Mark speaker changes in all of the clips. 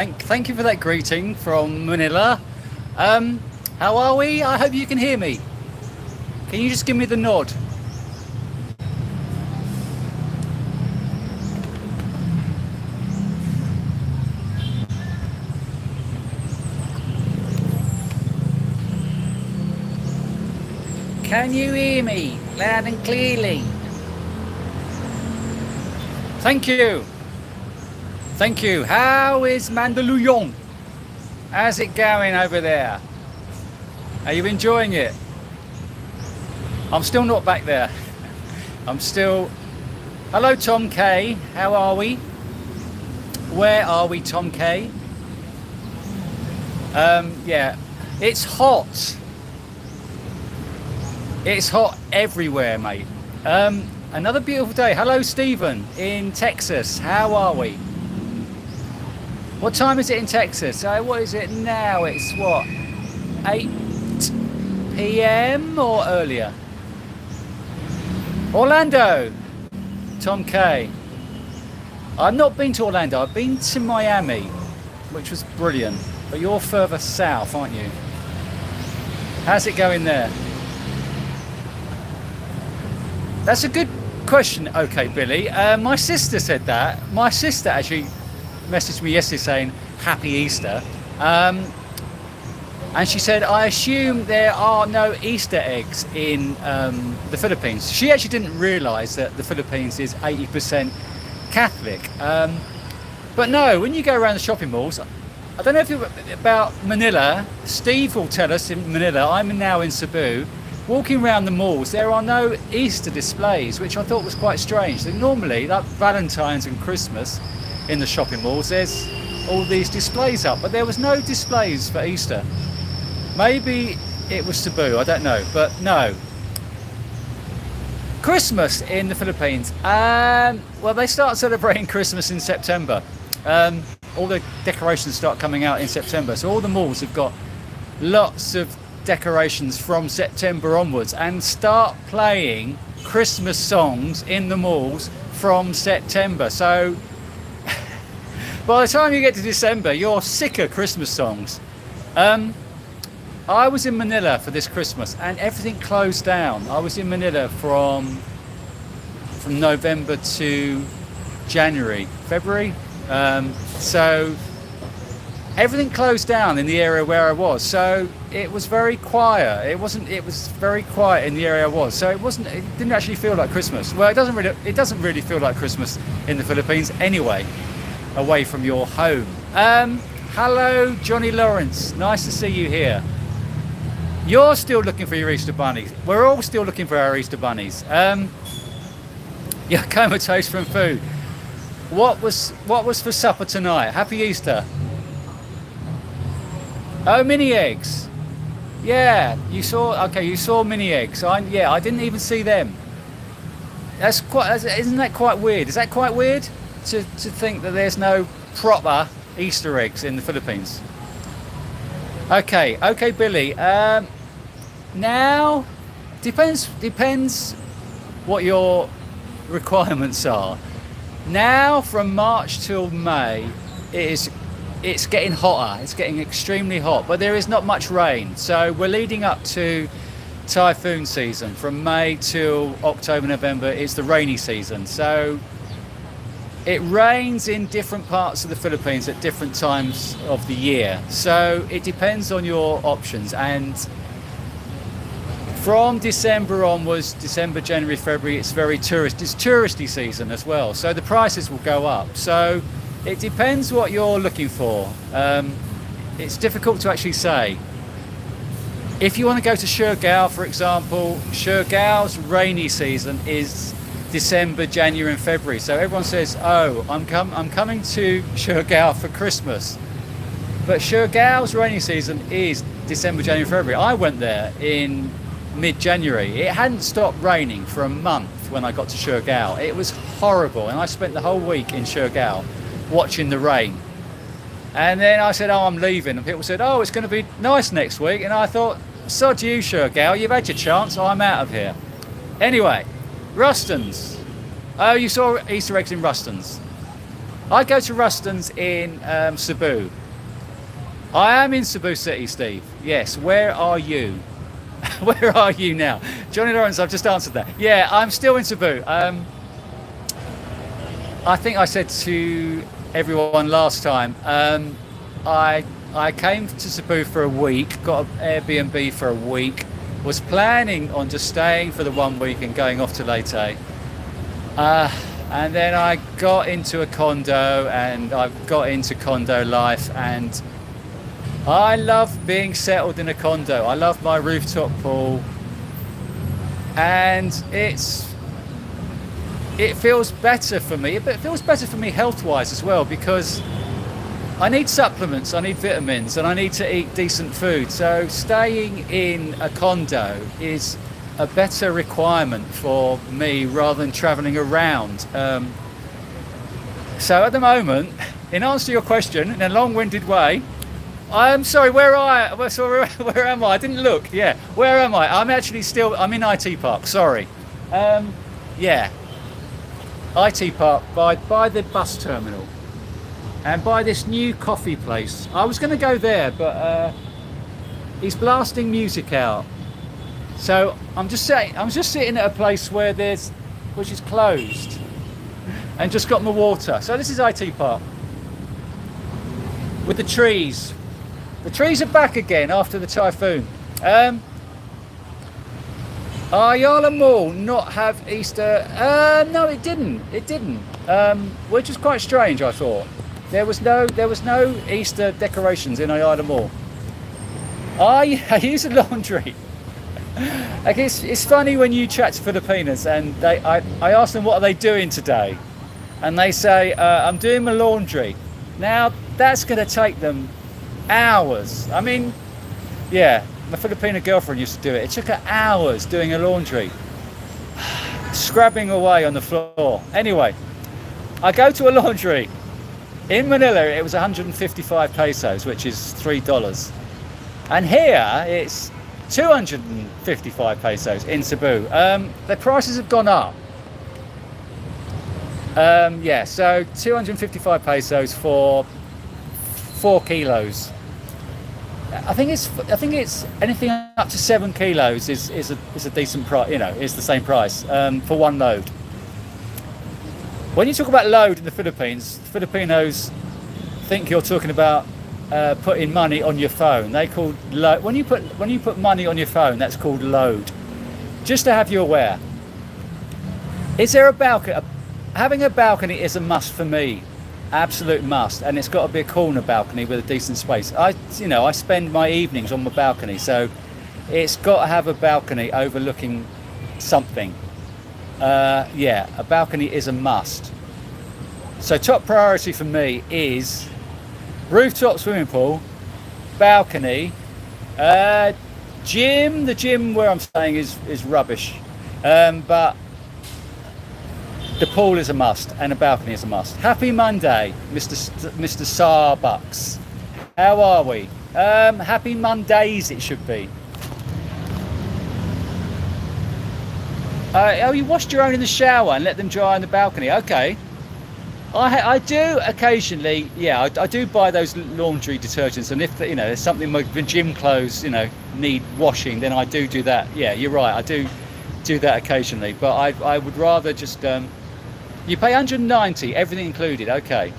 Speaker 1: Thank you for that greeting from Manila. How are we? I hope you can hear me. Can you just give me the nod? Can you hear me loud and clearly? Thank you. Thank you. How is Mandaluyong? How's it going over there? Are you enjoying it? I'm still not back there. I'm still... Hello, Tom K. How are we? Where are we, Tom K? Yeah, it's hot. It's hot everywhere, mate. Another beautiful day. Hello, Stephen in Texas. How are we? What time is it in Texas? What is it now? It's what? 8 p.m. or earlier? Orlando. Tom K. I've not been to Orlando. I've been to Miami, which was brilliant. But you're further south, aren't you? How's it going there? That's a good question. Okay, Billy. My sister said that. My sister actually messaged me yesterday saying Happy Easter. And she said, I assume there are no Easter eggs in the Philippines. She actually didn't realise that the Philippines is 80% Catholic. But no, when you go around the shopping malls, I don't know if you're about Manila. Steve will tell us in Manila. I'm now in Cebu. Walking around the malls, there are no Easter displays, which I thought was quite strange. So normally, like Valentine's and Christmas in the shopping malls, there's all these displays up, but there was no displays for Easter. Maybe it was Cebu, I don't know, but no. Christmas in the Philippines, well, they start celebrating Christmas in September. All the decorations start coming out in September, so all the malls have got lots of decorations from September onwards and start playing Christmas songs in the malls from September. So by the time you get to December, you're sick of Christmas songs. I was in Manila for this Christmas and everything closed down. I was in Manila from November to January, February. So everything closed down in the area where I was. So it was very quiet. It was very quiet in the area I was. So it didn't actually feel like Christmas. Well, it doesn't really feel like Christmas in the Philippines anyway, away from your home. Hello, Johnny Lawrence. Nice to see you here. You're still looking for your Easter bunnies. We're all still looking for our Easter bunnies. Yeah, comatose from food. What was for supper tonight? Happy Easter. Oh, mini eggs. Yeah, you saw mini eggs. I didn't even see them. Isn't that quite weird? Is that quite weird to think that there's no proper Easter eggs in the Philippines? Okay, Billy. Now depends what your requirements are. Now from March till May, it's getting hotter. It's getting extremely hot, but there is not much rain. So we're leading up to typhoon season. From May till October, November, it's the rainy season. So it rains in different parts of the Philippines at different times of the year. So it depends on your options. And from December onwards, December, January, February, it's touristy season as well. So the prices will go up. So it depends what you're looking for. It's difficult to actually say. If you want to go to Siargao, for example, Siargao's rainy season is December, January and February. So everyone says, oh, I'm coming to Siargao for Christmas. But Siargao's rainy season is December, January, February. I went there in mid-January. It hadn't stopped raining for a month when I got to Siargao. It was horrible, and I spent the whole week in Siargao watching the rain. And then I said, oh, I'm leaving, and people said, oh, it's going to be nice next week. And I thought, sod you, Siargao, you've had your chance, I'm out of here. Anyway, Rustons. Oh, you saw Easter eggs in Rustons. I go to Ruston's in Cebu. I am in Cebu City, Steve. Yes. Where are you? Where are you now? Johnny Lawrence, I've just answered that. Yeah, I'm still in Cebu. I think I said to everyone last time, I came to Cebu for a week, got an Airbnb for a week, was planning on just staying for the 1 week and going off to Leyte. And then I got into a condo, and I've got into condo life, and I love being settled in a condo. I love my rooftop pool, and it feels better for me. But it feels better for me health-wise as well, because I need supplements, I need vitamins, and I need to eat decent food. So staying in a condo is a better requirement for me rather than travelling around. So at the moment, in answer to your question, in a long-winded way, I'm sorry, where am I? I didn't look. Yeah, where am I? I'm in IT Park, sorry. Yeah, IT Park by the bus terminal. And by this new coffee place. I was going to go there, but he's blasting music out. So I'm just sitting at a place which is closed, and just got my water. So this is IT Park with the trees. The trees are back again after the typhoon. Ayala Mall not have Easter? No, it didn't. It didn't. Which is quite strange, I thought. There was no Easter decorations in Ayala Mall. I use a laundry. Like it's funny when you chat to Filipinos, and I ask them what are they doing today, and they say I'm doing my laundry. Now that's going to take them hours. I mean, yeah, my Filipino girlfriend used to do it. It took her hours doing her laundry, scrubbing away on the floor. Anyway, I go to a laundry. In Manila, it was 155 pesos, which is $3. And here, it's 255 pesos in Cebu. The prices have gone up. Yeah, so 255 pesos for 4 kilos. I think it's anything up to 7 kilos is a decent price. You know, is the same price for one load. When you talk about load in the Philippines, Filipinos think you're talking about putting money on your phone. They call load when you put money on your phone. That's called load. Just to have you aware. Is there a balcony? Having a balcony is a must for me, absolute must, and it's got to be a corner balcony with a decent space. I spend my evenings on my balcony, so it's got to have a balcony overlooking something. Yeah, a balcony is a must. So top priority for me is rooftop swimming pool, balcony, gym. The gym where I'm staying is rubbish, but the pool is a must and a balcony is a must. Happy Monday, Mr. Starbucks. How are we? Happy Mondays it should be. Oh, you washed your own in the shower and let them dry on the balcony. Okay. I do occasionally, yeah, I do buy those laundry detergents, and if there's something my gym clothes need washing, then I do that. Yeah, you're right, I do that occasionally, but I would rather just you pay 190, everything included. Okay,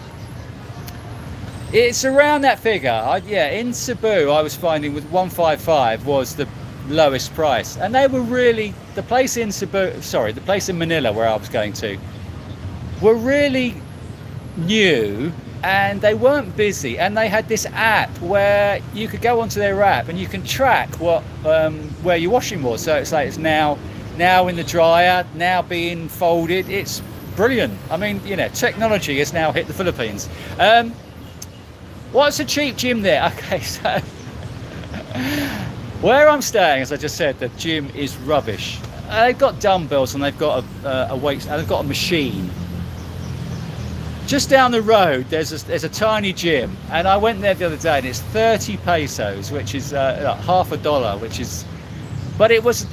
Speaker 1: it's around that figure. In Cebu I was finding with 155 was the lowest price, and they were really the place in Manila where I was going to were really new, and they weren't busy, and they had this app where you could go onto their app and you can track what where your washing was. So it's like it's now in the dryer, now being folded. It's brilliant. I mean, technology has now hit the Philippines. What's a cheap gym there? Okay, so where I'm staying, as I just said, the gym is rubbish. They've got dumbbells and they've got a weight, and they've got a machine. Just down the road, there's a tiny gym, and I went there the other day, and it's 30 pesos, which is half a dollar, which is, but it was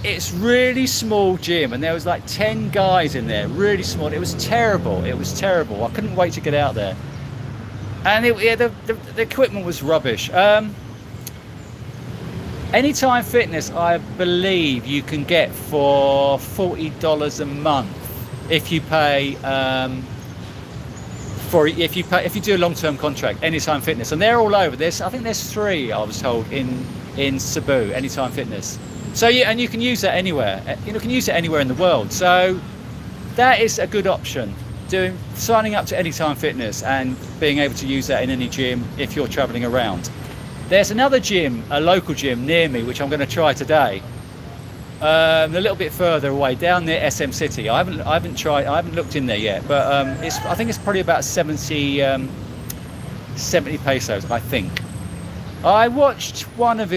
Speaker 1: it's really small gym, and there was like 10 guys in there, really small. It was terrible. It was terrible. I couldn't wait to get out there. And the equipment was rubbish. Anytime Fitness, I believe you can get for $40 a month if you pay if you do a long-term contract. Anytime Fitness, and they're all over. I think there's 3, I was told, in Cebu. Anytime Fitness. So and you can use that anywhere. You can use it anywhere in the world. So that is a good option. Signing up to Anytime Fitness and being able to use that in any gym if you're traveling around. There's another gym, a local gym near me, which I'm going to try today. A little bit further away, down near SM City. I haven't looked in there yet, but I think it's probably about 70 pesos, I think. I watched one of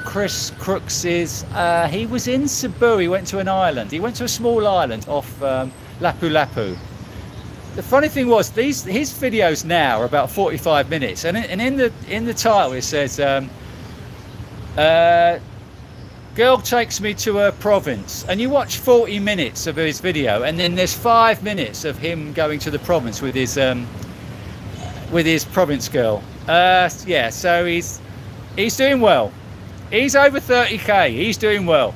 Speaker 1: Chris Crooks's. He was in Cebu. He went to an island. He went to a small island off Lapu-Lapu. The funny thing was, his videos now are about 45 minutes, and in the title it says, "Girl takes me to a province," and you watch 40 minutes of his video, and then there's 5 minutes of him going to the province with his province girl. Yeah, so he's doing well. He's over 30k. He's doing well.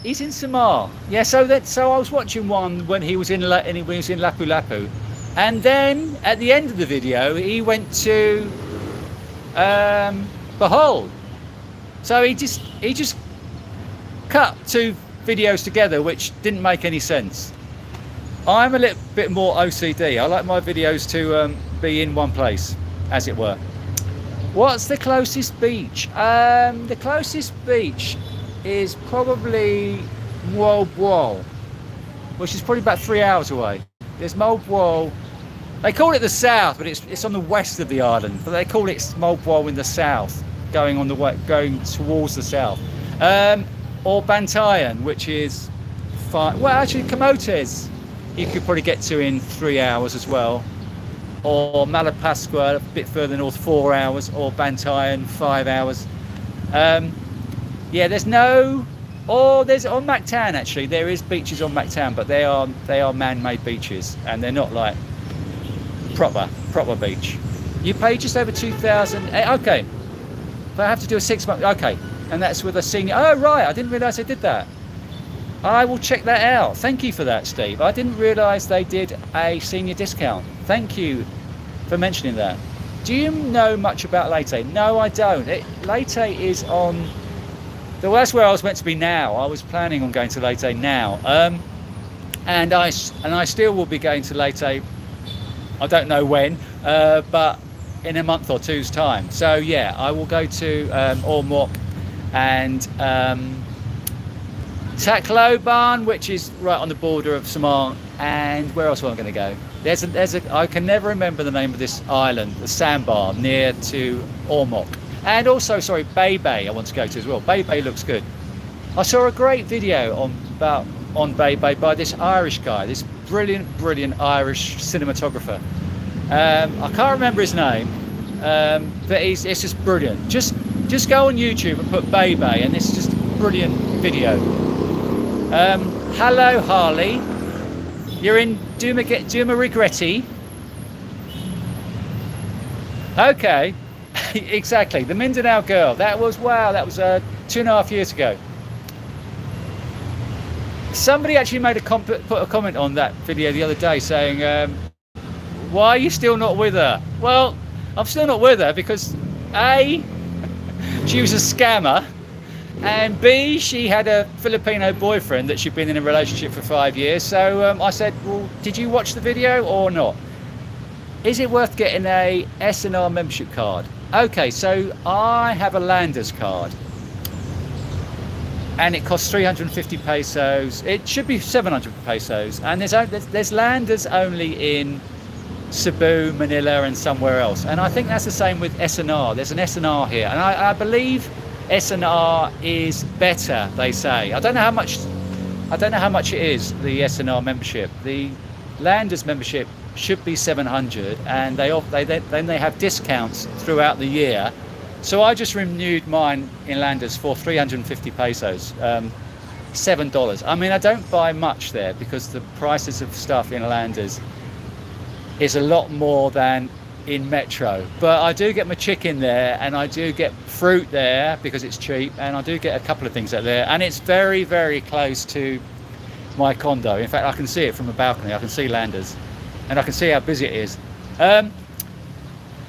Speaker 1: He's in Samar. Yeah, so I was watching one when he was in Lapu-Lapu, and then at the end of the video he went to Bohol. So he just cut 2 videos together, which didn't make any sense. I'm a little bit more OCD. I like my videos to be in one place, as it were. What's the closest beach? The closest beach is probably Moalboal, which is probably about 3 hours away. There's Moalboal. They call it the south, but it's on the west of the island. But they call it Moalboal in the south, going towards the south. Or Bantayan, which is well, actually Camotes, you could probably get to in 3 hours as well. Or Malapascua, a bit further north, 4 hours, or Bantayan, 5 hours. Yeah, there's on Mactan actually. There is beaches on Mactan, but they are man-made beaches, and they're not like proper beach. You pay just over 2,000. Okay, but I have to do a 6 month. Okay, and that's with a senior. Oh right, I didn't realise they did that. I will check that out. Thank you for that, Steve. I didn't realise they did a senior discount. Thank you for mentioning that. Do you know much about Leyte? No, I don't. Leyte is on. Well, that's where I was meant to be now. I was planning on going to Leyte now, and I still will be going to Leyte. I don't know when, but in a month or two's time. So yeah, I will go to Ormoc and Tacloban, which is right on the border of Samar. And where else am I going to go? I can never remember the name of this island, the sandbar near to Ormoc. And also, Bebe I want to go to as well. Bebe looks good. I saw a great video on Bebe by this Irish guy, this brilliant Irish cinematographer. I can't remember his name, but it's just brilliant. Just go on YouTube and put Bebe, and it's just a brilliant video. Hello, Harley. You're in Duma Regretti. Okay. Exactly, the Mindanao girl. That was 2.5 years ago. Somebody actually put a comment on that video the other day saying, why are you still not with her? Well, I'm still not with her because A, she was a scammer, and B, she had a Filipino boyfriend that she'd been in a relationship for 5 years. So I said, well, did you watch the video or not? Is it worth getting a SNR membership card? Okay, so I have a Landers card, and it costs 350 pesos. It should be 700 pesos, and there's Landers only in Cebu, Manila, and somewhere else. And I think that's the same with SNR. There's an SNR here, and I believe SNR is better. They say. I don't know how much it is. The SNR membership, the Landers membership should be 700, and they have discounts throughout the year So I just renewed mine in Landers for 350 pesos, $7. I mean, I don't buy much there because the prices of stuff in Landers is a lot more than in Metro. But I do get my chicken there, and I do get fruit there because it's cheap, and I do get a couple of things out there, and it's very, very close to my condo. In fact, I can see it from a balcony. I can see Landers, and I can see how busy it is.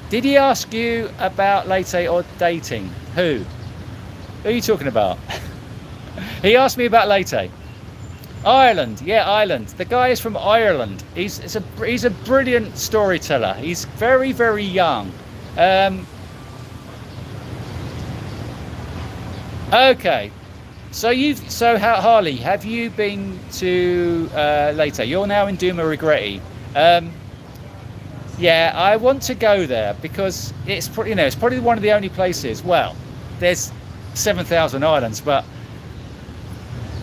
Speaker 1: Did he ask you about latte or dating? Who are you talking about? He asked me about latte. Ireland, yeah, Ireland. The guy is from Ireland. He's a brilliant storyteller. He's very, very young. Okay, so Harley, have you been to latte? You're now in Duma Regretti. Yeah, I want to go there because it's probably one of the only places. Well, there's 7,000 islands, but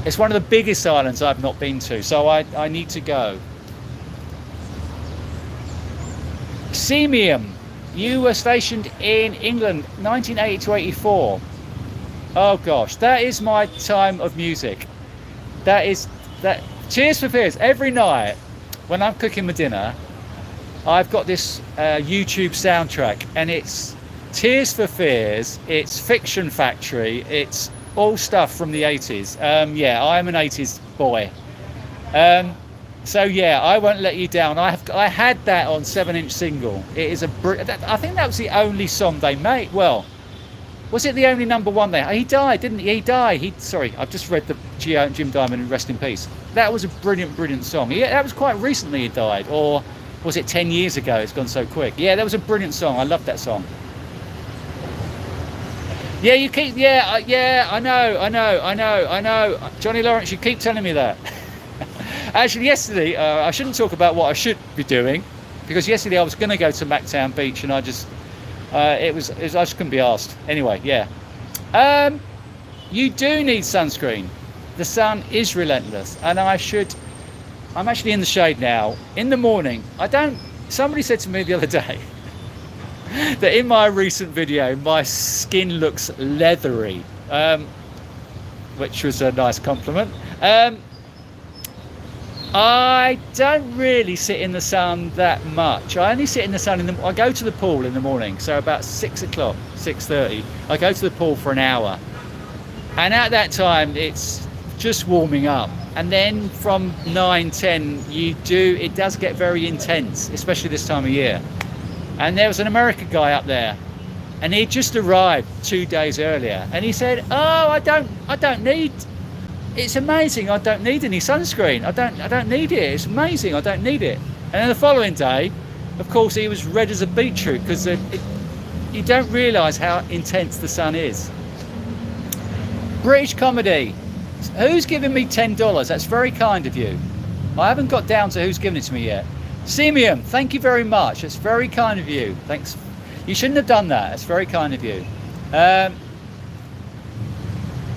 Speaker 1: it's one of the biggest islands I've not been to, so I need to go. Semium, you were stationed in England 1980 to 84. Oh gosh, that is my time of music. That. Cheers for Fears. Every night when I'm cooking my dinner, I've got this YouTube soundtrack, and it's Tears for Fears, it's Fiction Factory, it's all stuff from the 80s. Yeah, I'm an 80s boy. So yeah, I won't let you down. I had that on 7-inch single. It is I think that was the only song they made. Well, was it the only number one there? He died, didn't he? He died. Sorry, I've just read the Jim Diamond, rest in peace. That was a brilliant song. Yeah, that was quite recently he died, or was it 10 years ago? It's gone so quick. Yeah, that was a brilliant song. I love that song. Yeah, you keep. Yeah, I know. Johnny Lawrence, you keep telling me that. Actually, yesterday, I shouldn't talk about what I should be doing, because yesterday I was going to go to Mactan Beach, and I just I just couldn't be asked. Anyway, yeah. You do need sunscreen. The sun is relentless, and I'm actually in the shade now. In the morning, somebody said to me the other day that in my recent video, my skin looks leathery, which was a nice compliment. I don't really sit in the sun that much. I only sit in the sun I go to the pool in the morning, so about 6 o'clock, 6:30. I go to the pool for an hour, and at that time it's just warming up. And then from 9-10, it does get very intense, especially this time of year. And there was an American guy up there, and he just arrived 2 days earlier, and he said, "Oh, I don't need. It's amazing. I don't need any sunscreen. I don't need it. It's amazing. I don't need it." And then the following day, of course, he was red as a beetroot, because you don't realise how intense the sun is. British comedy. Who's giving me $10? That's very kind of you. I haven't got down to who's giving it to me yet. Semium, thank you very much. It's very kind of you. Thanks. You shouldn't have done that. It's very kind of you.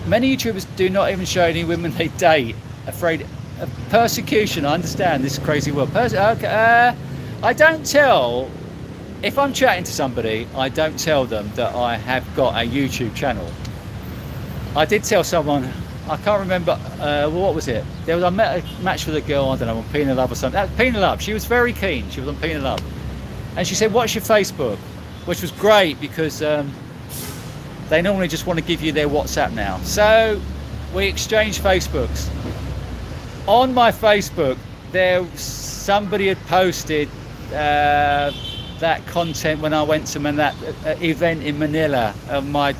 Speaker 1: Many YouTubers do not even show any women they date, afraid of persecution. I understand this crazy world. I don't tell, if I'm chatting to somebody, I don't tell them that I have got a YouTube channel. I did tell someone, I can't remember, what was it? I met a match with a girl, I don't know, on Pina Love or something. Pina Love, she was very keen, she was on Pina Love. And she said, "What's your Facebook?" Which was great, because they normally just want to give you their WhatsApp now. So we exchanged Facebooks. On my Facebook, somebody had posted that content when I went to that event in Manila, my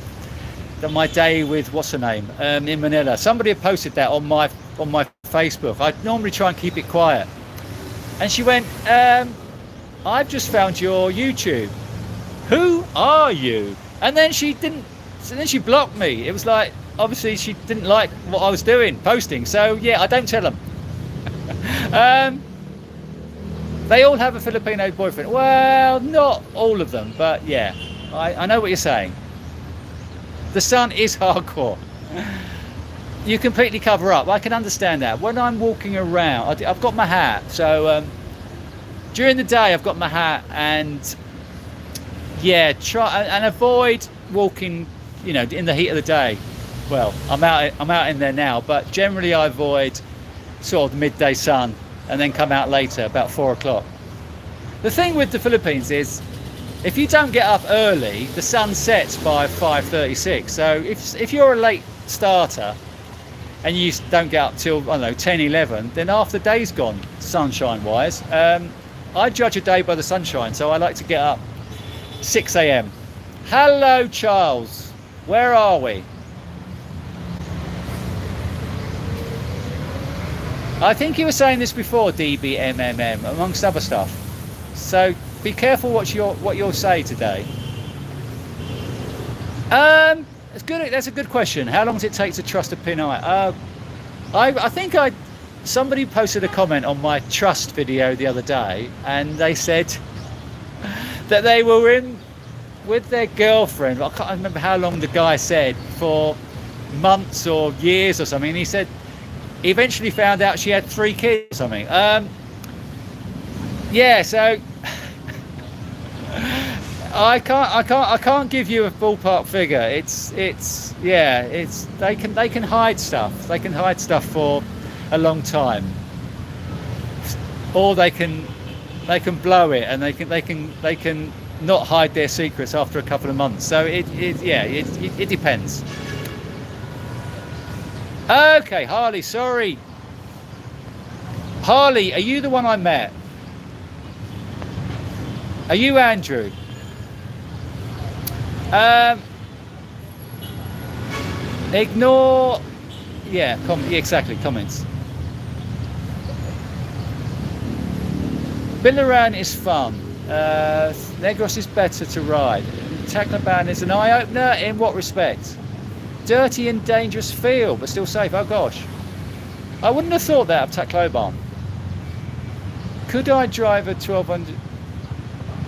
Speaker 1: day with what's her name in Manila. Somebody had posted that on my Facebook. I normally try and keep it quiet, and she went, "I've just found your YouTube. Who are you?" And then she didn't. So then she blocked me. It was like, obviously she didn't like what I was posting. So yeah, I don't tell them. They all have a Filipino boyfriend. Well, not all of them, but yeah, I know what you're saying. The sun is hardcore. You completely cover up. I can understand that. When I'm walking around, I've got my hat. So during the day, I've got my hat, and yeah, try and avoid walking, you know, in the heat of the day. Well, I'm out in there now, but generally I avoid sort of midday sun and then come out later, about 4 o'clock. The thing with the Philippines is, if you don't get up early, the sun sets by 5:36. So if you're a late starter and you don't get up till, I don't know, 10, 11, then half the day's gone, sunshine-wise. I judge a day by the sunshine, so I like to get up 6 a.m. Hello, Charles. Where are we? I think you were saying this before, DBMMM, amongst other stuff. So be careful what you'll say today. It's good. That's a good question. How long does it take to trust a Pinay? I think somebody posted a comment on my trust video the other day, and they said that they were in with their girlfriend. I can't remember how long the guy said, for months or years or something. And he said he eventually found out she had 3 kids or something. Yeah, so I can't give you a ballpark figure. They can hide stuff. They can hide stuff for a long time, or they can blow it, and they can not hide their secrets after a couple of months. So it depends. Okay, Harley, sorry. Harley, are you the one I met? Are you Andrew? Ignore. Yeah, exactly. Comments. Bilaran is fun. Negros is better to ride. Tacloban is an eye-opener in what respect? Dirty and dangerous feel, but still safe. Oh gosh. I wouldn't have thought that of Tacloban. Could I drive a 1200?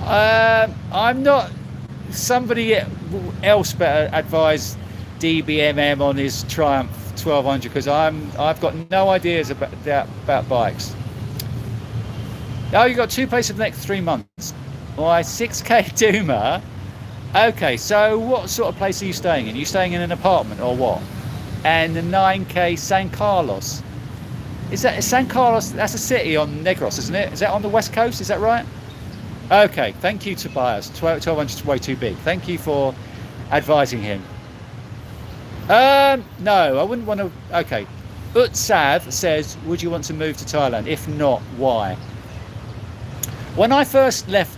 Speaker 1: I'm not. Somebody else better advise DBMM on his Triumph 1200, because I've got no ideas about bikes. Oh, you got 2 places for the next 3 months. Why, 6k Duma? Okay, so what sort of place are you staying in? Are you staying in an apartment or what? And the 9k San Carlos. Is that San Carlos? That's a city on Negros, isn't it? Is that on the west coast? Is that right? Okay, thank you, Tobias. 1200 is way too big. Thank you for advising him. No, I wouldn't want to. Okay. Utsav says, would you want to move to Thailand? If not, why? When I first left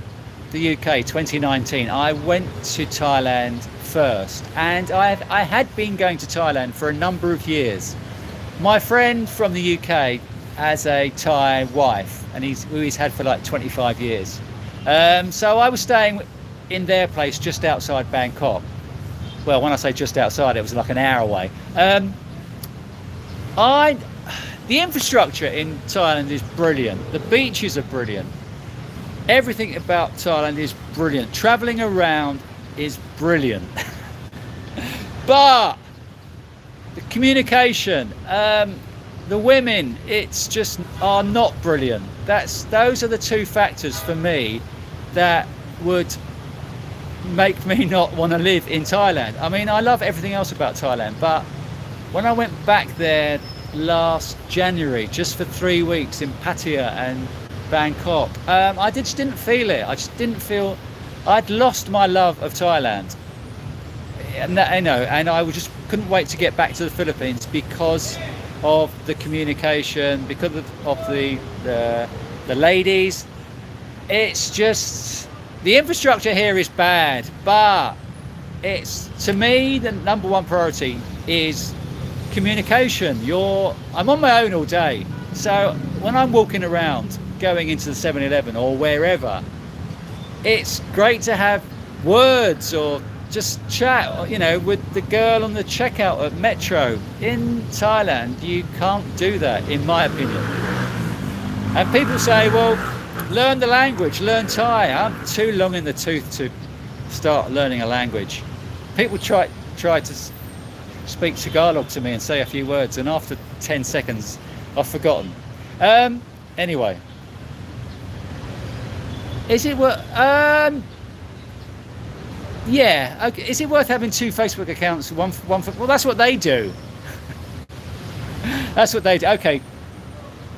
Speaker 1: the UK 2019, I went to Thailand first, and I had been going to Thailand for a number of years. My friend from the UK has a Thai wife, and who he's had for like 25 years. So I was staying in their place just outside Bangkok. Well, when I say just outside, it was like an hour away. The infrastructure in Thailand is brilliant. The beaches are brilliant. Everything about Thailand is brilliant. Traveling around is brilliant. But the communication, the women, it's just are not brilliant. Those are the 2 factors for me that would make me not want to live in Thailand. I mean, I love everything else about Thailand, but when I went back there last January, just for 3 weeks in Pattaya and Bangkok, I just didn't feel it. I just didn't feel. I'd lost my love of Thailand, and I just couldn't wait to get back to the Philippines because of the communication, because of the ladies. It's just the infrastructure here is bad, but it's, to me, the number 1 priority is communication. I'm on my own all day, so when I'm walking around going into the 7-Eleven or wherever, it's great to have words or just chat, with the girl on the checkout at Metro. In Thailand, you can't do that, in my opinion. And people say, well, learn the language, learn Thai. I'm too long in the tooth to start learning a language. People try to speak Tagalog to me and say a few words, and after 10 seconds, I've forgotten. Anyway. Is it what? Yeah. Okay. Is it worth having two Facebook accounts? One for. Well, that's what they do. That's what they do. Okay.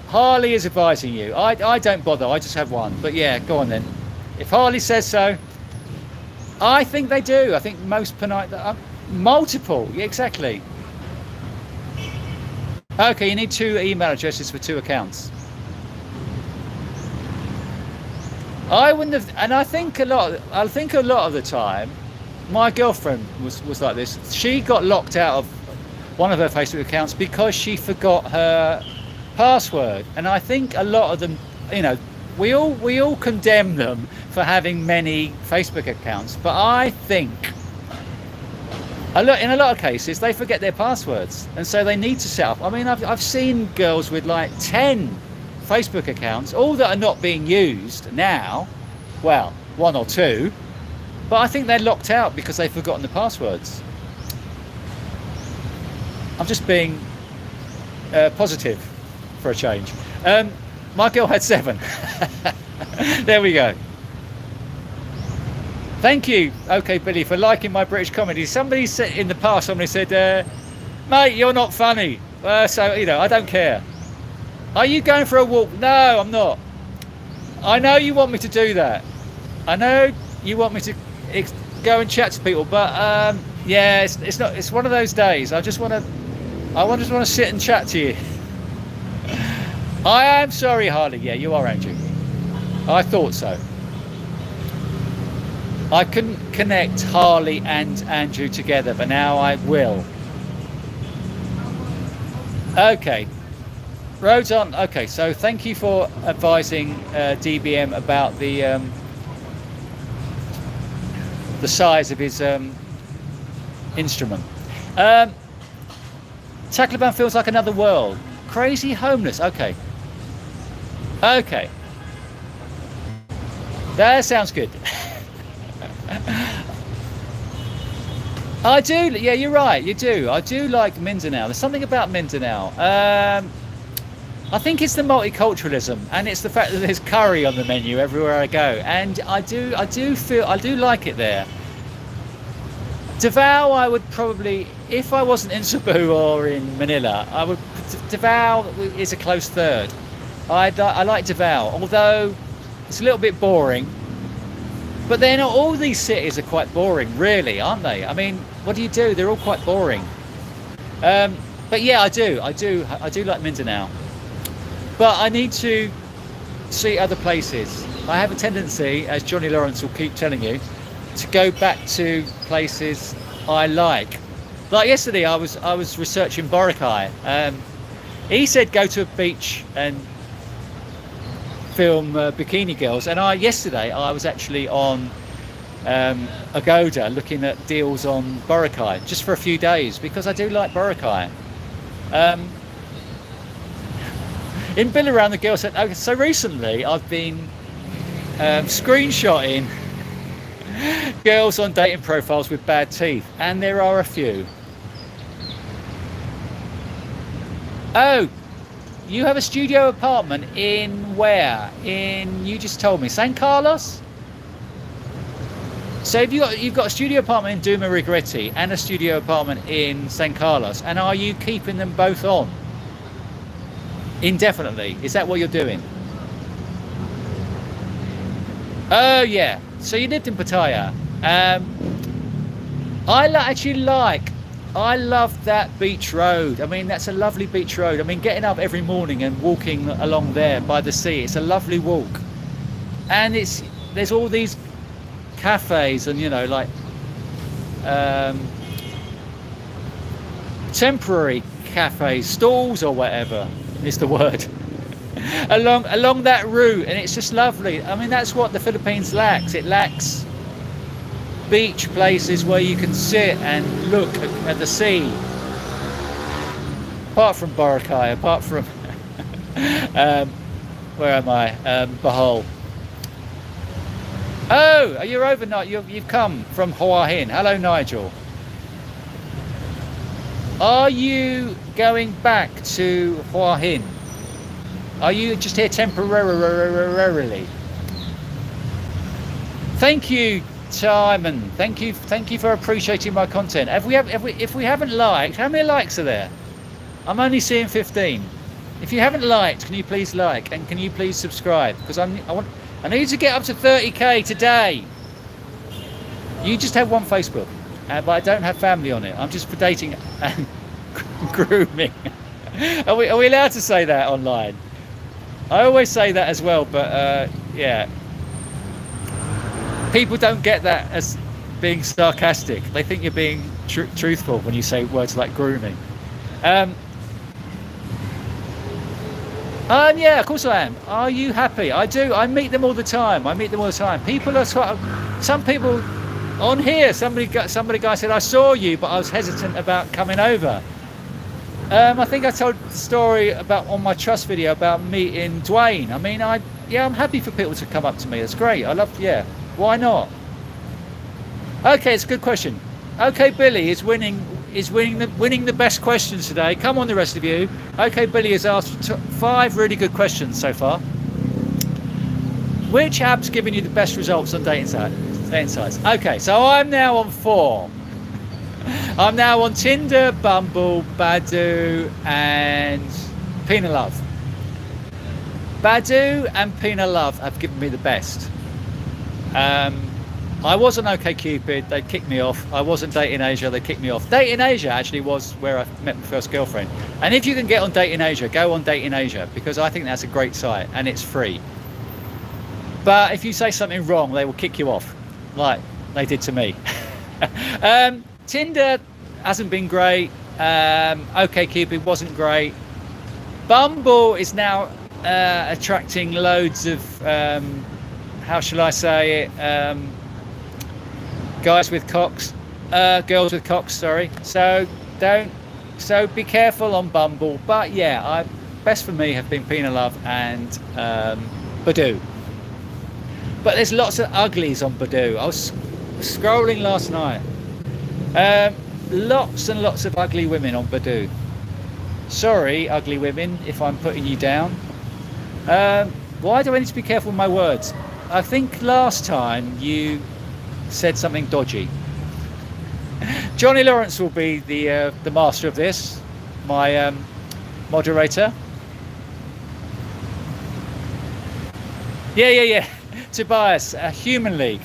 Speaker 1: Harley is advising you. I don't bother. I just have one. But yeah, go on then. If Harley says so, I think they do. I think most penite multiple. Yeah, exactly. Okay, you need two email addresses for two accounts. I wouldn't have, and I think a lot. I think a lot of the time, my girlfriend was like this. She got locked out of one of her Facebook accounts because she forgot her password. And I think a lot of them, you know, we all condemn them for having many Facebook accounts, but I think in a lot of cases they forget their passwords, and so they need to set up. I mean, I've seen girls with like 10 Facebook accounts, all that are not being used now. Well, one or two, but I think they're locked out because they've forgotten the passwords. I'm just being positive for a change. My girl had 7. There we go. Thank you, OK Billy, for liking my British comedy. Somebody said in the past, somebody said, mate, you're not funny. So, you know, I don't care. Are you going for a walk? No, I'm not. I know you want me to do that. I know you want me to go and chat to people, but yeah, it's not. It's one of those days. I just want to sit and chat to you. I am sorry, Harley. Yeah, you are, Andrew. I thought so. I couldn't connect Harley and Andrew together, but now I will. Okay. Roads on. Okay, so thank you for advising DBM about the size of his instrument. Tacloban feels like another world. Crazy homeless. Okay. Okay. That sounds good. I do. Yeah, you're right. You do. I do like Mindanao. There's something about Mindanao. I think it's the multiculturalism, and it's the fact that there's curry on the menu everywhere I go, and I do like it there. Davao, I would probably, if I wasn't in Cebu or in Manila, Davao is a close third. I like Davao, although it's a little bit boring. But then all these cities are quite boring, really, aren't they? I mean, what do you do? They're all quite boring. But yeah, I do like Mindanao. But I need to see other places. I have a tendency, as Johnny Lawrence will keep telling you, to go back to places I like. Like yesterday, I was researching Boracay. He said go to a beach and film bikini girls, and yesterday I was actually on Agoda looking at deals on Boracay just for a few days because I do like Boracay. In Billaround, the girl said, okay, so recently I've been screenshotting girls on dating profiles with bad teeth, and there are a few. Oh, you have a studio apartment in where? You just told me, San Carlos? So you've got a studio apartment in Dumaguete and a studio apartment in San Carlos, and are you keeping them both on indefinitely? Is that what you're doing? Oh yeah, so you lived in Pattaya. I love that beach road. I mean, that's a lovely beach road. I mean, getting up every morning and walking along there by the sea, it's a lovely walk. And there's all these cafes and, you know, like temporary cafes, stalls or whatever is the word, along that route, and it's just lovely. I mean, that's what the Philippines lacks. It lacks beach places where you can sit and look at the sea. Apart from Boracay, apart from where am I? Bohol. Oh, are you overnight? You've come from Hua Hin. Hello, Nigel. Are you going back to Hua Hin? Are you just here temporarily? Thank you, Timon, thank you for appreciating my content. If we haven't liked, how many likes are there? I'm only seeing 15. If you haven't liked, can you please like, and can you please subscribe? Because I need to get up to 30k today. You just have one Facebook, but I don't have family on it. I'm just for dating and grooming. Are we allowed to say that online? I always say that as well, but yeah. People don't get that as being sarcastic. They think you're being truthful when you say words like grooming. Yeah, of course I am. Are you happy? I do. I meet them all the time. People are some people on here. Somebody guy said, I saw you, but I was hesitant about coming over. I think I told the story about on my trust video about meeting Dwayne. I mean, I'm happy for people to come up to me. That's great. Yeah. Why not? Okay, it's a good question. Okay, Billy is winning the best questions today. Come on, the rest of you. Okay, Billy has asked 5 really good questions so far. Which app's giving you the best results on dating sites? Okay, so I'm now on 4. I'm now on Tinder, Bumble, Badoo, and Pina Love. Badoo and Pina Love have given me the best. I was on OkCupid, they kicked me off. I wasn't Dating Asia, they kicked me off. Dating Asia actually was where I met my first girlfriend. And if you can get on Dating Asia, go on Dating Asia, because I think that's a great site and it's free. But if you say something wrong, they will kick you off, like they did to me. Tinder hasn't been great. OkCupid wasn't great. Bumble is now attracting loads of how shall I say it, guys with cocks, girls with cocks, sorry. So be careful on Bumble. But yeah, best for me have been Pina Love and Badoo. But there's lots of uglies on Badoo. I was scrolling last night. Lots and lots of ugly women on Badoo. Sorry, ugly women, if I'm putting you down. Why do I need to be careful with my words? I think last time you said something dodgy. Johnny Lawrence will be the master of this, my moderator. Yeah. Tobias, Human League.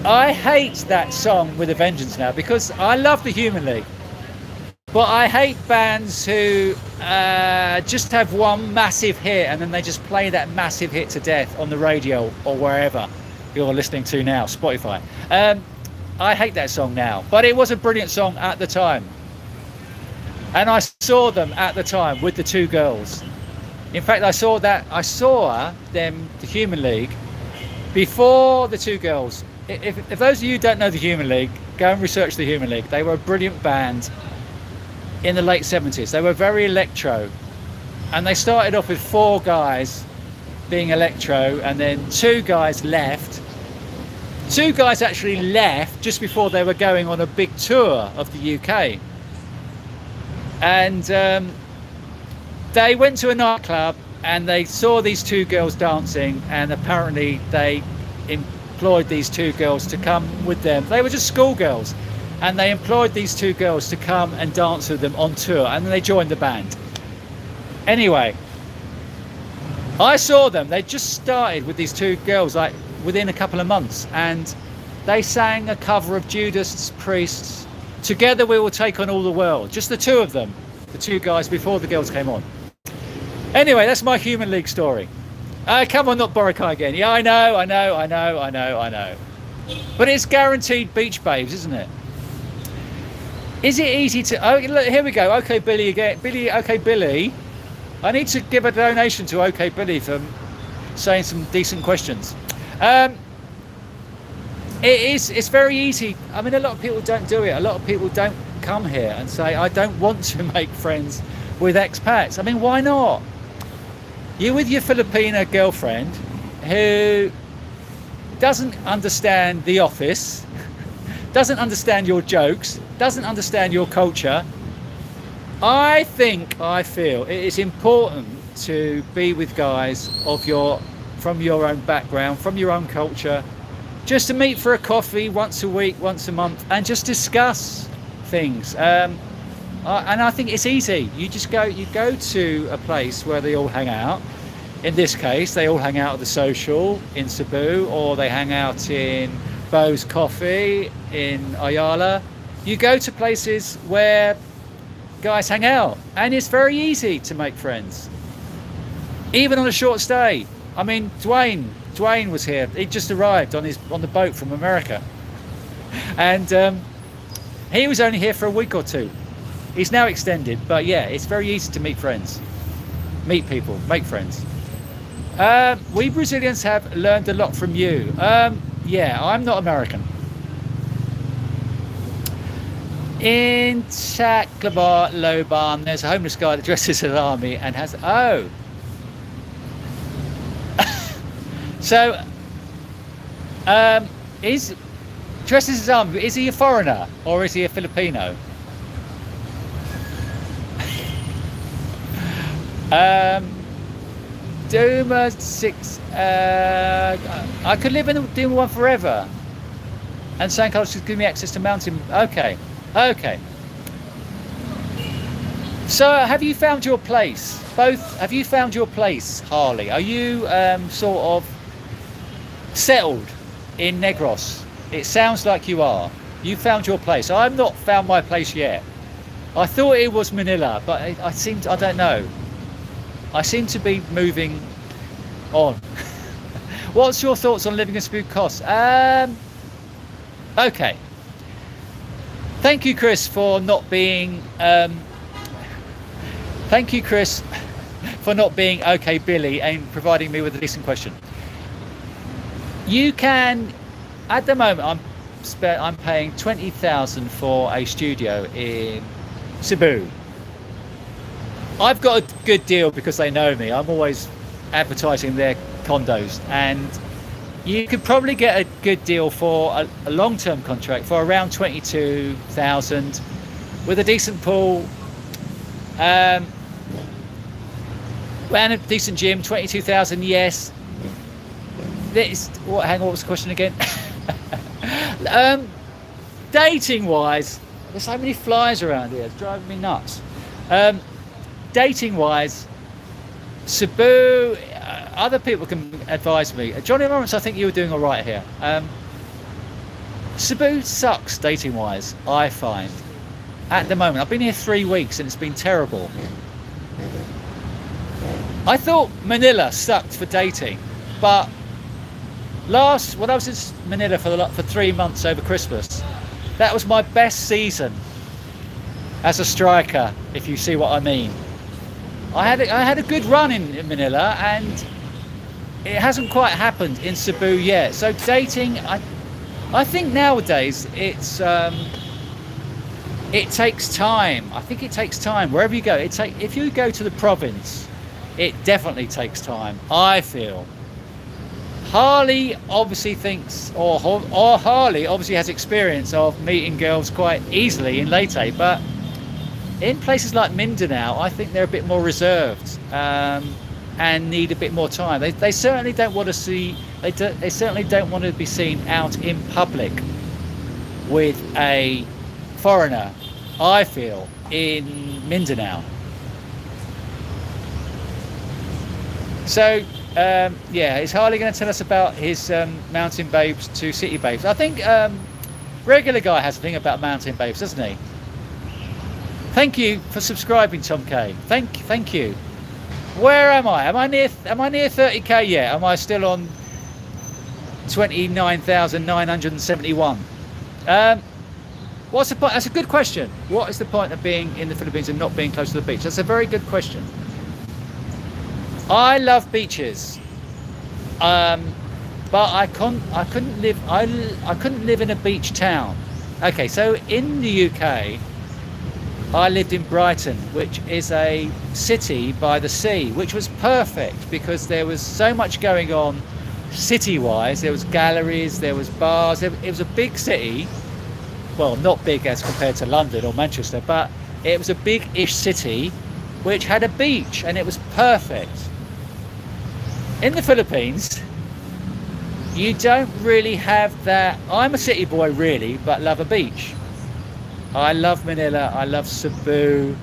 Speaker 1: I hate that song with a vengeance now, because I love the Human League. But I hate bands who just have one massive hit and then they just play that massive hit to death on the radio or wherever you're listening to now, Spotify. I hate that song now, but it was a brilliant song at the time. And I saw them at the time with the 2 girls. In fact, I saw them, the Human League, before the 2 girls. If those of you who don't know the Human League, go and research the Human League. They were a brilliant band in the late 70s. They were very electro, and they started off with 4 guys being electro, and then 2 guys left. 2 guys actually left just before they were going on a big tour of the UK, and they went to a nightclub and they saw these 2 girls dancing, and apparently they employed these 2 girls to come with them. They were just schoolgirls, and they employed these 2 girls to come and dance with them on tour, and then they joined the band. Anyway, I saw them. They just started with these 2 girls like within a couple of months, and they sang a cover of Judas Priest's Together We Will Take On All the World. Just the 2 of them, the 2 guys before the girls came on. Anyway, that's my Human League story. Come on, not Boracay again. Yeah, I know. But it's guaranteed beach babes, isn't it? Is it easy to... Oh, look, here we go. Okay, Billy again. Billy. I need to give a donation to OK Billy for saying some decent questions. It's very easy. I mean, a lot of people don't do it. A lot of people don't come here and say, I don't want to make friends with expats. I mean, why not? You're with your Filipina girlfriend who doesn't understand the office, doesn't understand your jokes, doesn't understand your culture. I feel it is important to be with guys from your own background, from your own culture, just to meet for a coffee once a week, once a month, and just discuss things. And I think it's easy. You go to a place where they all hang out. In this case, they all hang out at the Social in Cebu, or they hang out in Bo's Coffee in Ayala. You go to places where guys hang out, and it's very easy to make friends, even on a short stay. I mean, Dwayne was here. He just arrived on the boat from America, and he was only here for a week or two. He's now extended, but yeah, it's very easy to meet friends, meet people, make friends. We Brazilians have learned a lot from you. Yeah, I'm not American. In Chaklabar Loban, there's a homeless guy that dresses as an army and has... Oh! So, is dresses as army, is he a foreigner or is he a Filipino? Duma 6. I could live in Duma 1 forever, and sand cultures give me access to mountain. Okay. So, have you found your place? Both. Have you found your place, Harley? Are you sort of settled in Negros? It sounds like you are. You found your place. I've not found my place yet. I thought it was Manila, but I don't know. I seem to be moving on. What's your thoughts on living in Cebu costs? Okay. Thank you, Chris, for not being. Thank you, Chris, for not being okay, Billy, and providing me with a decent question. You can, at the moment, I'm paying 20,000 for a studio in Cebu. I've got a good deal because they know me. I'm always advertising their condos, and you could probably get a good deal for a long-term contract for around 22,000 with a decent pool and a decent gym. 22,000, yes. Hang on, what was the question again? Dating wise, there's so many flies around here, it's driving me nuts. Dating wise, Cebu, other people can advise me. Johnny Lawrence, I think you were doing all right here. Cebu sucks dating wise, I find. At the moment, I've been here 3 weeks and it's been terrible. I thought Manila sucked for dating, but when I was in Manila for 3 months over Christmas, that was my best season as a striker, if you see what I mean. I had a good run in Manila, and it hasn't quite happened in Cebu yet. So dating, I think nowadays it takes time. I think it takes time wherever you go. If you go to the province, it definitely takes time, I feel. Harley obviously thinks, or Harley obviously has experience of meeting girls quite easily in Leyte, but in places like Mindanao, I think they're a bit more reserved and need a bit more time. They certainly don't want to see. They certainly don't want to be seen out in public with a foreigner, I feel, in Mindanao. So yeah, is Harley going to tell us about his mountain babes to city babes? I think regular guy has a thing about mountain babes, doesn't he? Thank you for subscribing, Tom K. Thank you. Where am I? Am I near 30k yet? Am I still on 29,971? What's the point? That's a good question. What is the point of being in the Philippines and not being close to the beach? That's a very good question. I love beaches, but I couldn't live in a beach town. Okay, so in the UK, I lived in Brighton, which is a city by the sea, which was perfect because there was so much going on city-wise. There was galleries, there was bars. It was a big city. Well, not big as compared to London or Manchester, but it was a big-ish city which had a beach, and it was perfect. In the Philippines, You don't really have that. I'm a city boy really, but love a beach. I love Manila, I love Cebu,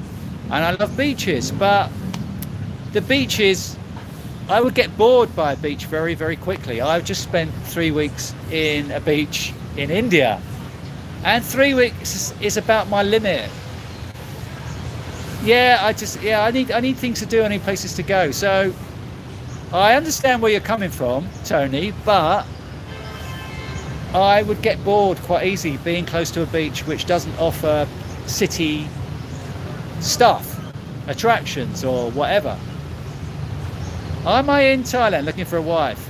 Speaker 1: and I love beaches, but the beaches, I would get bored by a beach very, very quickly. I've just spent 3 weeks in a beach in India, and 3 weeks is about my limit. Yeah, I need things to do, I need places to go. So I understand where you're coming from, Tony, but I would get bored quite easy being close to a beach which doesn't offer city stuff, attractions or whatever. Am I in Thailand looking for a wife?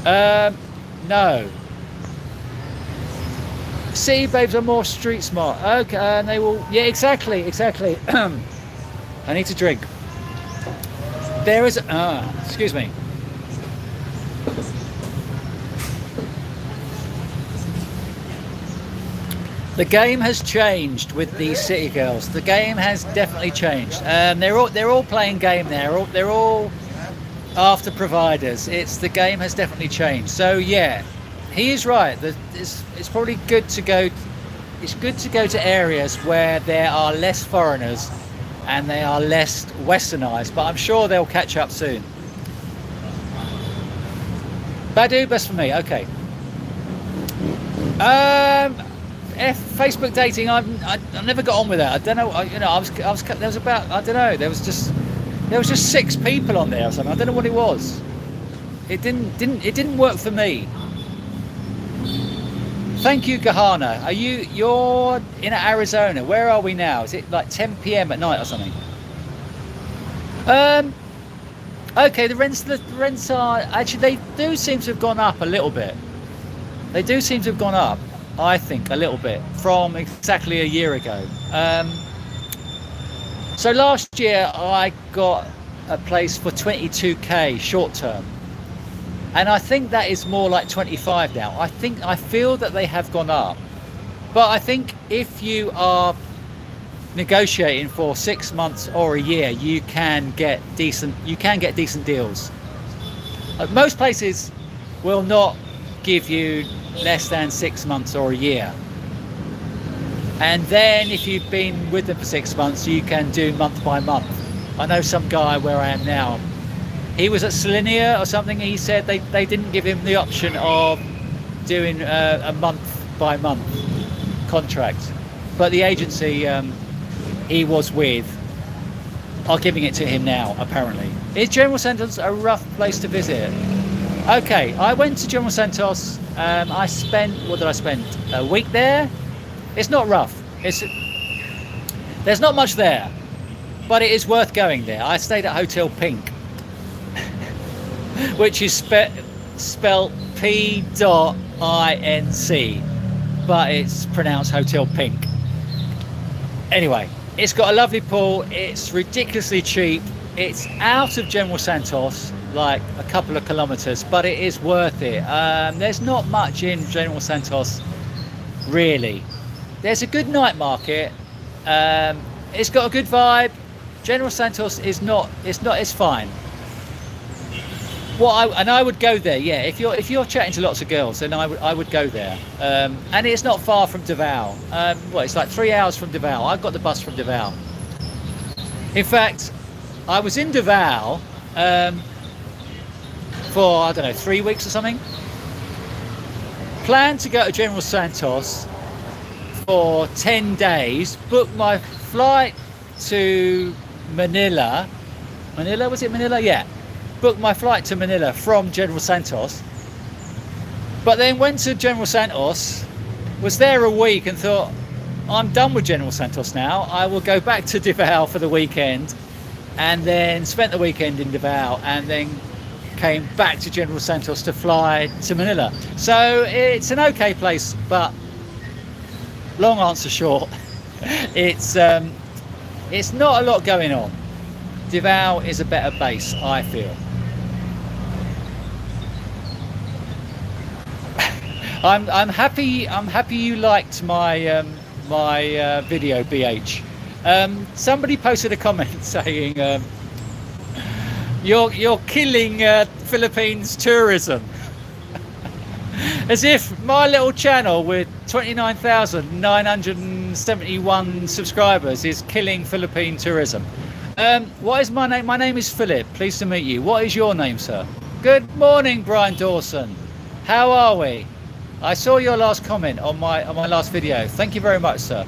Speaker 1: No. City babes are more street smart. Okay, and they will. Yeah, exactly. I need to drink. There is. Excuse me. The game has changed with these city girls. The game has definitely changed. They're all playing game now. They're all after providers. The game has definitely changed. So yeah, he is right. It's probably good to go. It's good to go to areas where there are less foreigners and they are less westernized. But I'm sure they'll catch up soon. Badu, best for me. Okay. Facebook dating. I never got on with that. I don't know. I was there was about, I don't know. There was just 6 people on there or something. I don't know what it was. It didn't work for me. Thank you, Gahana. You're in Arizona? Where are we now? Is it like 10 p.m. at night or something? Okay. The rents are actually, they do seem to have gone up a little bit. They do seem to have gone up, I think, a little bit from exactly a year ago. So last year I got a place for 22k short term, and I think that is more like 25 now. I feel that they have gone up, but I think if you are negotiating for 6 months or a year, you can get decent deals. Most places will not give you less than 6 months or a year, and then if you've been with them for 6 months, you can do month by month. I know some guy where I am now, he was at Salinia or something. He said they didn't give him the option of doing a month by month contract, but the agency he was with are giving it to him now, apparently. Is General Santos a rough place to visit? Okay, I went to General Santos. I spent, what did I spend? A week there. It's not rough. There's not much there, but it is worth going there. I stayed at Hotel Pink, which is spelled P.INC, but it's pronounced Hotel Pink. Anyway, it's got a lovely pool. It's ridiculously cheap. It's out of General Santos, like a couple of kilometers, but it is worth it. There's not much in General Santos, really. There's a good night market. It's got a good vibe. General Santos is not. It's fine. I would go there. Yeah, if you're chatting to lots of girls, then I would go there. And it's not far from Davao. It's like 3 hours from Davao. I got the bus from Davao. In fact, I was in Davao for, I don't know, 3 weeks or something. Planned to go to General Santos for 10 days. Booked my flight to Manila. Was it Manila? Yeah. Booked my flight to Manila from General Santos. But then went to General Santos, was there a week and thought, I'm done with General Santos now. I will go back to Davao for the weekend, and then spent the weekend in Davao, and then came back to General Santos to fly to Manila. So it's an okay place, but long answer short, it's not a lot going on. Davao is a better base, I feel. I'm happy you liked my my video, BH. Somebody posted a comment saying you're killing Philippines tourism. As if my little channel with 29,971 subscribers is killing Philippine tourism. What is my name? My name is Philip. Pleased to meet you. What is your name, sir? Good morning, Brian Dawson. How are we? I saw your last comment on my last video. Thank you very much, sir.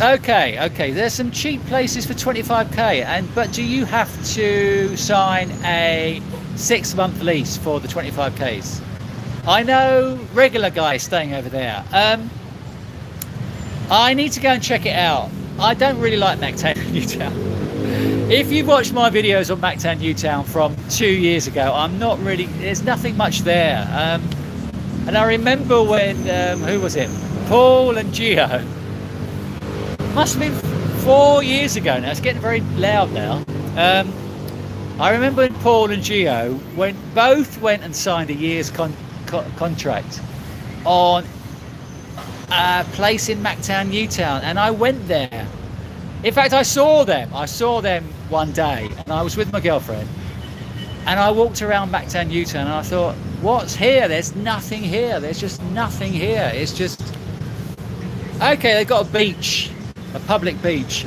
Speaker 1: Okay. There's some cheap places for 25k, but do you have to sign a 6-month lease for the 25ks? I know regular guys staying over there. I need to go and check it out. I don't really like Mactan Newtown. If you've watched my videos on Mactan Newtown from 2 years ago, there's nothing much there. And I remember when, who was it? Paul and Gio. Must have been 4 years ago now. It's getting very loud now. I remember when Paul and Gio both went and signed a year's contract on a place in Mactan Newtown, and I went there. In fact, I saw them one day, and I was with my girlfriend, and I walked around Mactan Newtown, and I thought, what's here? There's nothing here. There's just nothing here. It's just okay. They've got a beach, a public beach,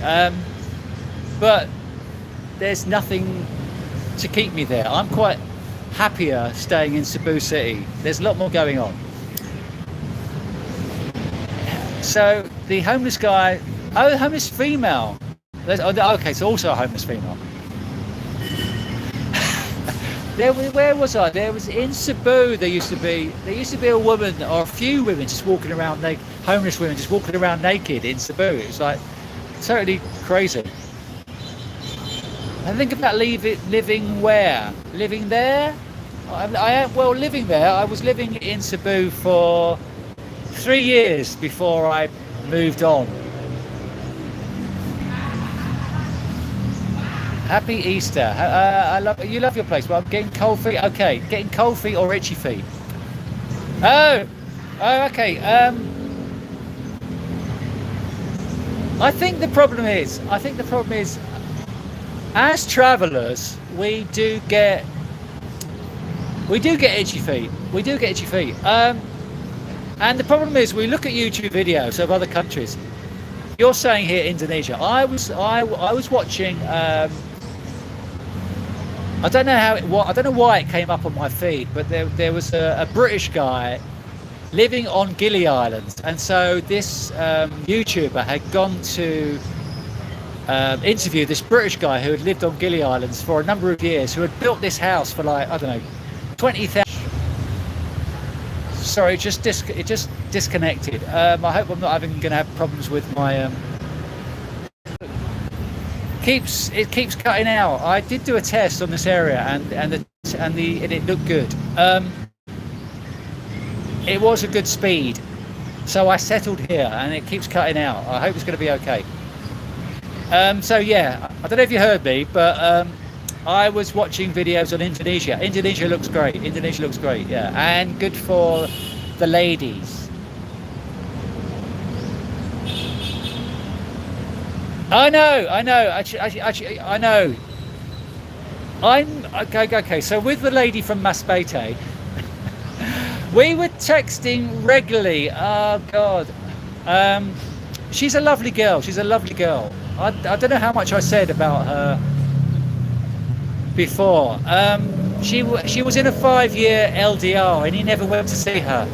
Speaker 1: but there's nothing to keep me there. I'm quite happier staying in Cebu City. There's a lot more going on. So the homeless guy, the homeless female. Okay, so also a homeless female. Where was I? There was in Cebu. There used to be a woman or a few women just walking around naked, homeless women just walking around naked in Cebu. It was like totally crazy. I think about living where? Living there? Living there. I was living in Cebu for 3 years before I moved on. Happy Easter. You love your place. Well, I'm getting cold feet. Okay, getting cold feet or itchy feet. Oh, okay. I think the problem is, as travellers, we do get itchy feet. And the problem is, we look at YouTube videos of other countries. You're saying here Indonesia. I was watching. I don't know why it came up on my feed, but there was a British guy living on Gili Islands, and so this YouTuber had gone to interview this British guy who had lived on Gili Islands for a number of years, who had built this house for like, I don't know, 20,000. Sorry, it just disconnected. I hope I'm not going to have problems with my. It keeps cutting out. I did do a test on this area, and it looked good. It was a good speed, so I settled here, and it keeps cutting out. I hope it's going to be okay. So yeah, I don't know if you heard me, but I was watching videos on Indonesia. Indonesia looks great, yeah, and good for the ladies. I know. Actually, I know. I'm okay. So with the lady from Masbate, we were texting regularly. Oh God, she's a lovely girl. I don't know how much I said about her before. She was in a 5-year LDR, and he never went to see her.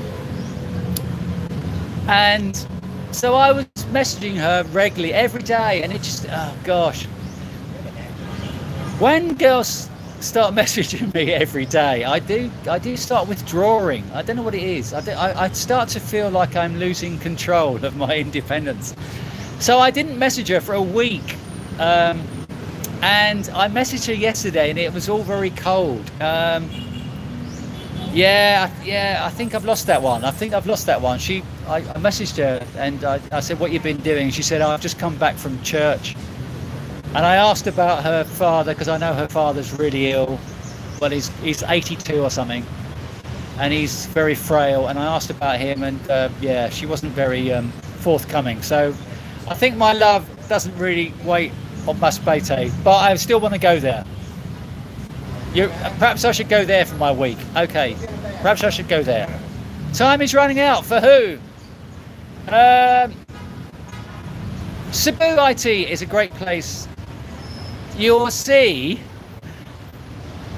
Speaker 1: And so I was messaging her regularly every day, and it just, oh gosh. When girls start messaging me every day, I do start withdrawing. I don't know what it is. I start to feel like I'm losing control of my independence. So I didn't message her for a week, and I messaged her yesterday, and it was all very cold. Yeah, I think I've lost that one. I messaged her, and I said, what you've been doing? She said, I've just come back from church. And I asked about her father, because I know her father's really ill. Well, he's 82 or something, and he's very frail. And I asked about him, and yeah, she wasn't very forthcoming. So I think my love doesn't really wait on Masbate, but I still want to go there. Perhaps I should go there for my week. Okay, perhaps I should go there. Time is running out for who? Cebu IT is a great place. You'll see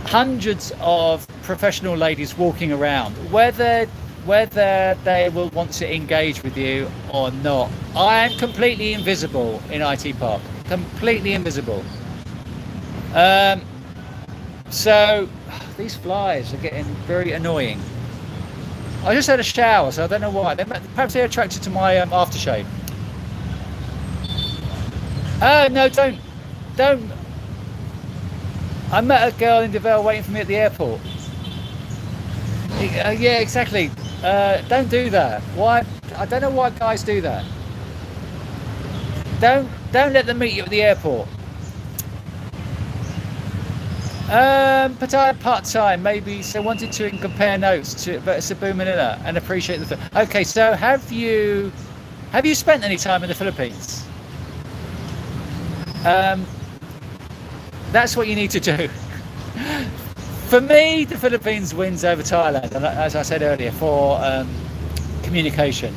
Speaker 1: hundreds of professional ladies walking around, whether they will want to engage with you or not. I am completely invisible in IT Park. Completely invisible. So these flies are getting very annoying. I just had a shower, so I don't know why. Perhaps they're attracted to my aftershave. Oh no, don't. I met a girl in Deville waiting for me at the airport. Yeah, exactly. Don't do that. Why? I don't know why guys do that. Don't let them meet you at the airport. Part-time, maybe. So wanted to compare notes about Cebu and Manila and appreciate the. Okay, so have you spent any time in the Philippines? That's what you need to do. For me, the Philippines wins over Thailand, and as I said earlier, for communication.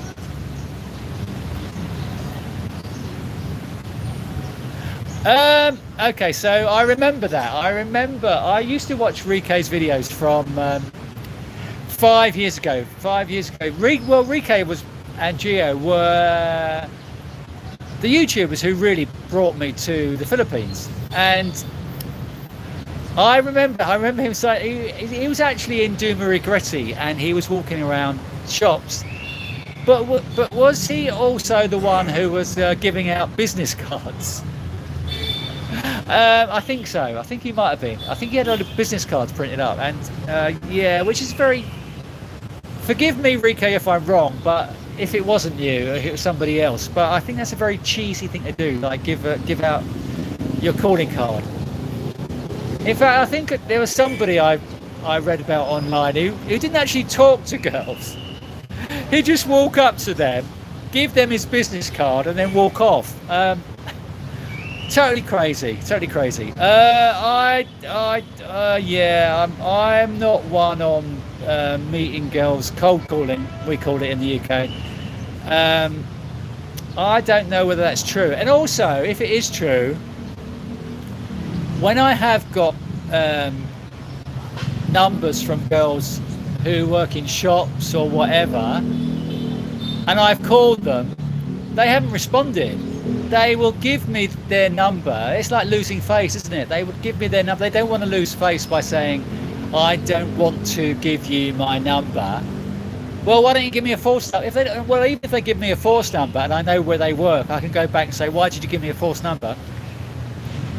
Speaker 1: Okay, so I remember that. I used to watch Rike's videos from 5 years ago. 5 years ago, Rike and Gio were the YouTubers who really brought me to the Philippines, and I remember him saying he was actually in Dumaguete and he was walking around shops. But was he also the one who was giving out business cards? I think so. I think he might have been. I think he had a lot of business cards printed up, and yeah, which is very. Forgive me, Rike, if I'm wrong, but if it wasn't you, if it was somebody else, but I think that's a very cheesy thing to do, like give out your calling card. In fact, I think there was somebody I read about online who didn't actually talk to girls. He'd just walk up to them, give them his business card, and then walk off. Totally crazy. Yeah, I'm not one on meeting girls, cold calling, we call it in the UK. I don't know whether that's true. And also, if it is true, when I have got numbers from girls who work in shops or whatever, and I've called them, they haven't responded. They will give me their number. It's like losing face, isn't it? They would give me their number. They don't want to lose face by saying, I don't want to give you my number. Well, why don't you give me a false number? Even if they give me a false number and I know where they work, I can go back and say, why did you give me a false number?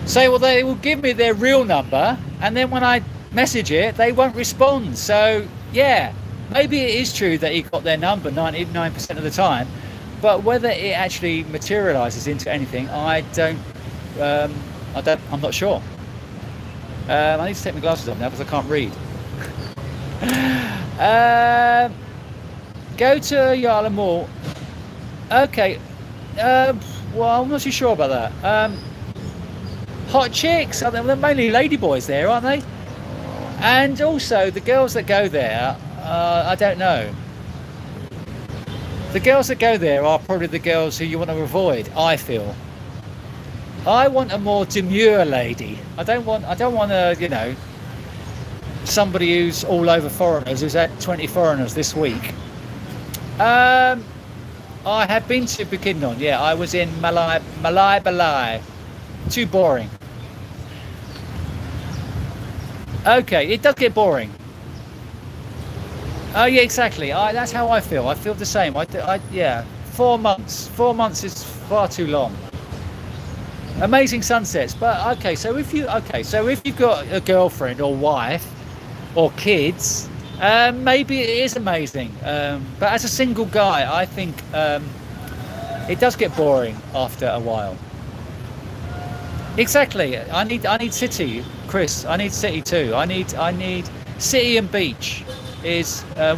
Speaker 1: Say, well, they will give me their real number, and then when I message it, they won't respond. So, yeah, maybe it is true that he got their number 99% of the time, but whether it actually materializes into anything, I'm not sure. I need to take my glasses off now because I can't read. Go to Yala Mall. Okay. Well, I'm not too sure about that. Hot chicks, they're mainly ladyboys there, aren't they? And also the girls that go there, I don't know. The girls that go there are probably the girls who you want to avoid, I feel. I want a more demure lady. I don't want a, somebody who's all over foreigners, who's had 20 foreigners this week. I have been to Bukidnon, yeah. I was in Malay. Too boring. Okay, it does get boring. Oh yeah, exactly. That's how I feel. I feel the same. Yeah. 4 months. 4 months is far too long. Amazing sunsets, but okay. So if you've got a girlfriend or wife or kids, maybe it is amazing. But as a single guy, I think it does get boring after a while. Exactly. I need city, Chris. I need city too. I need city and beach.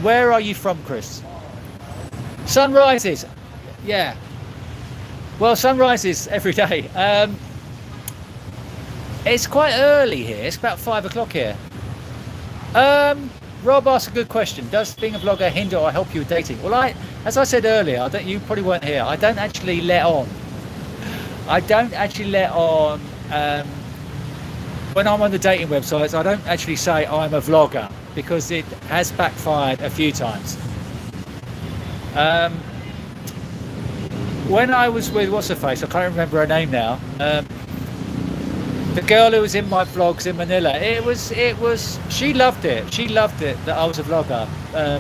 Speaker 1: Where are you from, Chris? Sunrises. Yeah. Well, sunrises every day. It's quite early here. It's about 5 o'clock here. Rob asked a good question. Does being a vlogger hinder or help you with dating? Well, as I said earlier, you probably weren't here. I don't actually let on. When I'm on the dating websites. I don't actually say I'm a vlogger because it has backfired a few times. When I was with what's her face, I can't remember her name now. The girl who was in my vlogs in Manila, she loved it. She loved it that I was a vlogger.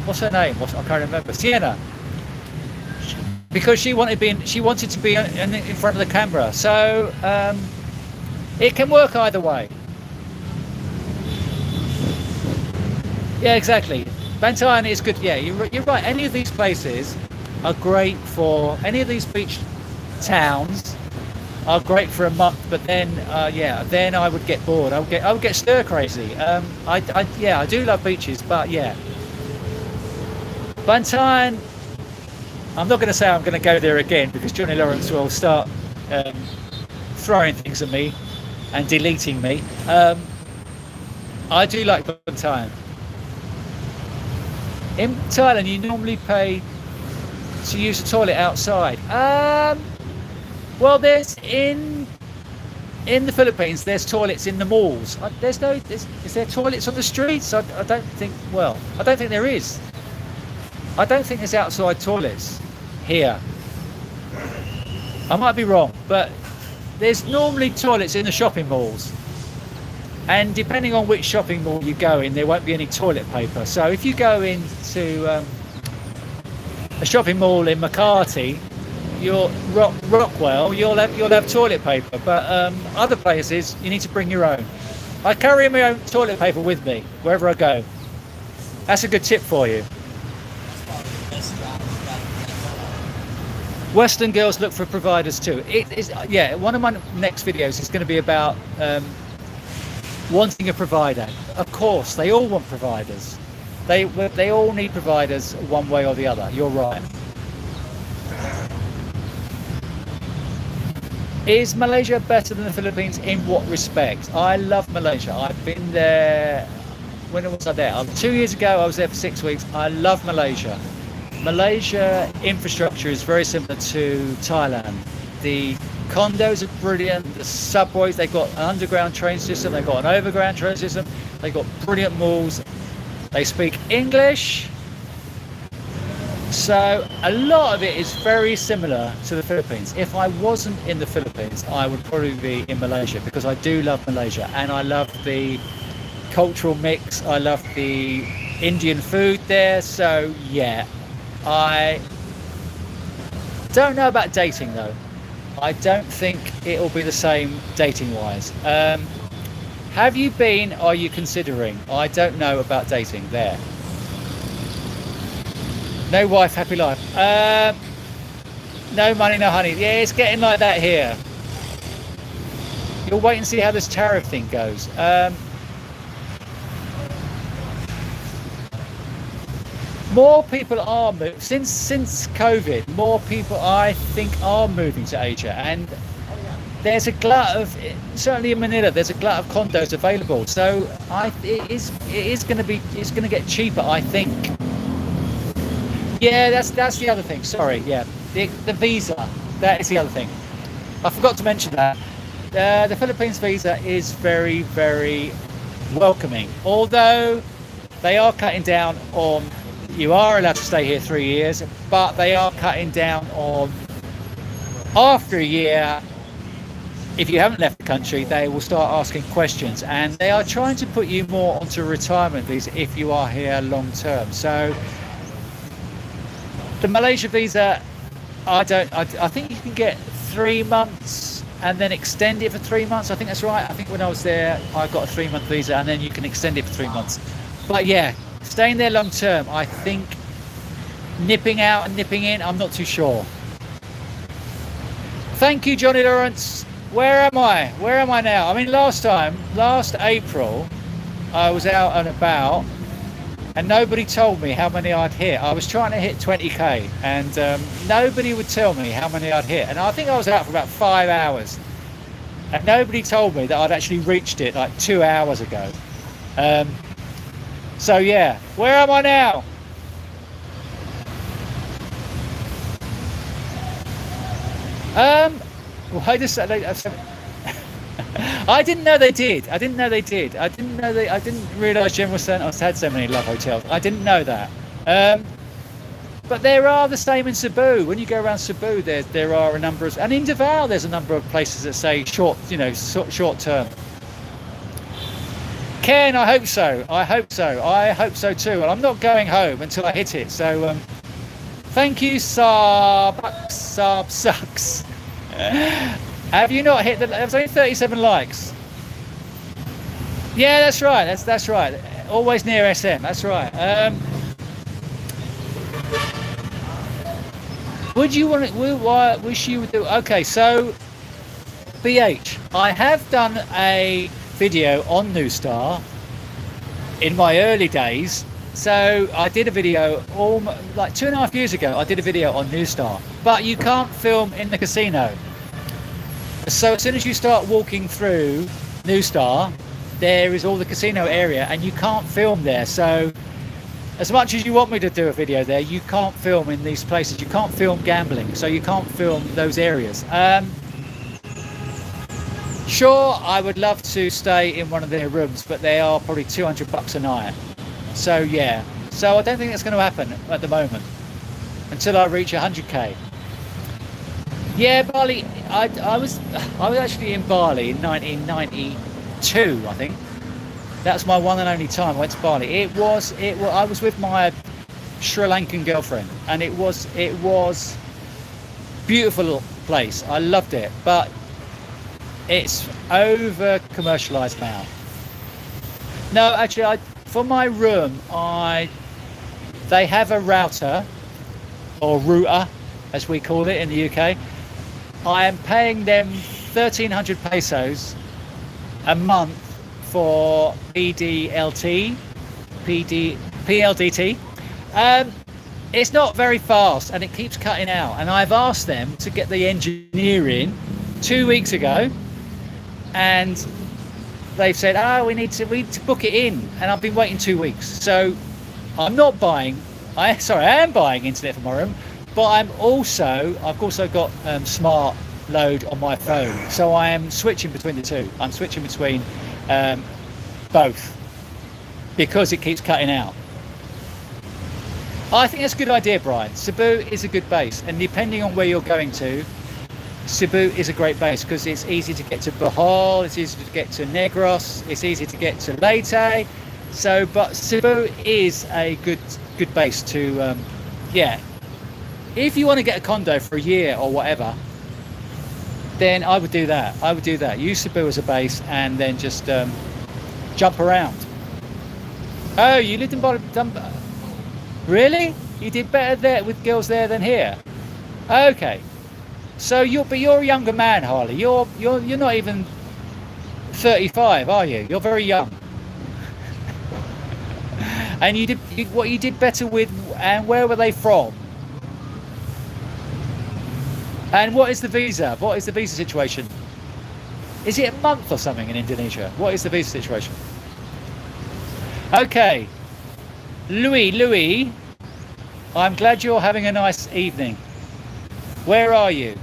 Speaker 1: What's her name? I can't remember. Sienna. Because she wanted to be in front of the camera. So it can work either way. Yeah, exactly. Bantayan is good. Yeah, you're right. Any of these places are great for any of these beach towns. Are great for a month, but then then I would get bored. I would get stir crazy. I do love beaches, but yeah, Bantayan. I'm not going to say I'm going to go there again because Johnny Lawrence will start throwing things at me and deleting me. I do like Bantayan. In Thailand, you normally pay to use the toilet outside. Well, is the Philippines, there's toilets in the malls. Is there toilets on the streets? I don't think there is. I don't think there's outside toilets here. I might be wrong, but there's normally toilets in the shopping malls. And depending on which shopping mall you go in, there won't be any toilet paper. So if you go into a shopping mall in Makati, Rockwell, you'll have toilet paper, but other places you need to bring your own. I carry my own toilet paper with me wherever I go. That's a good tip for you. Western girls look for providers too. One of my next videos is going to be about wanting a provider. Of course, they all want providers. They all need providers one way or the other. You're right. Is Malaysia better than the Philippines in what respect? I love Malaysia. I've been there. When was I there? 2 years ago. I was there for 6 weeks. I love Malaysia. Malaysia infrastructure is very similar to Thailand. The condos are brilliant. The subways, they've got an underground train system. They've got an overground train system. They've got brilliant malls. They speak English. So a lot of it is very similar to the Philippines. If I wasn't in the Philippines, I would probably be in Malaysia because I do love Malaysia and I love the cultural mix. I love the Indian food there. So yeah, I don't know about dating though. I don't think it'll be the same dating wise. Have you been? Are you considering? I don't know about dating there. No wife, happy life. No money, no honey. Yeah, it's getting like that here. You'll wait and see how this tariff thing goes. More people are moving since COVID. More people, I think, are moving to Asia, and there's a glut of, certainly in Manila, there's a glut of condos available. So it's going to get cheaper, I think. Yeah, that's the other thing. Sorry, yeah, the visa. That is the other thing. I forgot to mention that. The Philippines visa is very, very welcoming. Although they are cutting down on, you are allowed to stay here 3 years, but they are cutting down on after a year. If you haven't left the country, they will start asking questions, and they are trying to put you more onto a retirement visa if you are here long term. So the Malaysia visa, I think you can get 3 months and then extend it for 3 months. I think that's right. I think when I was there, I got a 3-month visa and then you can extend it for 3 months. But yeah, staying there long term, I think nipping out and nipping in, I'm not too sure. Thank you, Johnny Lawrence. Where am I? Where am I now? I mean, last April, I was out and about and nobody told me how many I'd hit. I was trying to hit 20k and nobody would tell me how many I'd hit. And I think I was out for about 5 hours and nobody told me that I'd actually reached it like 2 hours ago. So yeah, where am I now? Why does that? I didn't know they did. I didn't know they did. I didn't realise General Santos had so many love hotels. I didn't know that. But there are the same in Cebu. When you go around Cebu, there are a number of, and in Davao there's a number of places that say short, short term. Ken, I hope so. I hope so. I hope so too. And I'm not going home until I hit it. So thank you, Sucks. Have you not hit the? There's only 37 likes. Yeah, that's right. That's right. Always near SM. That's right. Would you want to? Wish you would do? Okay, so BH, I have done a video on New Star in my early days. So I did a video like 2.5 years ago. I did a video on New Star, but you can't film in the casino. So as soon as you start walking through New Star, there is all the casino area, and you can't film there. So as much as you want me to do a video there, you can't film in these places. You can't film gambling, so you can't film those areas. Sure, I would love to stay in one of their rooms, but they are probably $200 a night. So yeah, so I don't think that's going to happen at the moment until I reach 100k. Yeah, Bali. I was actually in Bali in 1992, I think. That's my one and only time I went to Bali. I was with my Sri Lankan girlfriend, and it was beautiful place. I loved it, but it's over commercialized now. No, actually, for my room, they have a router, or router, as we call it in the UK. I am paying them 1,300 pesos a month for PLDT. It's not very fast, and it keeps cutting out. And I've asked them to get the engineer in 2 weeks ago, and they've said, we need to book it in, and I've been waiting 2 weeks. So I'm not buying. I am buying internet for my room, but I've also got smart load on my phone. So I am switching between the two. I'm switching between both because it keeps cutting out. I think that's a good idea, Brian. Cebu is a good base, and depending on where you're going to, Cebu is a great base because it's easy to get to Bohol, it's easy to get to Negros, it's easy to get to Leyte. So, but Cebu is a good base to, if you want to get a condo for a year or whatever, then I would do that. Use Cebu as a base and then just jump around. Oh, you lived in Bali? Really? You did better there with girls there than here? Okay. So you're a younger man, Harley. You're not even 35, are you? You're very young. And you did better with, and where were they from? And what is the visa? What is the visa situation? Is it a month or something in Indonesia? What is the visa situation? Okay. Louis, I'm glad you're having a nice evening. Where are you?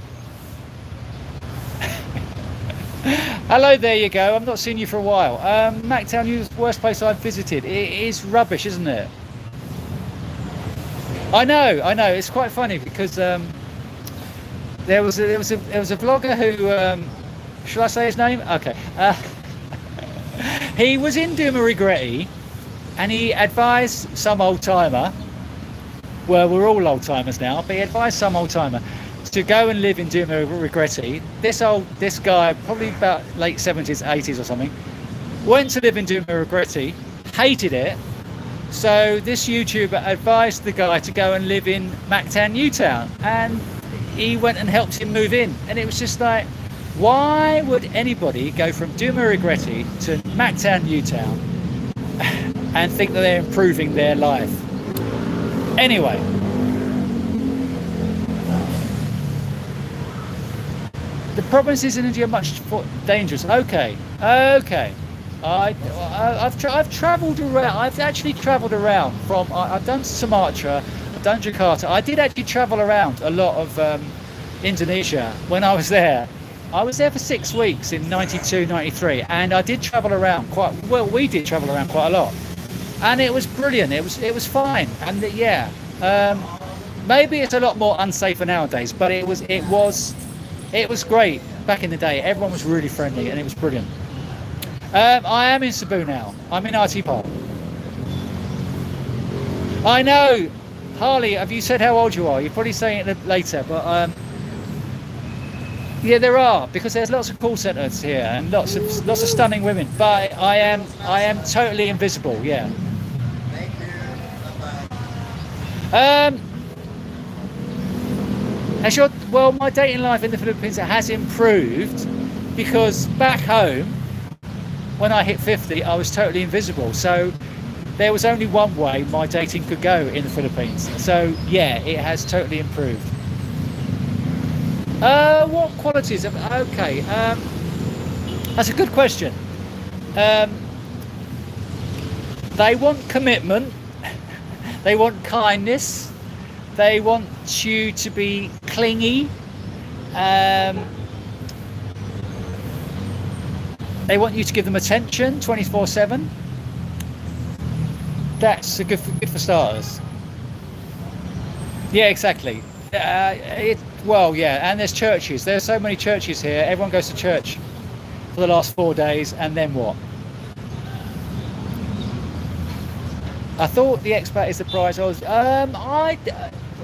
Speaker 1: Hello, there you go. I've not seen you for a while. Mactan is the worst place I've visited. It is rubbish, isn't it? I know. It's quite funny because there was a vlogger who, shall I say his name? Okay. He was in Duma Regreti, and he advised some old timer. Well, we're all old timers now, but he advised some old timer to go and live in Duma Regreti. This guy, probably about late 70s, 80s or something, went to live in Duma Regreti, hated it. So this YouTuber advised the guy to go and live in Mactan, Newtown, and he went and helped him move in. And it was just like, why would anybody go from Duma Regreti to Mactan, Newtown and think that they're improving their life? Anyway, the provinces in India are much more dangerous. Okay. I've travelled around. I've actually travelled around from. I've done Sumatra, I've done Jakarta. I did actually travel around a lot of Indonesia when I was there. I was there for 6 weeks in 92, 93, and I did travel around quite well. We did travel around quite a lot, and it was brilliant. It was fine, and yeah, maybe it's a lot more unsafer nowadays, but it was great back in the day. Everyone was really friendly, and it was brilliant. I am in Cebu now. I'm in IT Park. I know, Harley. Have you said how old you are? You're probably saying it later, but yeah, there are, because there's lots of call centres here and lots of stunning women. But I am totally invisible. Yeah. Well, my dating life in the Philippines has improved, because back home, when I hit 50, I was totally invisible. So there was only one way my dating could go in the Philippines. So yeah, it has totally improved. What qualities? Okay, that's a good question. They want commitment. They want kindness. They want you to be clingy. They want you to give them attention 24/7. That's good for starters. Yeah, exactly. Well, yeah, and there's churches. There's so many churches here. Everyone goes to church for the last 4 days, and then what? I thought the Expat is the prize.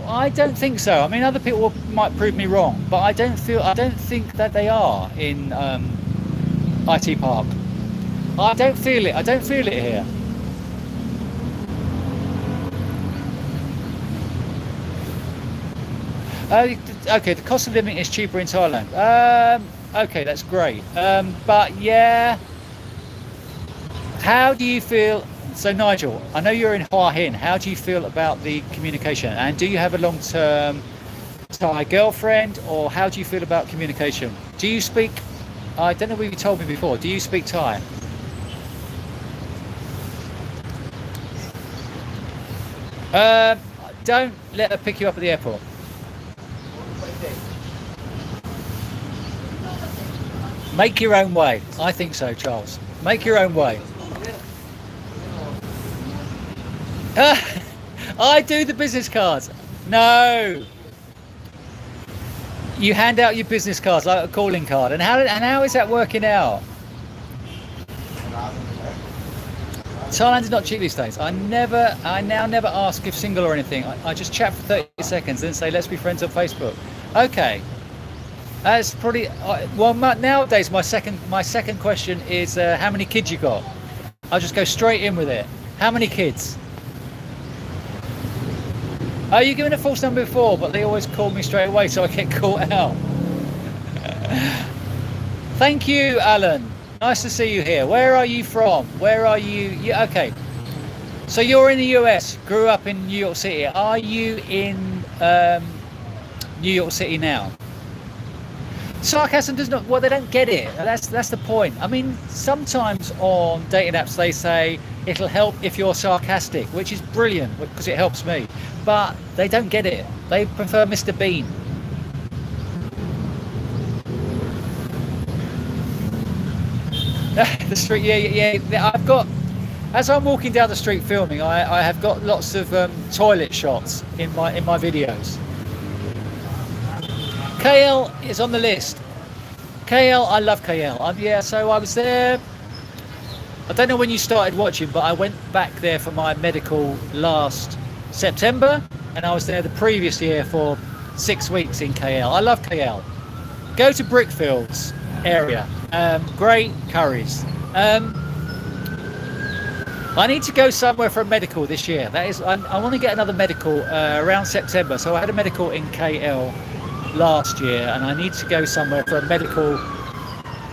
Speaker 1: I don't think so. I mean, other people might prove me wrong, but I don't think that they are in IT Park. I don't feel it. I don't feel it here. Okay, the cost of living is cheaper in Thailand. Okay, that's great. But yeah, how do you feel? So Nigel, I know you're in Hua Hin. How do you feel about the communication? And do you have a long-term Thai girlfriend, or how do you feel about communication? Do you speak? I don't know if you told me before. Do you speak Thai? Don't let her pick you up at the airport. Make your own way. I think so, Charles. Make your own way. I do the business cards. No. You hand out your business cards like a calling card. And how is that working out? Thailand is not cheap these days. I now never ask if single or anything. I just chat for 30 seconds and say, let's be friends on Facebook. Okay. That's probably, well, nowadays my second question is, how many kids you got? I'll just go straight in with it. How many kids? Oh, you given a false number before, but they always call me straight away, so I get caught out. Thank you, Alan. Nice to see you here. Where are you from? Where are you? Yeah, okay. So you're in the US, grew up in New York City. Are you in New York City now? Sarcasm does not, well, they don't get it. That's the point. I mean, sometimes on dating apps they say it'll help if you're sarcastic, which is brilliant because it helps me. But they don't get it. They prefer Mr. Bean. The street, yeah. I've got, as I'm walking down the street filming, I have got lots of toilet shots in my videos. KL is on the list. KL, I love KL. Yeah, so I was there. I don't know when you started watching, but I went back there for my medical last September, and I was there the previous year for 6 weeks in KL. I love KL. Go to Brickfields area. Great curries. I need to go somewhere for a medical this year. That is, I want to get another medical around September. So I had a medical in KL last year, and I need to go somewhere for a medical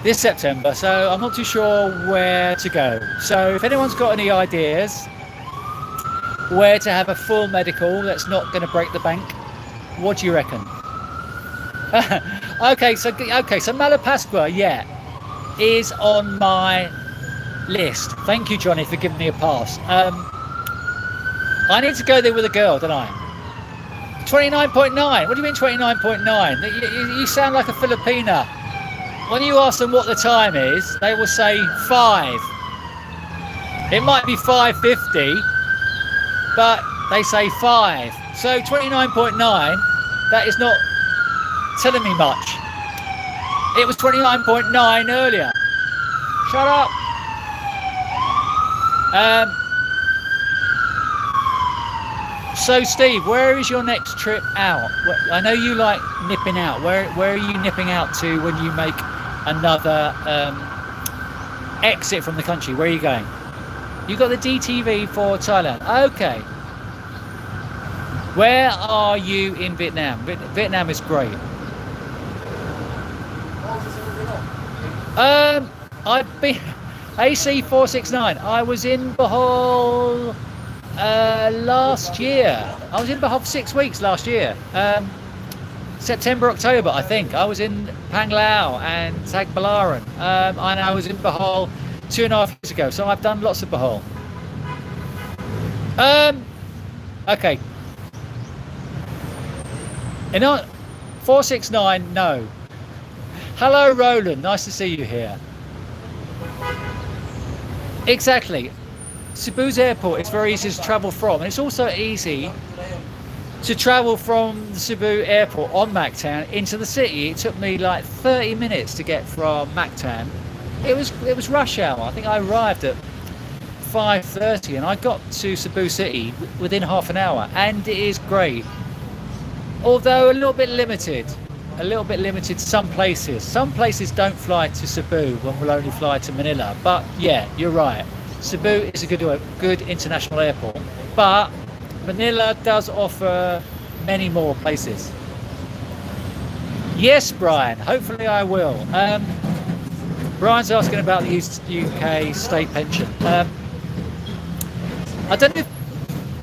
Speaker 1: this September. So I'm not too sure where to go. So if anyone's got any ideas where to have a full medical that's not going to break the bank, what do you reckon? Okay, so Malapascua, yeah, is on my list. Thank you, Johnny, for giving me a pass. I need to go there with a girl, don't I? 29.9. What do you mean 29.9? You sound like a Filipina. When you ask them what the time is, they will say 5. It might be 5:50, but they say 5. So 29.9, that is not telling me much. It was 29.9 earlier. Shut up. So Steve, where is your next trip out? I know you like nipping out. Where are you nipping out to when you make another exit from the country? Where are you going? You got the DTV for Thailand. Okay. Where are you in Vietnam? Vietnam is great. I've been AC 469. I was in Bohol last year. I was in Bohol for 6 weeks last year. September, October, I think. I was in Phang Lao and Tagbilaran. And I was in Bohol 2.5 years ago. So I've done lots of Bohol. Okay. In 469, no. Hello, Roland. Nice to see you here. Exactly. Cebu's airport is very easy to travel from, and it's also easy to travel from the Cebu airport on Mactan into the city. It took me like 30 minutes to get from Mactan. It was rush hour. I think I arrived at 5:30 and I got to Cebu city within half an hour, and it is great. Although a little bit limited some places. Some places don't fly to Cebu when we'll only fly to Manila. But yeah, you're right. Cebu is a good international airport, but Manila does offer many more places. Yes, Brian, hopefully I will. Brian's asking about the UK state pension. I don't know if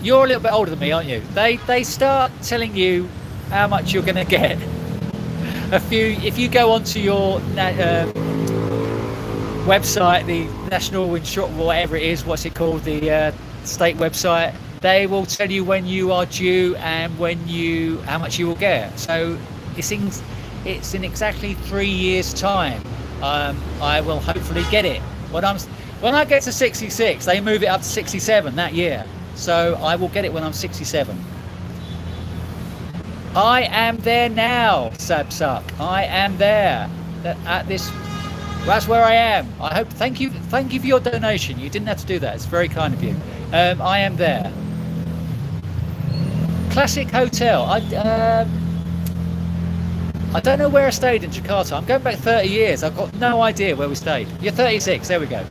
Speaker 1: you're a little bit older than me, aren't you? They start telling you how much you're going to get. If you go onto your website, the national insurance, whatever it is, what's it called, the state website, they will tell you when you are due and how much you will get. So it's in exactly 3 years' time. I will hopefully get it. When I get to 66, they move it up to 67 that year. So I will get it when I'm 67. I am there now, Sabsuck. I am there. That's where I am. I hope. Thank you for your donation. You didn't have to do that. It's very kind of you. I am there. Classic hotel. I don't know where I stayed in Jakarta. I'm going back 30 years. I've got no idea where we stayed. You're 36. There we go.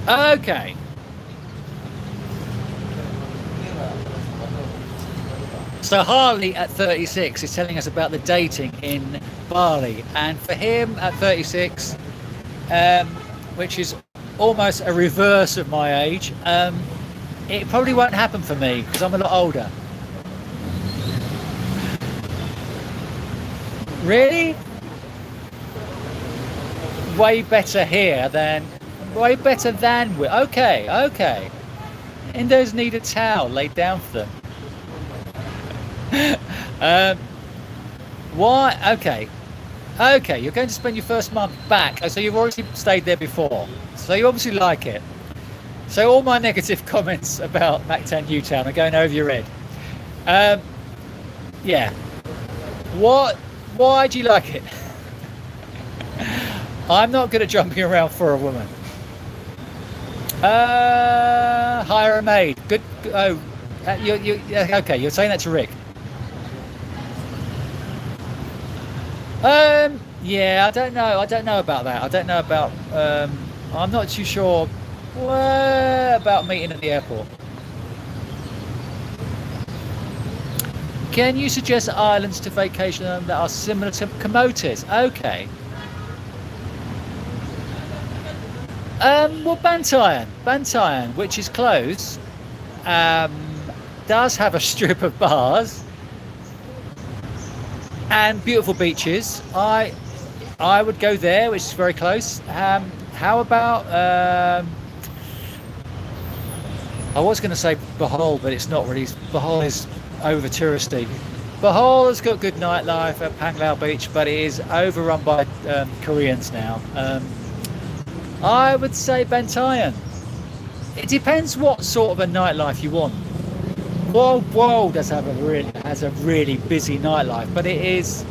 Speaker 1: Okay. So Harley at 36 is telling us about the dating in Bali, and for him at 36, which is almost a reverse of my age, it probably won't happen for me because I'm a lot older. Really? Way better than okay. Indos need a towel laid down for them. Why? Okay, you're going to spend your first month back. So you've already stayed there before, so you obviously like it. So all my negative comments about Mactan Newtown are going over your head. Yeah. Why do you like it? I'm not good at jumping around for a woman. Hire a maid. Good. Oh, okay. You're saying that to Rick. Yeah, I don't know about that. I don't know about. I'm not too sure about meeting at the airport. Can you suggest islands to vacation that are similar to Komotas? Okay. Well, Bantayan, which is close, does have a strip of bars and beautiful beaches. I would go there, which is very close. How about? I was going to say Bohol, but it's not really. Bohol is over touristy. Bohol has got good nightlife at Panglao Beach, but it is overrun by Koreans now. I would say Bantayan. It depends what sort of a nightlife you want. Wall does have a really busy nightlife, but it is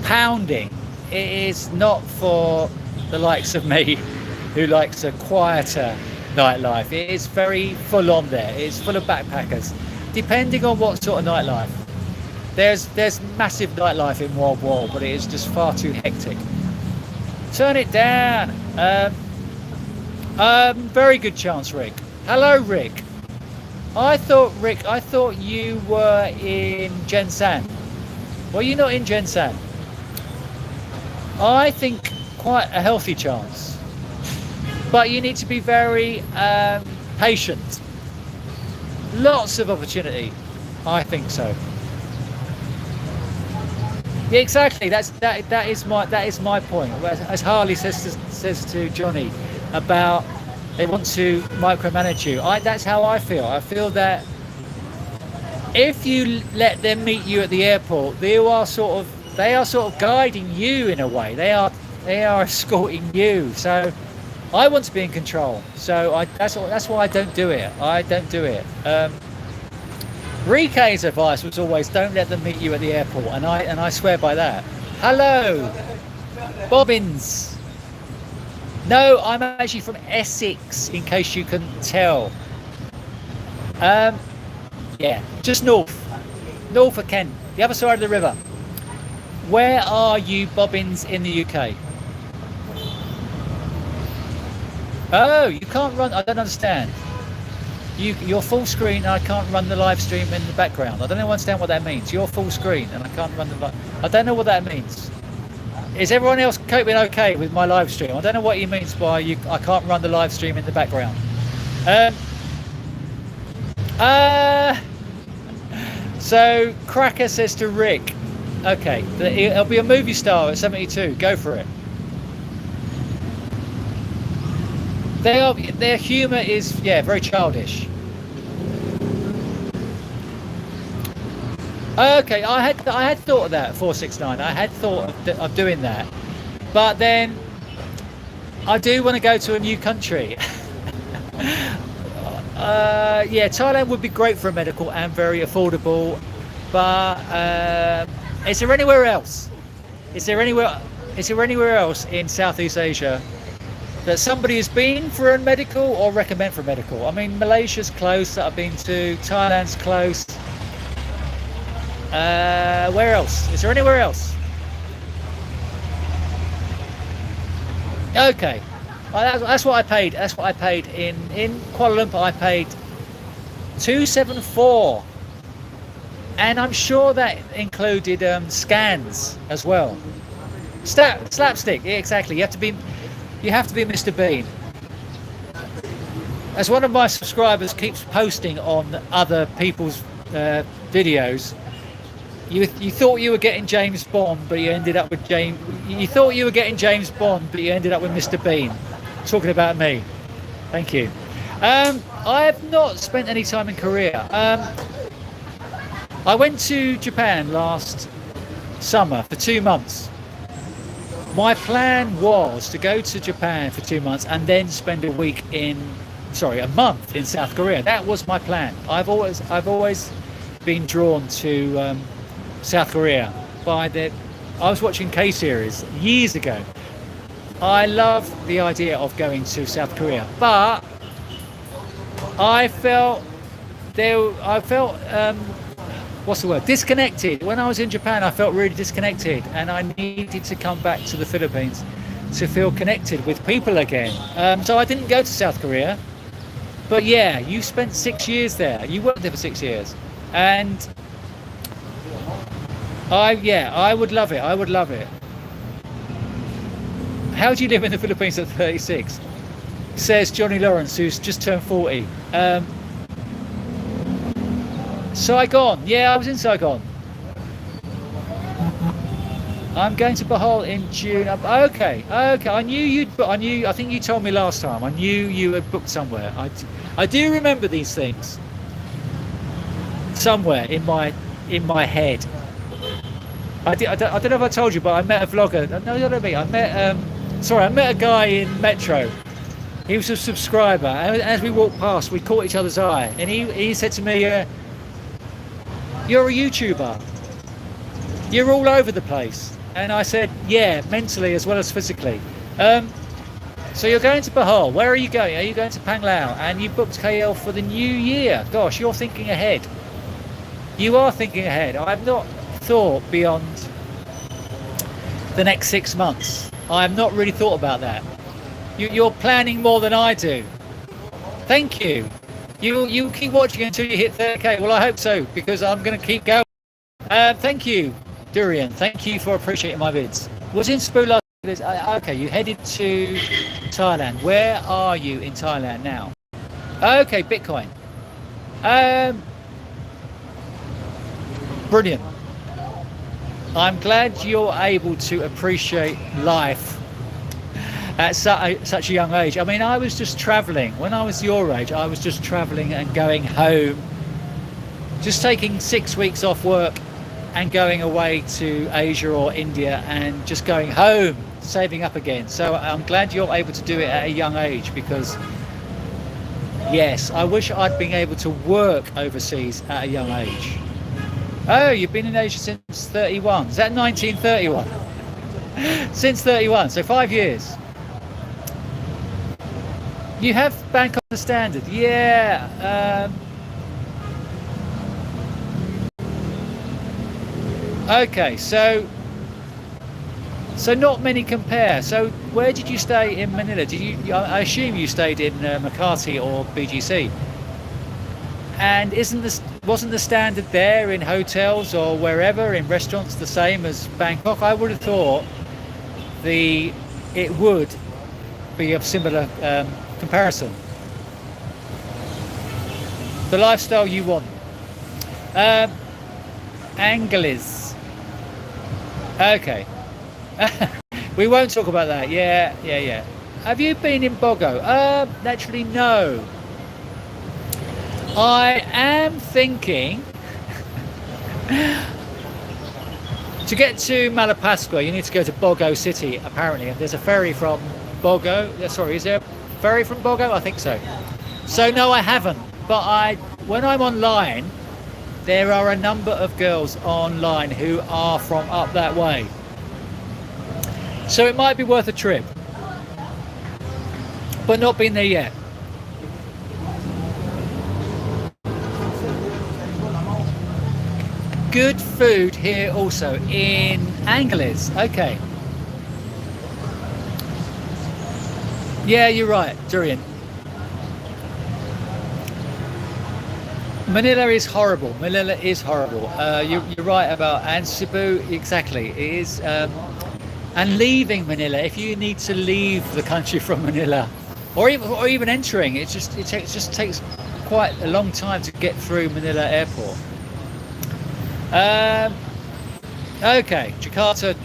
Speaker 1: pounding. It is not for the likes of me, who likes a quieter nightlife. It is very full on there. It's full of backpackers. Depending on what sort of nightlife. There's massive nightlife in Wall, but it is just far too hectic. Turn it down. Very good chance, Rick. Hello, Rick. I thought you were in Jensan. Well, you're not in Jensan. I think quite a healthy chance. But you need to be very patient. Lots of opportunity. I think so. Yeah, exactly. That is my point. As Harley says to Johnny about they want to micromanage you. That's how I feel. I feel that if you let them meet you at the airport, they are sort of guiding you in a way. They are escorting you. So I want to be in control. So that's why I don't do it. Rike's advice was always don't let them meet you at the airport, and I swear by that. Hello, Bobbins. No, I'm actually from Essex, in case you couldn't tell. Yeah, just north of Kent, the other side of the river. Where are you, Bobbins, in the UK? Oh, you can't run. I don't understand. You're full screen and I can't run the live stream in the background. I don't understand what that means. You're full screen and I can't run the live. I don't know what that means. Is everyone else coping okay with my live stream? I don't know what he means by I can't run the live stream in the background. So Cracker says to Rick, okay, it'll be a movie star at 72. Go for it. Their humour is very childish. Okay, I had thought of that 469. I had thought of doing that, but then I do want to go to a new country. Thailand would be great for a medical and very affordable. But is there anywhere else? Is there anywhere else in Southeast Asia that somebody has been for a medical or recommend for a medical? I mean, Malaysia's close that I've been to. Thailand's close. Where else? Is there anywhere else? Okay, that's what I paid. That's what I paid in Kuala Lumpur. I paid 274, and I'm sure that included scans as well. Slapstick, yeah, exactly. You have to be Mr. Bean. As one of my subscribers keeps posting on other people's videos, you thought you were getting James Bond, but you ended up with You thought you were getting James Bond, but you ended up with Mr. Bean. Talking about me. Thank you. I have not spent any time in Korea. I went to Japan last summer for 2 months. My plan was to go to Japan for 2 months and then spend a month in South Korea. That was my plan. I've always been drawn to South Korea I was watching K-series years ago. I love the idea of going to South Korea, but I felt disconnected. When I was in Japan, I felt really disconnected, and I needed to come back to the Philippines to feel connected with people again. So I didn't go to South Korea, but yeah, you spent 6 years there. You worked there for 6 years, and I would love it. I would love it. How do you live in the Philippines at 36? Says Johnny Lawrence, who's just turned 40. Saigon. Yeah, I was in Saigon. I'm going to Bohol in June. Okay, okay. I knew you'd. I knew. I think you told me last time. I knew you had booked somewhere. I do remember these things. Somewhere in my head. I don't know if I told you, but I met a vlogger. No, you know me. I met. Sorry, I met a guy in Metro. He was a subscriber, and as we walked past, we caught each other's eye, and he said to me, "You're a YouTuber. You're all over the place." And I said, "Yeah, mentally as well as physically." So you're going to Bohol. Where are you going? Are you going to Panglao? And you booked KL for the new year. Gosh, you're thinking ahead. You are thinking ahead. I've not thought beyond the next 6 months. I have not really thought about that. You're planning more than I do. Thank you. You keep watching until you hit 30k. Well, I hope so, because I'm going to keep going. Thank you, Durian. Thank you for appreciating my vids. Was in Cebu last. Okay, you headed to Thailand. Where are you in Thailand now? Okay, Bitcoin. Brilliant. I'm glad you're able to appreciate life at such a young age. I mean, I was just traveling. When I was your age, I was just traveling and going home. Just taking 6 weeks off work and going away to Asia or India and just going home, saving up again. So I'm glad you're able to do it at a young age, because yes, I wish I'd been able to work overseas at a young age. Oh, you've been in Asia since 31. Is that 1931? Since 31, so 5 years. You have Bangkok the standard, yeah. Okay, so not many compare. So where did you stay in Manila? Did you? I assume you stayed in Makati or BGC. And wasn't the standard there in hotels or wherever in restaurants the same as Bangkok? I would have thought it would be of similar comparison. The lifestyle you want. Angeles. Okay. We won't talk about that. Yeah. Have you been in Bogo? Naturally, no. I am thinking to get to Malapascua, you need to go to Bogo City, apparently. And there's a ferry from Bogo. Sorry, is there a ferry from Bogo? I think so. So no, I haven't. But when I'm online, there are a number of girls online who are from up that way. So it might be worth a trip. But not been there yet. Good food here also in Angeles. Okay. Yeah, you're right, Durian. Manila is horrible. Manila is horrible. You're right about, and Cebu, exactly. It is. And leaving Manila, if you need to leave the country from Manila, or even entering, it just takes quite a long time to get through Manila Airport. Okay, Jakarta.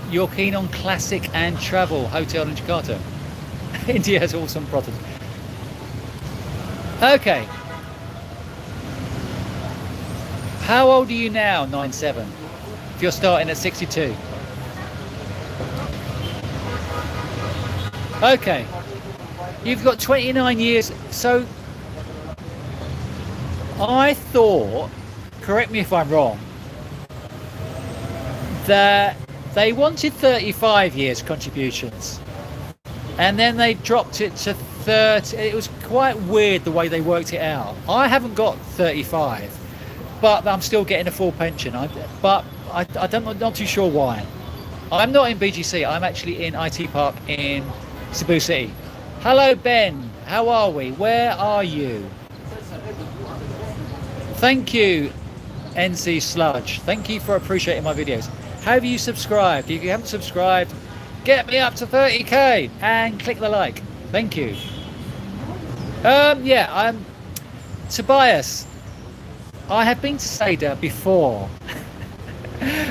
Speaker 1: You're keen on classic and travel hotel in Jakarta. India has awesome products. Okay. How old are you now, 97? If you're starting at 62. Okay. You've got 29 years. So I thought, correct me if I'm wrong, that they wanted 35 years contributions. And then they dropped it to 30. It was quite weird the way they worked it out. I haven't got 35. But I'm still getting a full pension. But I don't, not too sure why. I'm not in BGC. I'm actually in IT Park in Cebu City. Hello, Ben. How are we? Where are you? Thank you, NC Sludge. Thank you for appreciating my videos. Have you subscribed? If you haven't subscribed, get me up to 30k and click the like. Thank you. Yeah, I'm Tobias. I have been to Seda before.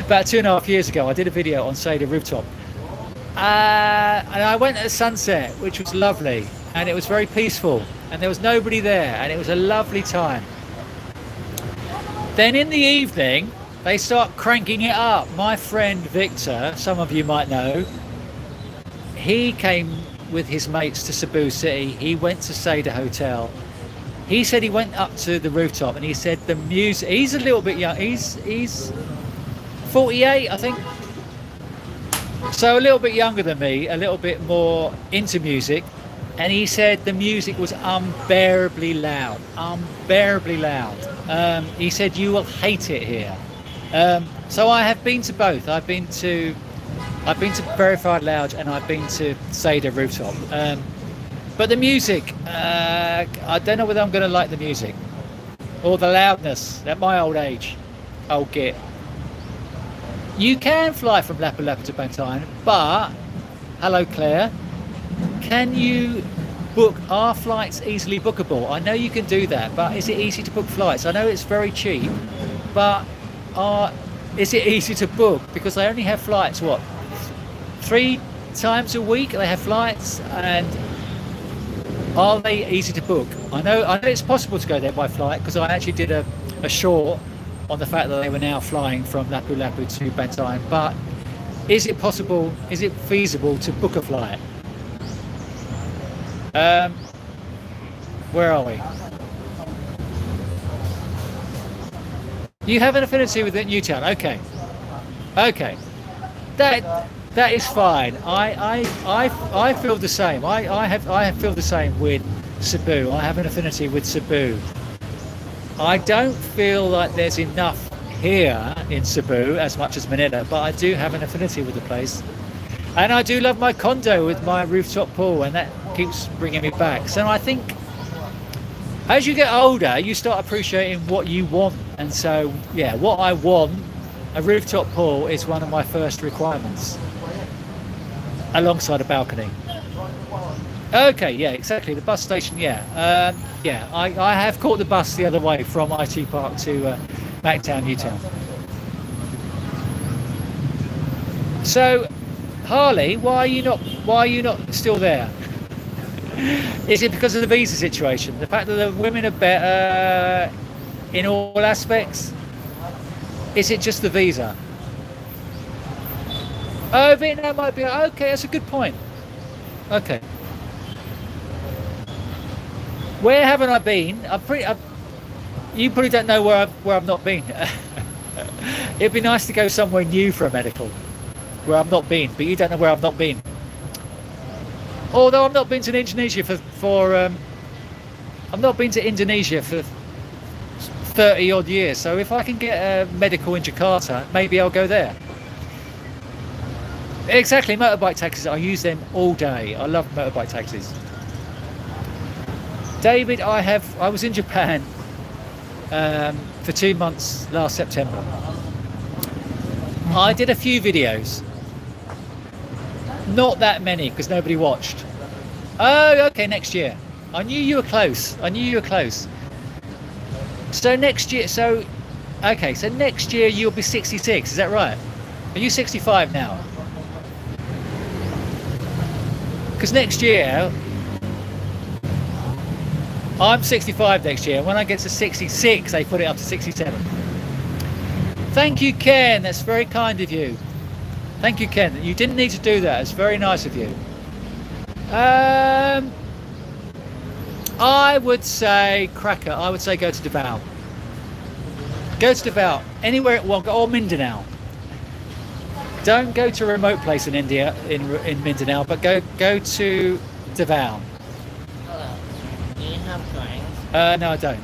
Speaker 1: About 2.5 years ago, I did a video on Seda Rooftop. And I went at sunset, which was lovely, and it was very peaceful, and there was nobody there, and it was a lovely time. Then in the evening, they start cranking it up. My friend Victor, some of you might know, he came with his mates to Cebu City. He went to Seda Hotel. He said he went up to the rooftop and he said the music, he's a little bit young, he's 48, I think. So a little bit younger than me, a little bit more into music. And he said the music was unbearably loud, unbearably loud. He said you will hate it here. So I have been to both. I've been to Verified Lounge and I've been to Seda Rooftop. But the music, I don't know whether I'm going to like the music or the loudness at my old age. I'll get. You can fly from Lapu-Lapu to Mactan, but hello Claire, can you book, are flights easily bookable? I know you can do that, but is it easy to book flights? I know it's very cheap, but is it easy to book? Because they only have flights, what, 3 times a week they have flights, and are they easy to book? I know it's possible to go there by flight, because I actually did a short on the fact that they were now flying from Lapu-Lapu to Mactan, but is it possible, is it feasible to book a flight? Where are we? You have an affinity with Newtown, okay. That is fine. I feel the same. I feel the same with Cebu. I have an affinity with Cebu. I don't feel like there's enough here in Cebu as much as Manila, but I do have an affinity with the place. And I do love my condo with my rooftop pool, and that keeps bringing me back. So I think as you get older, you start appreciating what you want. And so, yeah, what I want, a rooftop pool, is one of my first requirements, alongside a balcony. Okay, yeah, exactly. The bus station, yeah. I have caught the bus the other way from IT Park to Mactan, Newtown. So, Harley, why are you not still there? Is it because of the visa situation? The fact that the women are better in all aspects? Is it just the visa? Oh, Vietnam might be okay. That's a good point. Okay. Where haven't I been? You probably don't know where I've not been. It'd be nice to go somewhere new for a medical, where I've not been, but you don't know where I've not been. Although I've not been to Indonesia I've not been to Indonesia for 30 odd years. So if I can get a medical in Jakarta, maybe I'll go there. Exactly, motorbike taxis. I use them all day. I love motorbike taxis. David, I was in Japan for 2 months last September. I did a few videos. Not that many, because nobody watched. Oh, okay, next year. I knew you were close. So next year, so next year you'll be 66, is that right? Are you 65 now? Because next year, I'm 65 next year. When I get to 66, they put it up to 67. Thank you, Ken. That's very kind of you. Thank you, Ken. You didn't need to do that. It's very nice of you. I would say Cracker. I would say go to Davao. Go to Davao. Anywhere, well, or Mindanao. Don't go to a remote place in India, in Mindanao, but go to Davao.
Speaker 2: Hello. Do you have drinks?
Speaker 1: No, I don't.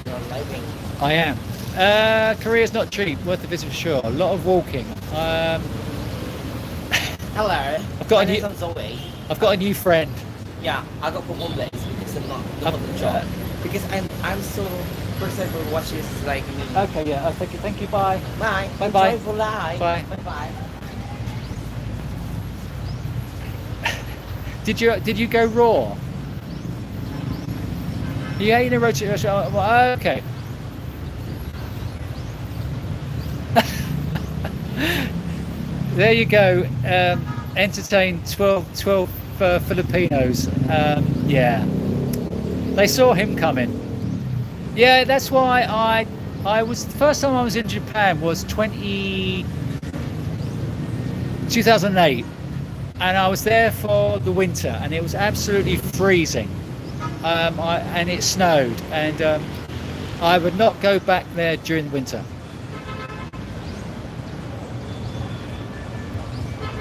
Speaker 2: You're living.
Speaker 1: I am. Korea's not cheap, worth the visit for sure. A lot of walking.
Speaker 2: Hello.
Speaker 1: I've got a new friend.
Speaker 2: Yeah, I got one place because I'm not the job. Because I'm so person who watches like me.
Speaker 1: Okay, yeah. Thank you. Bye.
Speaker 2: Bye.
Speaker 1: Bye.
Speaker 2: Enjoy for life.
Speaker 1: Bye.
Speaker 2: Bye.
Speaker 1: Did you go raw? You ate in a rotisserie restaurant? Okay. There you go. Entertain 12 Filipinos. Yeah, they saw him coming. Yeah, that's why I was the first time I was in Japan was 2008, and I was there for the winter, and it was absolutely freezing. And it snowed, and I would not go back there during the winter.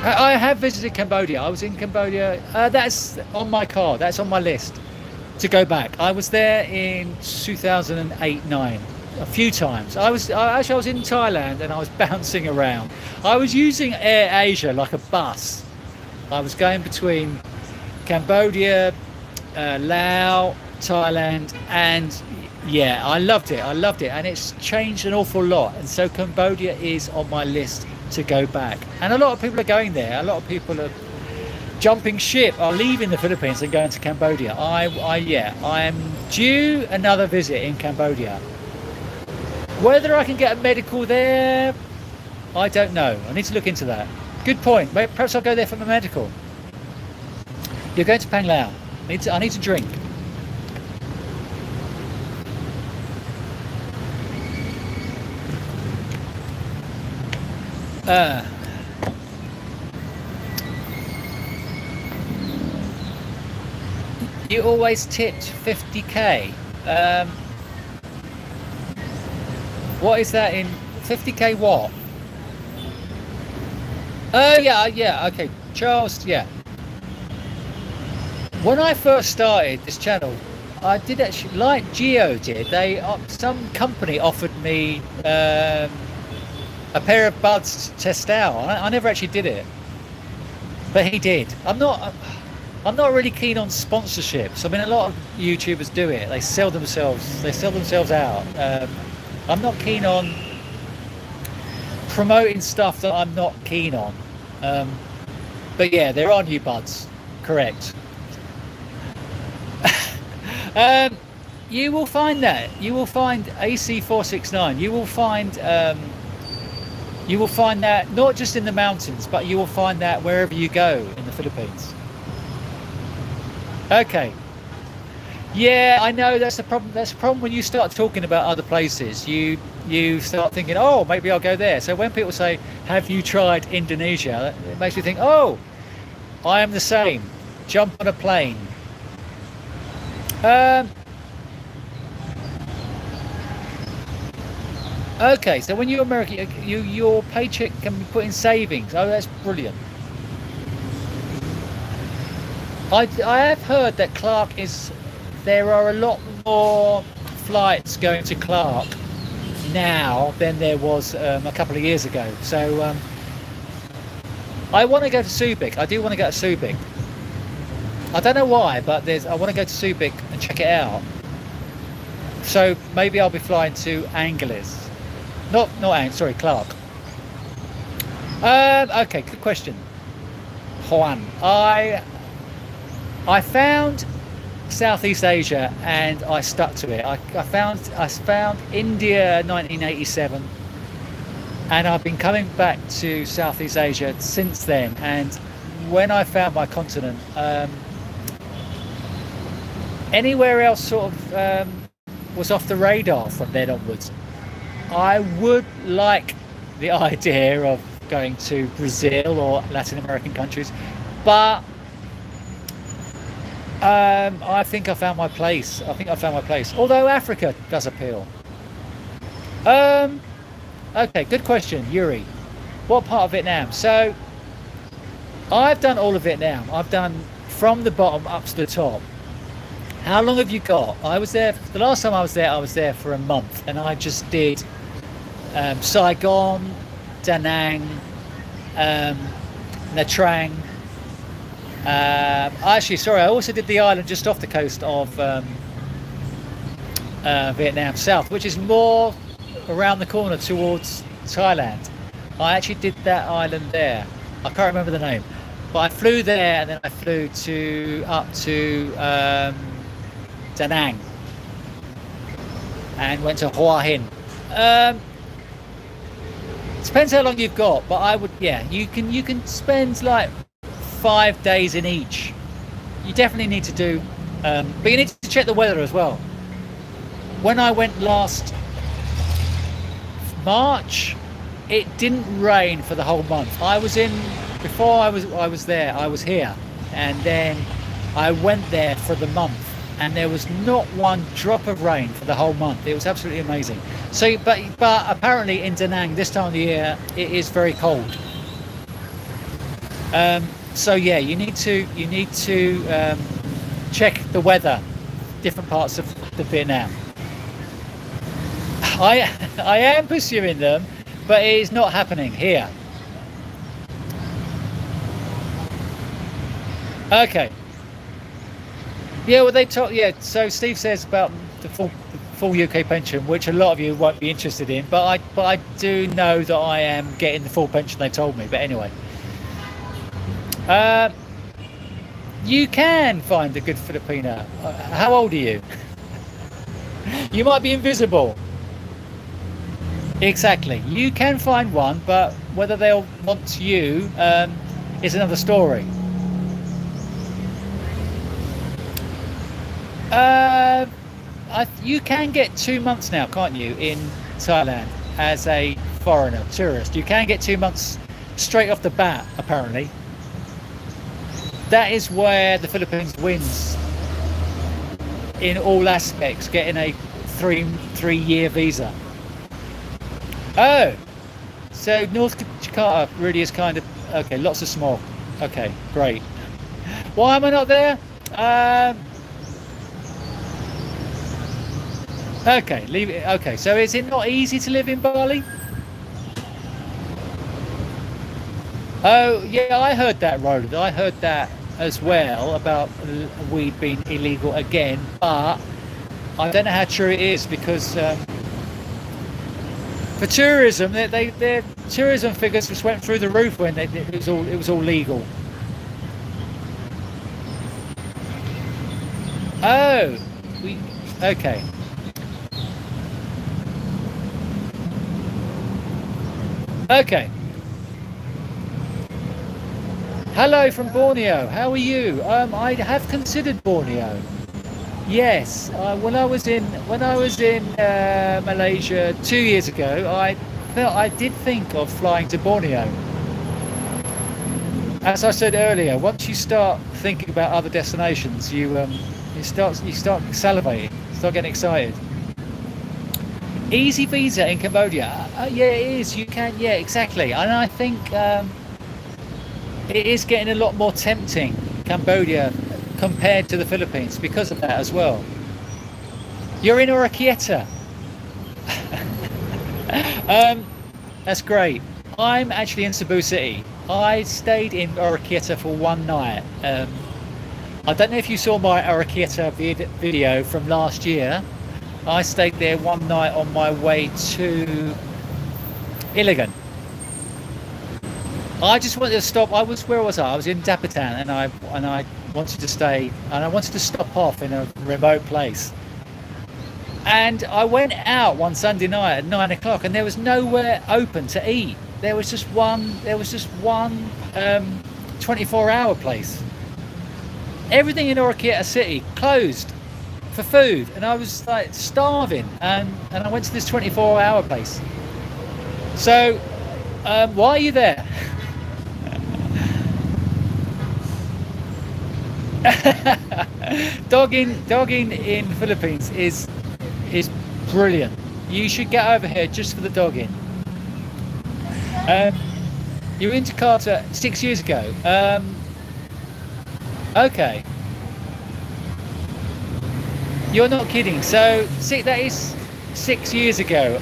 Speaker 1: I have visited Cambodia. I was in Cambodia. That's on my card. That's on my list to go back. I was there in 2008-9 a few times. I was in Thailand and I was bouncing around. I was using Air Asia like a bus. I was going between Cambodia, Laos, Thailand, and yeah, I loved it. And it's changed an awful lot. And so Cambodia is on my list to go back. And a lot of people are going there. A lot of people are jumping ship, are leaving the Philippines and going to Cambodia. I am due another visit in Cambodia. Whether I can get a medical there, I don't know. I need to look into that. Good point. Perhaps I'll go there for my medical. You're going to Pang Lao. I need to drink. You always tipped 50k. What is that in 50k? What? Oh yeah, okay, Charles. Yeah. When I first started this channel, I did actually, like Geo did. Some company offered me a pair of buds to test out. I never actually did it, but he did. I'm not really keen on sponsorships. I mean, a lot of YouTubers do it. They sell themselves out. I'm not keen on promoting stuff that I'm not keen on. But yeah, there are new buds. Correct. You will find that. You will find AC469. You will find that not just in the mountains, but you will find that wherever you go in the Philippines. Okay. Yeah, I know that's the problem. That's the problem when you start talking about other places. You start thinking, oh, maybe I'll go there. So when people say, "Have you tried Indonesia?" it makes me think, oh, I am the same. Jump on a plane. Okay, so when you're American, your paycheck can be put in savings. Oh, that's brilliant. I have heard that there are a lot more flights going to Clark now than there was a couple of years ago. So I want to go to Subic. I do want to go to Subic. I don't know why, but I want to go to Subic and check it out. So maybe I'll be flying to Angeles. Sorry, Clark. Okay, good question. Juan, I found Southeast Asia and I stuck to it. I found India 1987, and I've been coming back to Southeast Asia since then. And when I found my continent, anywhere else sort of was off the radar from then onwards. I would like the idea of going to Brazil or Latin American countries, but I think I found my place. Although Africa does appeal. Okay, good question, Yuri. What part of Vietnam? So I've done all of Vietnam. I've done from the bottom up to the top. How long have you got? I was there, the last time I was there for a month, and I just did Saigon, Da Nang, Nha Trang. Actually, sorry, I also did the island just off the coast of Vietnam South, which is more around the corner towards Thailand. I actually did that island there. I can't remember the name, but I flew there and then I flew up to Da Nang and went to Hua Hin. Depends how long you've got, but I would, yeah, you can spend like 5 days in each. You definitely need to do, but you need to check the weather as well. When I went last March, it didn't rain for the whole month. I was in before I was there. I was here, and then I went there for the month, and there was not one drop of rain for the whole month. It was absolutely amazing. So, but apparently in Da Nang this time of the year it is very cold. So yeah, you need to check the weather, different parts of the Vietnam. I am pursuing them, but it is not happening here. Okay. Yeah, well, they talk. Yeah, so Steve says about the full UK pension, which a lot of you won't be interested in, but I do know that I am getting the full pension they told me. But anyway, you can find a good Filipino. How old are you? You might be invisible. Exactly. You can find one, but whether they'll want you is another story. You can get 2 months now, can't you, in Thailand as a foreigner, tourist? You can get 2 months straight off the bat, apparently. That is where the Philippines wins in all aspects, getting a three-year visa. Oh, so North Jakarta really is kind of okay. Lots of smog. Okay, great. Why am I not there? Okay, leave it. Okay, so is it not easy to live in Bali? Oh, yeah, I heard that, Roland. I heard that as well about weed being illegal again, but I don't know how true it is because for tourism, their tourism figures just went through the roof when it was all legal. Oh, okay. Okay. Hello from Borneo. How are you? I have considered Borneo. Yes. When I was in Malaysia 2 years ago, I did think of flying to Borneo. As I said earlier, once you start thinking about other destinations, you start salivating, start getting excited. Easy visa in Cambodia. Yeah, it is. You can. Yeah, exactly. And I think it is getting a lot more tempting, Cambodia, compared to the Philippines because of that as well. You're in Oroquieta. That's great. I'm actually in Cebu City. I stayed in Oroquieta for one night. I don't know if you saw my Oroquieta video from last year. I stayed there one night on my way to Iligan. I just wanted to stop. Where was I? I was in Dapitan, and I wanted to stay, and I wanted to stop off in a remote place. And I went out one Sunday night at 9 o'clock, and there was nowhere open to eat. There was just one 24-hour place. Everything in Oroquieta City closed for food, and I was like starving, and I went to this 24-hour place. So why are you there? dogging in Philippines is brilliant. You should get over here just for the dogging. You were in Jakarta 6 years ago. Okay. You're not kidding. So that is 6 years ago,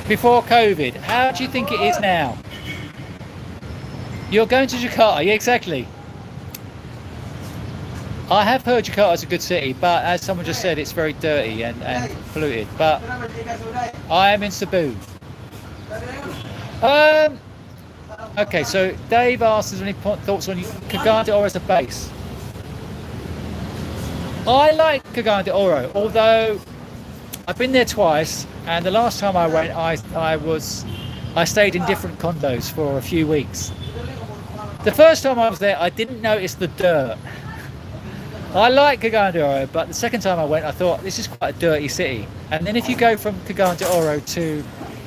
Speaker 1: before COVID. How do you think it is now? You're going to Jakarta, yeah, exactly. I have heard Jakarta is a good city, but as someone just said, it's very dirty and polluted. But I am in Cebu. Okay, so Dave asked us any thoughts on Cagayan de Oro as a base. I like Cagayan de Oro, although I've been there twice, and the last time I went, I was I stayed in different condos for a few weeks. The first time I was there, I didn't notice the dirt. I like Cagayan de Oro, but the second time I went, I thought this is quite a dirty city. And then if you go from Cagayan de Oro to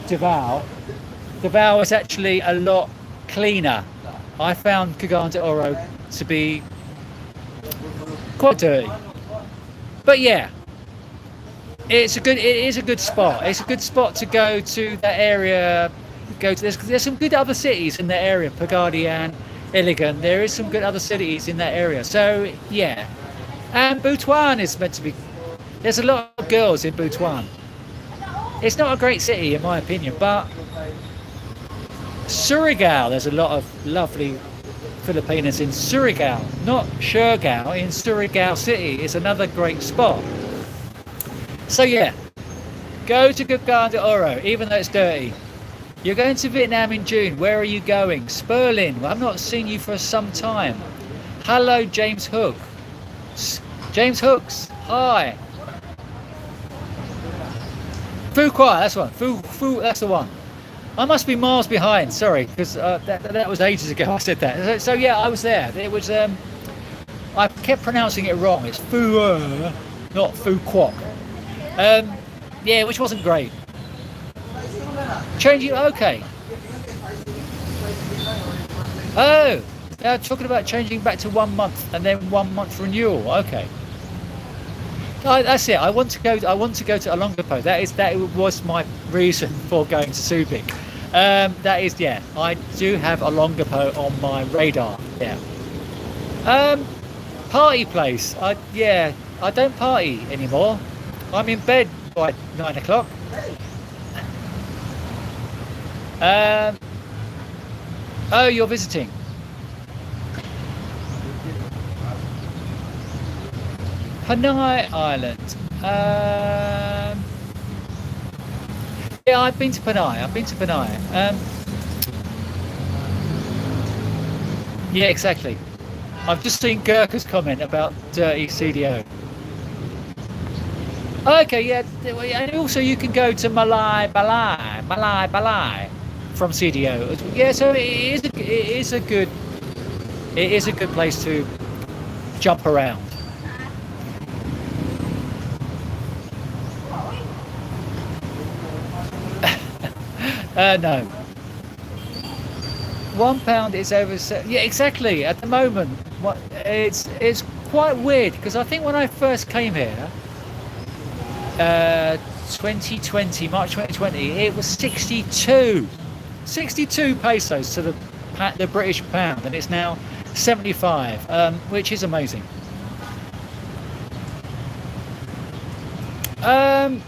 Speaker 1: Davao, Davao is actually a lot cleaner. I found Cagayan de Oro to be quite dirty. But yeah, it is a good spot. It's a good spot to go to that area. There's some good other cities in that area, Pagadian, Iligan. There is some good other cities in that area. So yeah. And Butuan is meant to be. There's a lot of girls in Butuan. It's not a great city in my opinion, but Surigao, there's a lot of lovely Filipinas in Surigao, not Siargao. In Surigao City is another great spot. So yeah, go to Cagayan de Oro, even though it's dirty. You're going to Vietnam in June. Where are you going? Sperlin. Well, I've not seen you for some time. Hello, James Hook. James Hooks. Hi. Phu Quai, that's one. Phu, that's the one. I must be miles behind. Sorry, because that was ages ago. I said that. So yeah, I was there. It was. I kept pronouncing it wrong. It's Phu, not Phu Quoc. Yeah, which wasn't great. Changing. Okay. Oh, they're talking about changing back to 1 month and then 1 month renewal. Okay. That's it. I want to go to Olongapo. That was my reason for going to Subic. That is, yeah. I do have Olongapo on my radar. Yeah. Party place. I don't party anymore. I'm in bed by 9 o'clock. Oh, you're visiting. Panay Island. Yeah, I've been to Panay. Yeah, exactly. I've just seen Gurkha's comment about dirty CDO. Okay, yeah, and also you can go to Malay Balai from CDO. Yeah, so it is a good place to jump around. No. £1 is over. Yeah, exactly. At the moment, it's quite weird because I think when I first came here, 2020, March 2020, it was 62 pesos to the British pound, and it's now 75, which is amazing.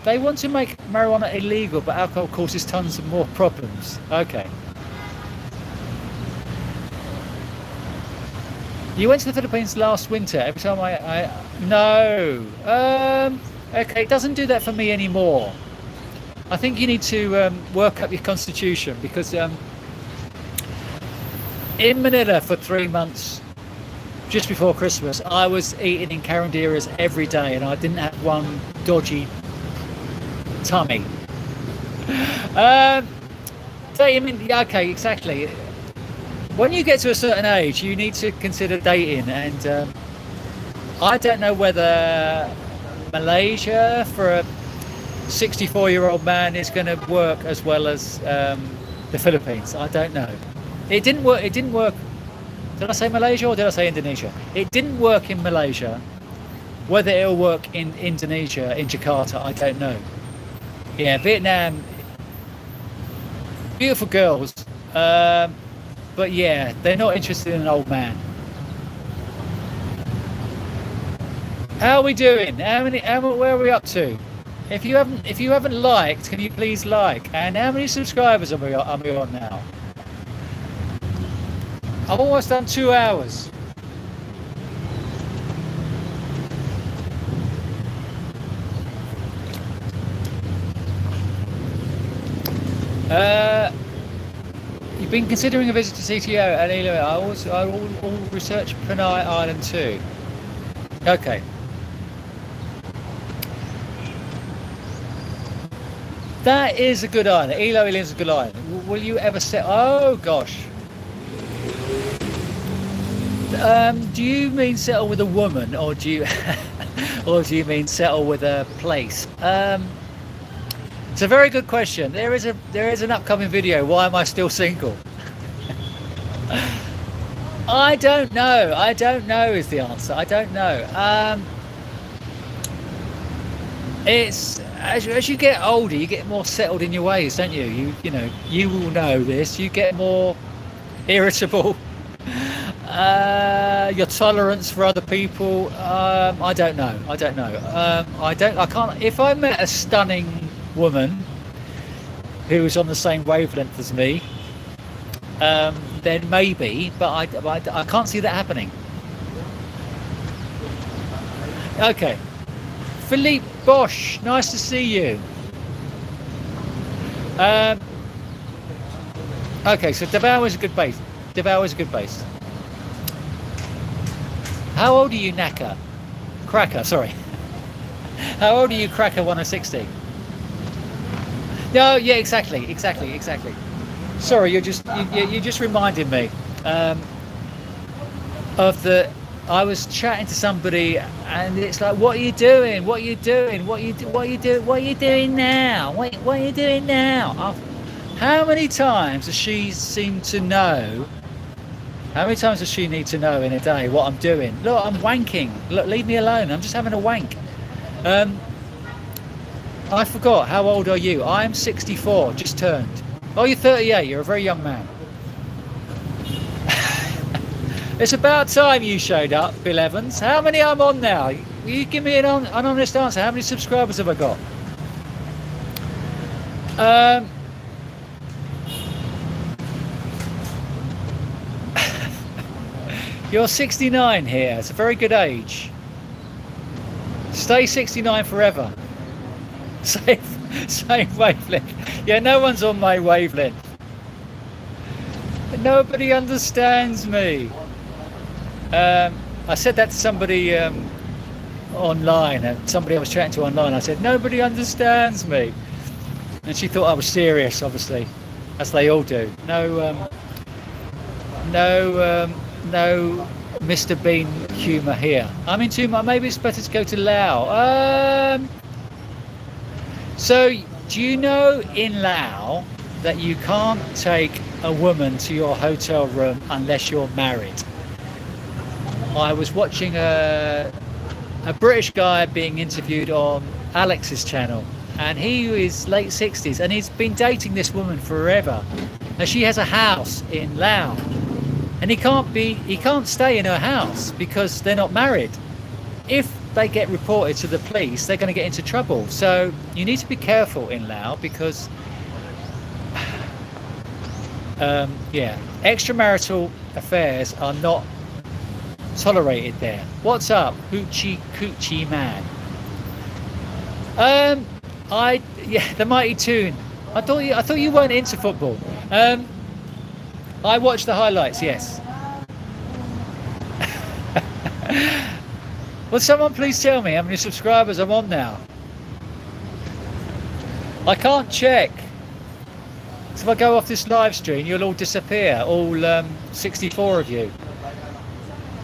Speaker 1: They want to make marijuana illegal, but alcohol causes tons of more problems. Okay. You went to the Philippines last winter. Every time no. Okay, it doesn't do that for me anymore. I think you need to work up your constitution because in Manila for 3 months, just before Christmas, I was eating in caranderas every day, and I didn't have one dodgy tummy. So I mean, okay, exactly. When you get to a certain age, you need to consider dating, and I don't know whether Malaysia for a 64-year-old man is going to work as well as the Philippines. I don't know. It didn't work. Did I say Malaysia or did I say Indonesia? It didn't work in Malaysia. Whether it'll work in Indonesia, in Jakarta, I don't know. Yeah, Vietnam, beautiful girls, but yeah, they're not interested in an old man. How are we doing? Where are we up to? If you haven't liked, can you please like? And how many subscribers are we on now? I've almost done 2 hours. You've been considering a visit to CTO and I will research Panay Island too. Okay. That is a good island. Ilo is a good island. Will you ever set? Oh gosh. Do you mean settle with a woman, or do you, or do you mean settle with a place? It's a very good question. There is an upcoming video. Why am I still single? I don't know. I don't know is the answer. I don't know. It's as you get older, you get more settled in your ways, don't you? You know, you will know this. You get more irritable. Your tolerance for other people. I don't know. I don't know. I can't. If I met a stunning woman who was on the same wavelength as me, then maybe. But I can't see that happening. Okay. Philippe Bosch, nice to see you. Okay, so Davao is a good base. Davao is a good base. How old are you, Naka? Cracker, sorry. How old are you, Cracker 160? No, yeah, exactly. Sorry, you just reminded me of the. I was chatting to somebody, and it's like, "What are you doing? What are you doing? What are you doing now? What are you doing now?" How many times does she seem to know? How many times does she need to know in a day what I'm doing? Look, I'm wanking. Look, leave me alone. I'm just having a wank. I forgot. How old are you? I'm 64. Just turned. Oh, you're 38. You're a very young man. It's about time you showed up, Bill Evans. How many I'm on now? Will you give me an honest answer? How many subscribers have I got? You're 69 here. It's a very good age. Stay 69 forever. Same wavelength. Yeah, no one's on my wavelength. Nobody understands me. I said that to somebody online, and somebody I was chatting to online. I said, nobody understands me. And she thought I was serious, obviously, as they all do. No Mr. Bean humour here. I'm in too much. Maybe it's better to go to Lao. So, do you know in Lao that you can't take a woman to your hotel room unless you're married? I was watching a British guy being interviewed on Alex's channel, and he is late 60s, and he's been dating this woman forever, and she has a house in Laos, and he can't stay in her house because they're not married. If they get reported to the police, they're going to get into trouble. So you need to be careful in Laos because extramarital affairs are not tolerated there. What's up, Hoochie man? The Mighty Toon. I thought you weren't into football. I watched the highlights. Yes. Will someone please tell me how many subscribers I'm on now? I can't check. So if I go off this live stream, you'll all disappear. All 64 of you.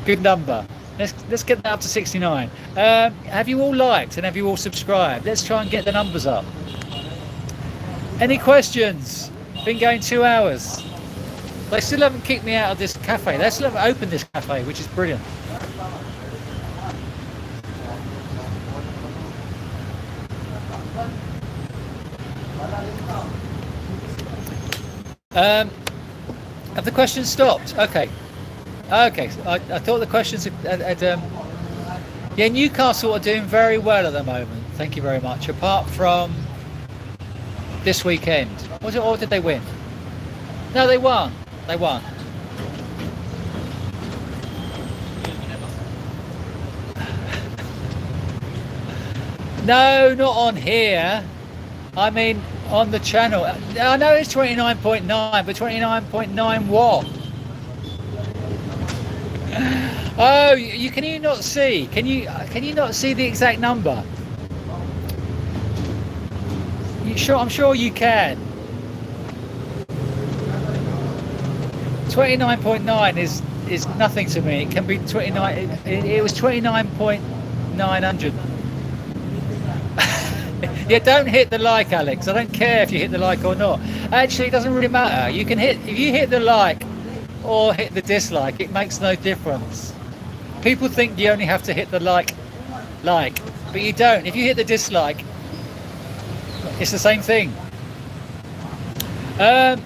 Speaker 1: Good number. Let's get that up to 69. Have you all liked and have you all subscribed? Let's try and get the numbers up. Any questions? Been going 2 hours. They still haven't kicked me out of this cafe. They still haven't opened this cafe, which is brilliant. Have the questions stopped? Okay. Okay, I thought the questions had yeah, Newcastle are doing very well at the moment. Thank you very much. Apart from this weekend. Was it, or did they win? No, they won. They won. No, not on here. I mean, on the channel. I know it's 29.9, but 29.9 what? Oh, can you not see? Can you not see the exact number? I'm sure you can. 29.9 is nothing to me. It can be 29. It was 29.900. Yeah, don't hit the like, Alex. I don't care if you hit the like or not. Actually, it doesn't really matter. You can hit, if you hit the like or hit the dislike, it makes no difference. People think you only have to hit the like, but you don't. If you hit the dislike, it's the same thing. I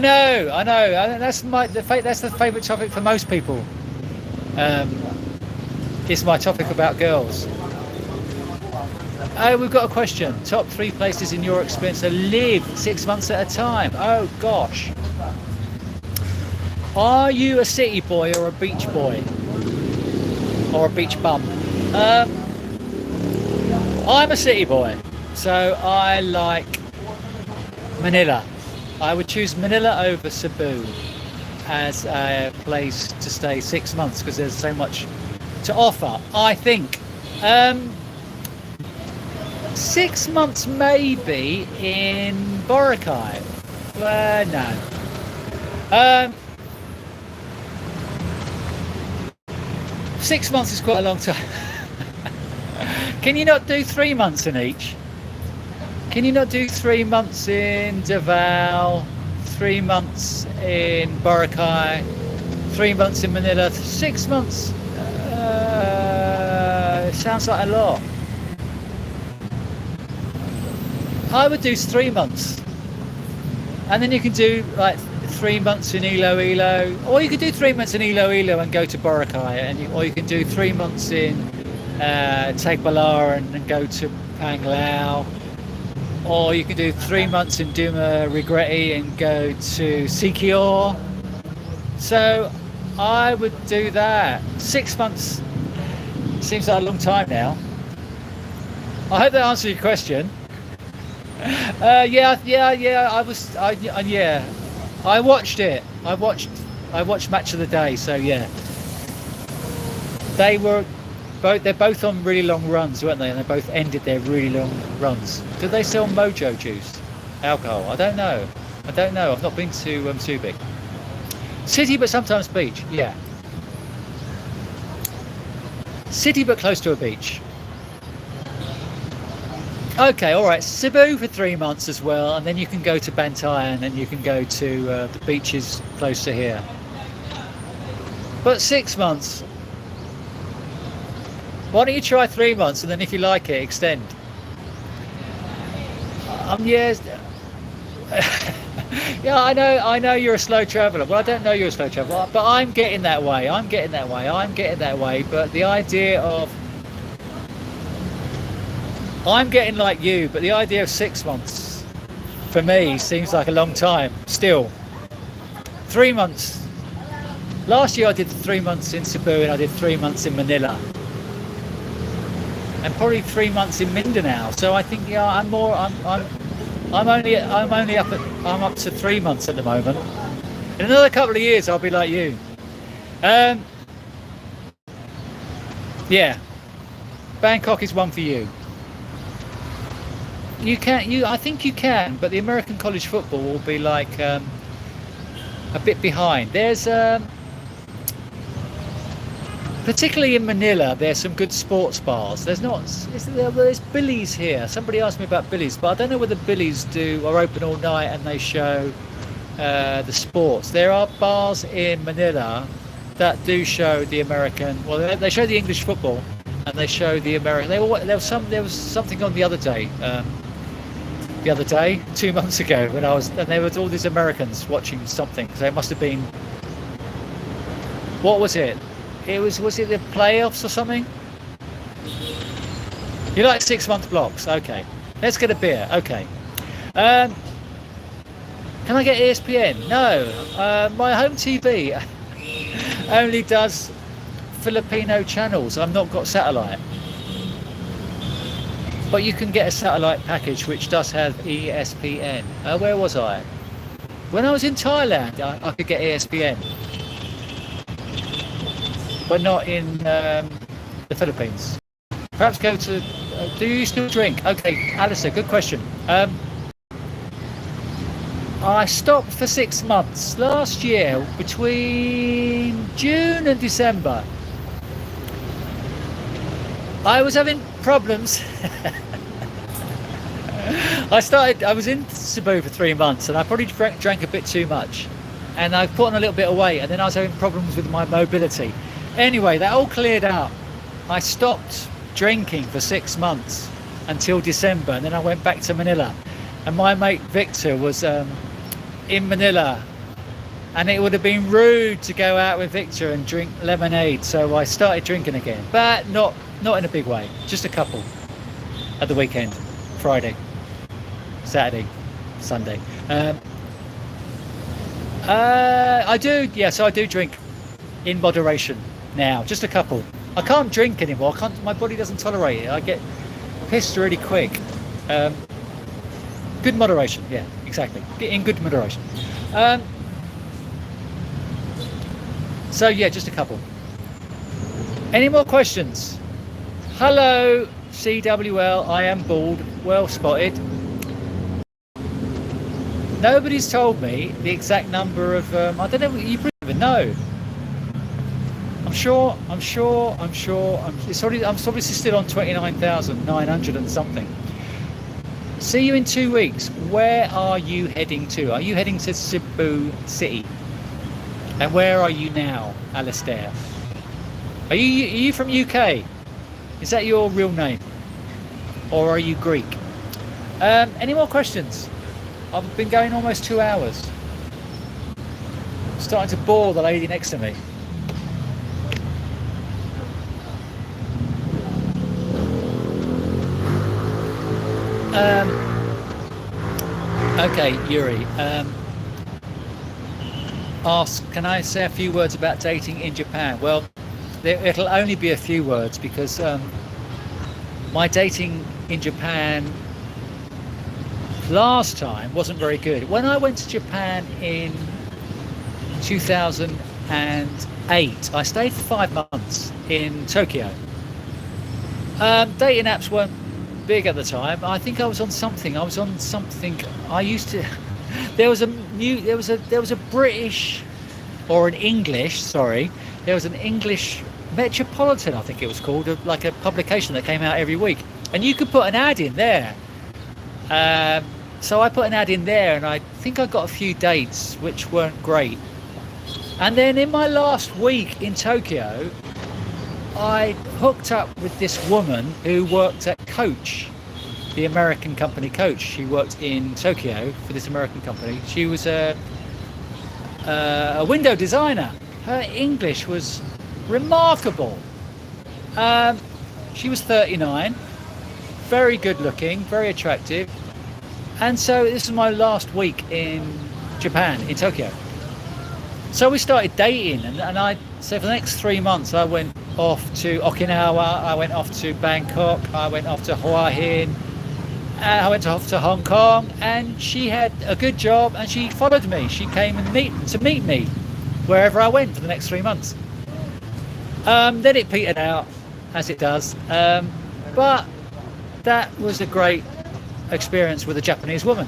Speaker 1: know. That's the favourite topic for most people. It's my topic about girls. Oh, we've got a question. Top 3 places in your experience to live 6 months at a time. Oh gosh. Are you a city boy or a beach boy? Or a beach bum? I'm a city boy, so I like Manila. I would choose Manila over Cebu as a place to stay 6 months because there's so much to offer, I think. 6 months maybe in Boracay. No. 6 months is quite a long time. Can you not do 3 months in each? Can you not do 3 months in Davao, 3 months in Boracay, 3 months in Manila, 6 months? Sounds like a lot. I would do 3 months, and then you can do like 3 months in Iloilo, or you could do 3 months in Iloilo and go to Boracay, or you can do 3 months in Tagbilaran and go to Panglao, or you can do 3 months in Duma Regreti and go to Siquijor. So I would do that. 6 months seems like a long time now. I hope that answers your question. Yeah. I watched it. I watched Match of the Day. So yeah, they're both on really long runs, weren't they? And they both ended their really long runs. Did they sell Mojo juice, alcohol? I don't know. I've not been to Subic. City, but sometimes beach. Yeah. City, but close to a beach. Okay, all right. Cebu for 3 months as well, and then you can go to Bantayan and you can go to the beaches close to here. But 6 months. Why don't you try 3 months, and then if you like it, extend. Yeah. Yeah, I know you're a slow traveller. Well, I don't know you're a slow traveller, but I'm getting that way. But the idea of I'm getting like you, but the idea of 6 months for me seems like a long time still. 3 months. Last year I did 3 months in Cebu and I did 3 months in Manila. And probably 3 months in Mindanao. So I think I'm up to 3 months at the moment. In another couple of years I'll be like you. Yeah. Bangkok is one for you. I think you can, but the American college football will be like a bit behind. There's particularly in Manila, there's some good sports bars. There's Billy's here. Somebody asked me about Billy's, but I don't know whether Billy's are open all night and they show the sports. There are bars in Manila that do show the American. Well, they show the English football, and they show the American. There was something on the other day. 2 months ago, and there was all these Americans watching something. So it must have been. What was it? Was it the playoffs or something? You like 6 month blocks? Okay. Let's get a beer. Okay. Can I get ESPN? No. My home TV only does Filipino channels. I've not got satellite. But you can get a satellite package which does have ESPN. Where was I? When I was in Thailand, I could get ESPN. But not in the Philippines. Perhaps go to Do you still drink? Okay, Alistair, good question. I stopped for 6 months last year, between June and December. I was having problems. I was in Cebu for 3 months, and I probably drank a bit too much, and I put on a little bit of weight, and then I was having problems with my mobility. Anyway, that all cleared up. I stopped drinking for 6 months until December, and then I went back to Manila, and my mate Victor was in Manila, and it would have been rude to go out with Victor and drink lemonade, so I started drinking again, but not in a big way, just a couple at the weekend, Friday, Saturday, Sunday. I do drink in moderation now, just a couple. I can't drink anymore. My body doesn't tolerate it. I get pissed really quick. Good moderation, yeah, exactly. In good moderation. So yeah, just a couple. Any more questions? Hello, CWL. I am bald. Well spotted. Nobody's told me the exact number of. I don't know. You probably even know. I'm sure. I'm obviously still on 29,900 and something. See you in 2 weeks. Where are you heading to? Are you heading to Cebu City? And where are you now, Alistair? Are you from UK? Is that your real name? Or are you Greek? Any more questions? I've been going almost 2 hours. Starting to bore the lady next to me. Okay, Yuri. Can I say a few words about dating in Japan? Well, it'll only be a few words because my dating in Japan last time wasn't very good. When I went to Japan in 2008, I stayed for 5 months in Tokyo. Dating apps weren't big at the time. I think I was on something. I used to. There was a British or an English. Sorry, there was an English Metropolitan. I think it was called, like a publication that came out every week, and you could put an ad in there. So I put an ad in there, and I think I got a few dates which weren't great. And then in my last week in Tokyo, I hooked up with this woman who worked at Coach, the American company Coach. She worked in Tokyo for this American company. She was a window designer. Her English was remarkable. She was 39, very good looking, very attractive. And so this is my last week in Japan, in Tokyo. So we started dating, so for the next 3 months I went off to Okinawa, I went off to Bangkok, I went off to Hua Hin, I went off to Hong Kong, and she had a good job and she followed me. She came and meet me wherever I went for the next 3 months. Then it petered out, as it does, but that was a great experience with a Japanese woman.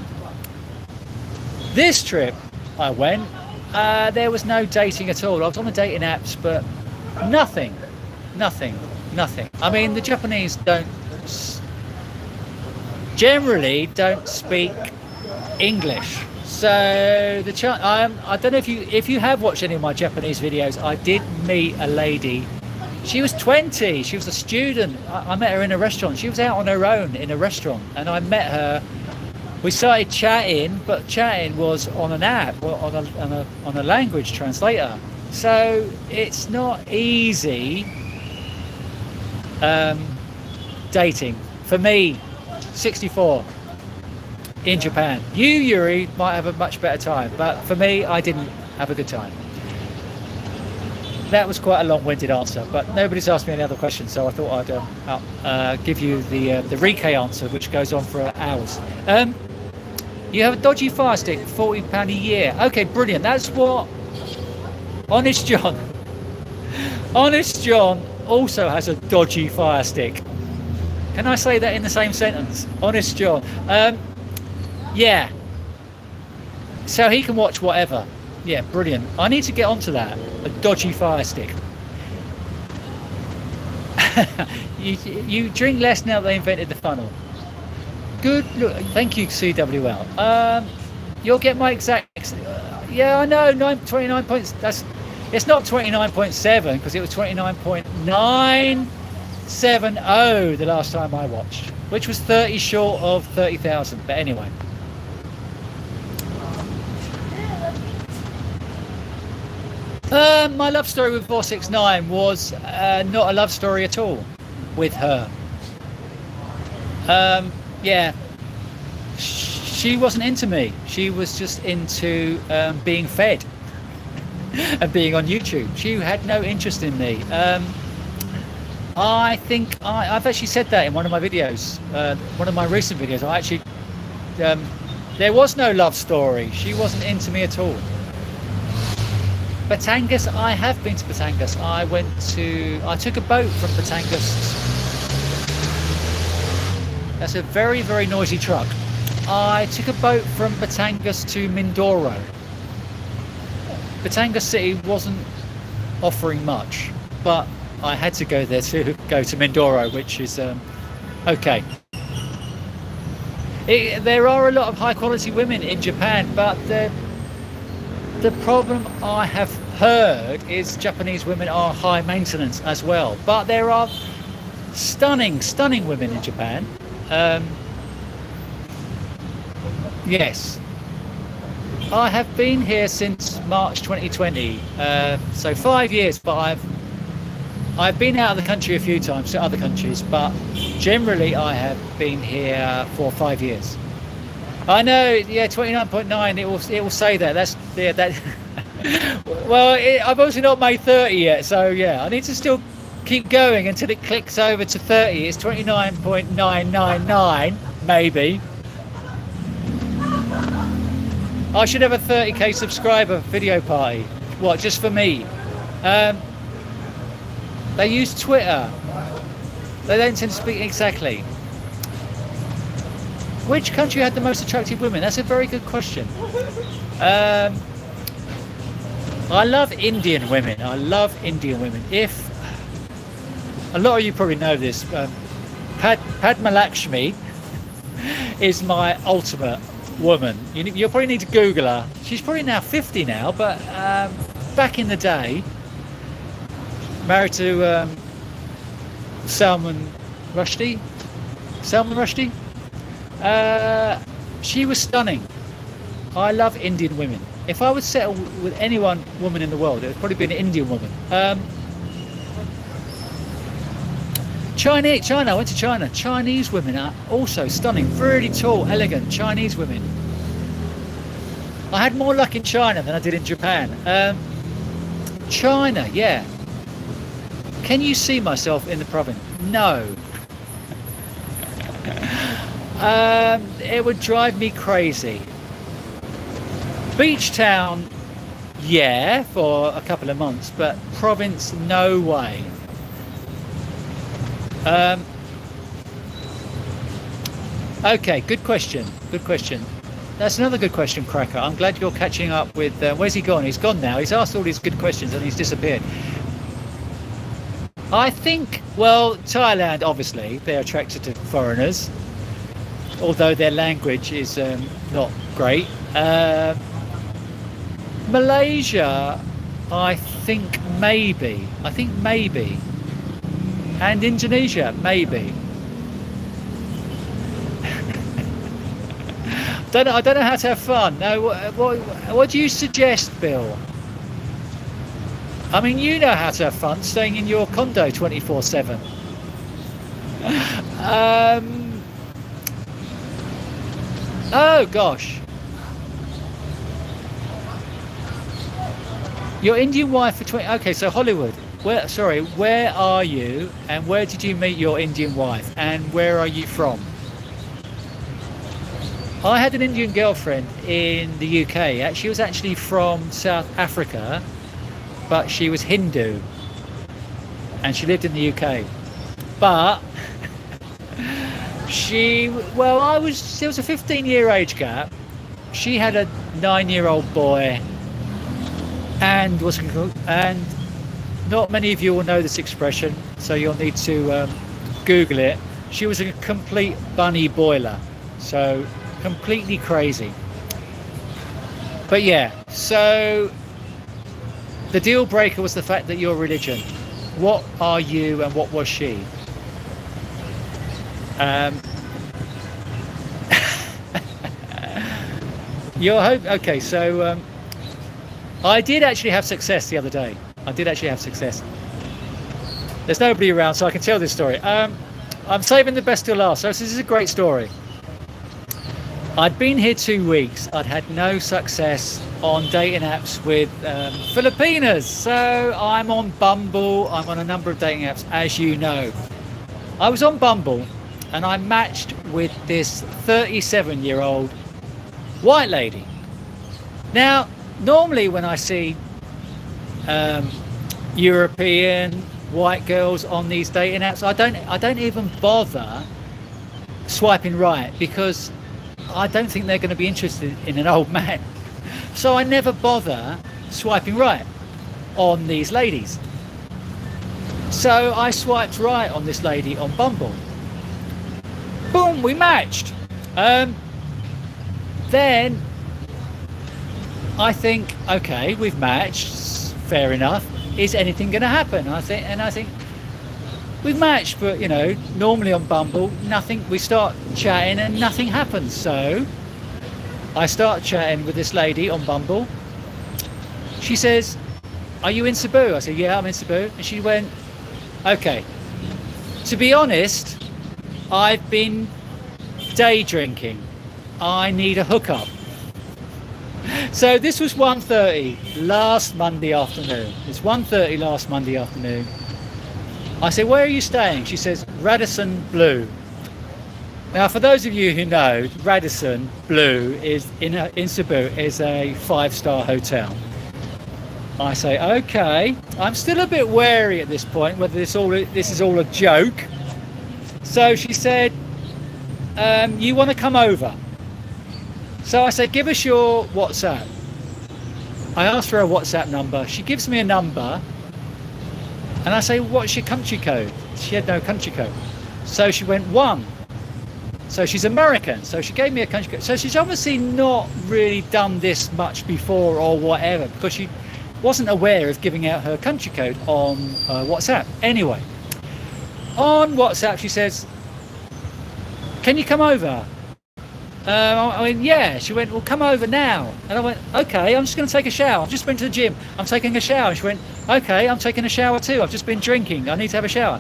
Speaker 1: This trip I went, there was no dating at all. I was on the dating apps, but nothing. I mean, the Japanese generally don't speak English. So I don't know if you have watched any of my Japanese videos. I did meet a lady. She was 20. She was a student. I met her in a restaurant. She was out on her own in a restaurant, and I met her. We started chatting, but chatting was on an app, on a language translator. So it's not easy dating for me. 64 in Japan. You, Yuri, might have a much better time, but for me, I didn't have a good time. That was quite a long-winded answer, but nobody's asked me any other questions, so I thought I'd give you the Rike answer, which goes on for hours. You have a dodgy fire stick, £40 a year. Okay, brilliant. That's what Honest John also has a dodgy fire stick. Can I say that in the same sentence? Honest John. Yeah. So he can watch whatever. Yeah, brilliant. I need to get onto that. A dodgy fire stick. you drink less now that they invented the funnel. Good. Look, thank you, CWL. You'll get my exact. Yeah, I know. 29 points. It's not 29.7 because it was 29.970 the last time I watched, which was 30 short of 30,000. But anyway. My love story with 469 was not a love story at all with her. Yeah, she wasn't into me. She was just into being fed and being on YouTube. She had no interest in me. I think I've actually said that in one of my videos, one of my recent videos. I actually, there was no love story. She wasn't into me at all. Batangas, I have been to Batangas. I took a boat from Batangas. That's a very, very noisy truck. I took a boat from Batangas to Mindoro. Batangas City wasn't offering much, but I had to go there to go to Mindoro, which is okay. There are a lot of high quality women in Japan, but the problem I have heard is Japanese women are high maintenance as well. But there are stunning women in Japan. Yes. I have been here since March 2020, so 5 years, but I've been out of the country a few times to other countries, but generally I have been here for 5 years. I know, yeah, 29.9. It will say that. That's that. Well, I've obviously not made 30 yet, so yeah, I need to still keep going until it clicks over to 30. It's 29.999, maybe. I should have a 30k subscriber video party. What, just for me? They use Twitter. They don't tend to speak exactly. Which country had the most attractive women? That's a very good question. I love Indian women. If a lot of you probably know this, Padma Lakshmi is my ultimate woman. You'll probably need to Google her. She's probably now 50 now, but back in the day, married to Salman Rushdie. She was stunning. I love Indian women. If I would settle with any woman in the world, it would probably be an Indian woman. China, I went to China. Chinese women are also stunning, really tall, elegant Chinese women. I had more luck in China than I did in Japan. China, yeah. Can you see myself in the province? No. It would drive me crazy. Beach town, yeah, for a couple of months, but province, no way. Okay, good question. That's another good question, Cracker. I'm glad you're catching up with... where's he gone? He's gone now. He's asked all these good questions and he's disappeared. I think, well, Thailand, obviously, they're attracted to foreigners, although their language is not great. Malaysia, I think maybe. And Indonesia, maybe. I don't know how to have fun. No, what do you suggest, Bill? I mean, you know how to have fun staying in your condo 24/7. Oh gosh. Your Indian wife for 20. Okay, so Hollywood. Where are you, and where did you meet your Indian wife, and where are you from? I had an Indian girlfriend in the UK. She was actually from South Africa, but she was Hindu, and she lived in the UK. But There was a 15-year age gap. She had a 9-year-old boy, and not many of you will know this expression, so you'll need to Google it. She was a complete bunny boiler, so completely crazy. But yeah, so the deal breaker was the fact that your religion. What are you and what was she? Your hope. Okay, so I did actually have success the other day. I did actually have success. There's nobody around, so I can tell this story. I'm saving the best till last. So this is a great story. I'd been here 2 weeks. I'd had no success on dating apps with Filipinas. So I'm on Bumble. I'm on a number of dating apps, as you know. I was on Bumble, and I matched with this 37-year-old white lady. Now, normally when I see European white girls on these dating apps, I don't even bother swiping right, because I don't think they're going to be interested in an old man. So I never bother swiping right on these ladies. So I swiped right on this lady on Bumble. Boom, we matched. Then I think, okay, we've matched, fair enough. Is anything going to happen? I think we've matched, but you know, normally on Bumble, nothing. We start chatting and nothing happens. So I start chatting with this lady on Bumble. She says, "Are you in Cebu?" I said, "Yeah, I'm in Cebu." And she went, "Okay. To be honest, I've been day drinking. I need a hookup." So this was 1:30 last Monday afternoon. It's 1:30 last Monday afternoon. I said, "Where are you staying?" She says, "Radisson Blu." Now, for those of you who know, Radisson Blu is in Cebu is a 5-star hotel. I say, "Okay." I'm still a bit wary at this point whether this is all a joke. So she said, "You want to come over?" So I said, "Give us your WhatsApp." I asked for a WhatsApp number. She gives me a number, and I say, "What's your country code?" She had no country code. So she went 1. So she's American. So she gave me a country code. So she's obviously not really done this much before or whatever, because she wasn't aware of giving out her country code on WhatsApp. Anyway, on WhatsApp she says, "Can you come over?" I went, "Yeah." She went, "Well, come over now." And I went, "Okay, I'm just going to take a shower. I've just been to the gym. I'm taking a shower." She went, "Okay, I'm taking a shower too. I've just been drinking. I need to have a shower."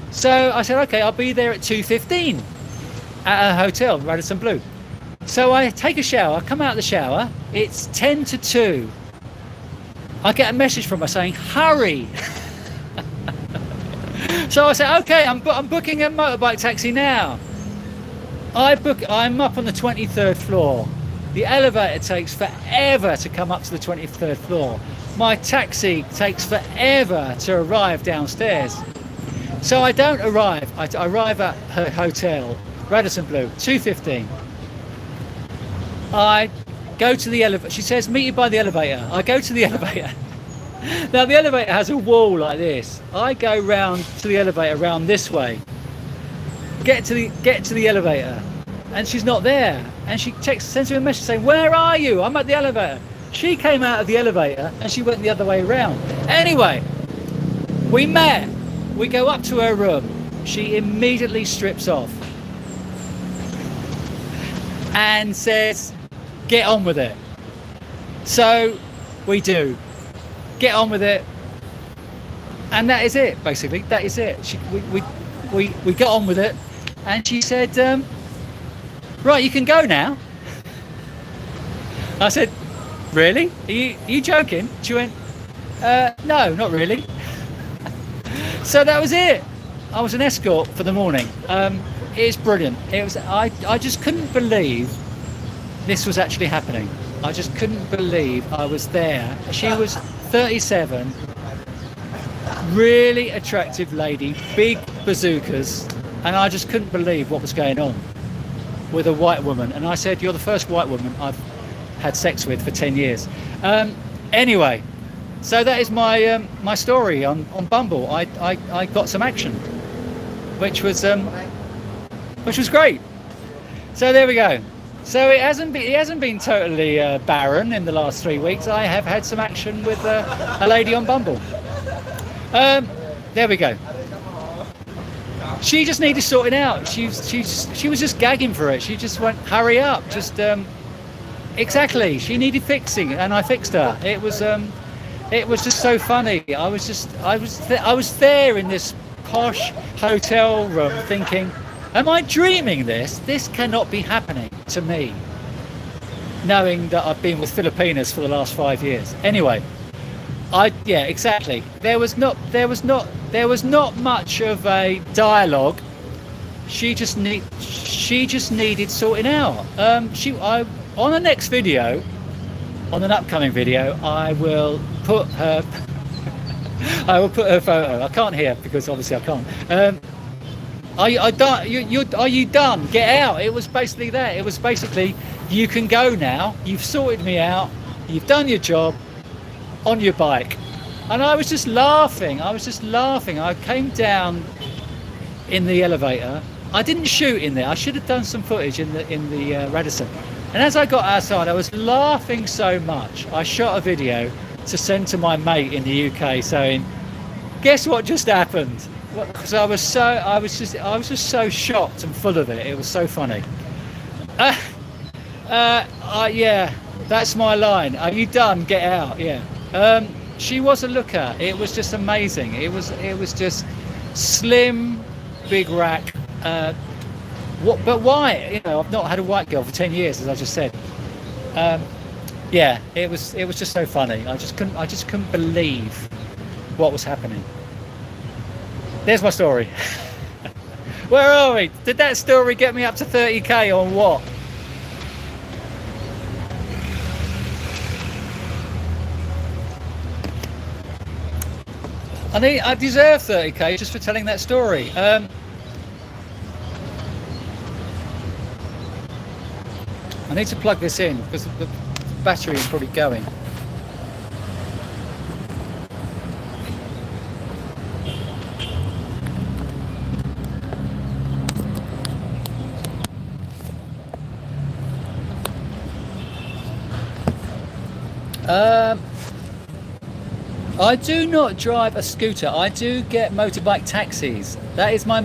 Speaker 1: So I said, "Okay, I'll be there at 2:15 at a hotel, Radisson Blu." So I take a shower, come out of the shower. It's 10 to 2. I get a message from her saying, "Hurry." So I said, "Okay, I'm booking a motorbike taxi now." I'm up on the 23rd floor. The elevator takes forever to come up to the 23rd floor. My taxi takes forever to arrive downstairs. So I don't arrive. I arrive at her hotel, Radisson Blu, 2:15. I go to the elevator. She says, "Meet you by the elevator." I go to the elevator. Now the elevator has a wall like this. I go round to the elevator round this way. Get to the elevator, and she's not there. And she sends me a message saying, "Where are you? I'm at the elevator." She came out of the elevator and she went the other way around. Anyway, we met. We go up to her room. She immediately strips off and says, "Get on with it." So we do. Get on with it. And that is it, basically. That is it. We got on with it. And she said, "Right, you can go now." I said, "Really? Are you joking?" She went, "No, not really." So that was it. I was an escort for the morning. It's brilliant. I just couldn't believe this was actually happening. I just couldn't believe I was there. She was 37, really attractive lady, big bazookas. and I just couldn't believe what was going on with a white woman. And I said, "You're the first white woman I've had sex with for 10 years." Anyway, so that is my my story on Bumble. I got some action, which was great. So there we go. So it hasn't been totally barren in the last 3 weeks. I have had some action with a lady on Bumble. There we go. She just needed sorting out. She was just gagging for it. She just went, "Hurry up!" Just exactly. She needed fixing, and I fixed her. It was just so funny. I was there in this posh hotel room thinking, "Am I dreaming this? This cannot be happening to me." Knowing that I've been with Filipinas for the last 5 years. Anyway, yeah, exactly. There was not much of a dialogue. She just needed sorting out. On the next video, on an upcoming video, I will put her photo. I can't hear because obviously I can't. Are you done? Get out. It was basically that. It was basically, you can go now. You've sorted me out. You've done your job on your bike. And I was just laughing. I came down in the elevator. I didn't shoot in there. I should have done some footage in the Radisson. And as I got outside, I was laughing so much. I shot a video to send to my mate in the UK saying, "Guess what just happened?" Because I was just so shocked and full of it. It was so funny. Yeah, that's my line. Are you done? Get out. Yeah. She was a looker. It was just amazing. It was just slim, big rack. But why? You know, I've not had a white girl for 10 years, as I just said. Yeah, it was just so funny. I just couldn't believe what was happening. There's my story. Where are we? Did that story get me up to 30k or what? I deserve 30k just for telling that story. I need to plug this in because the battery is probably going. I do not drive a scooter. I do get motorbike taxis. That is my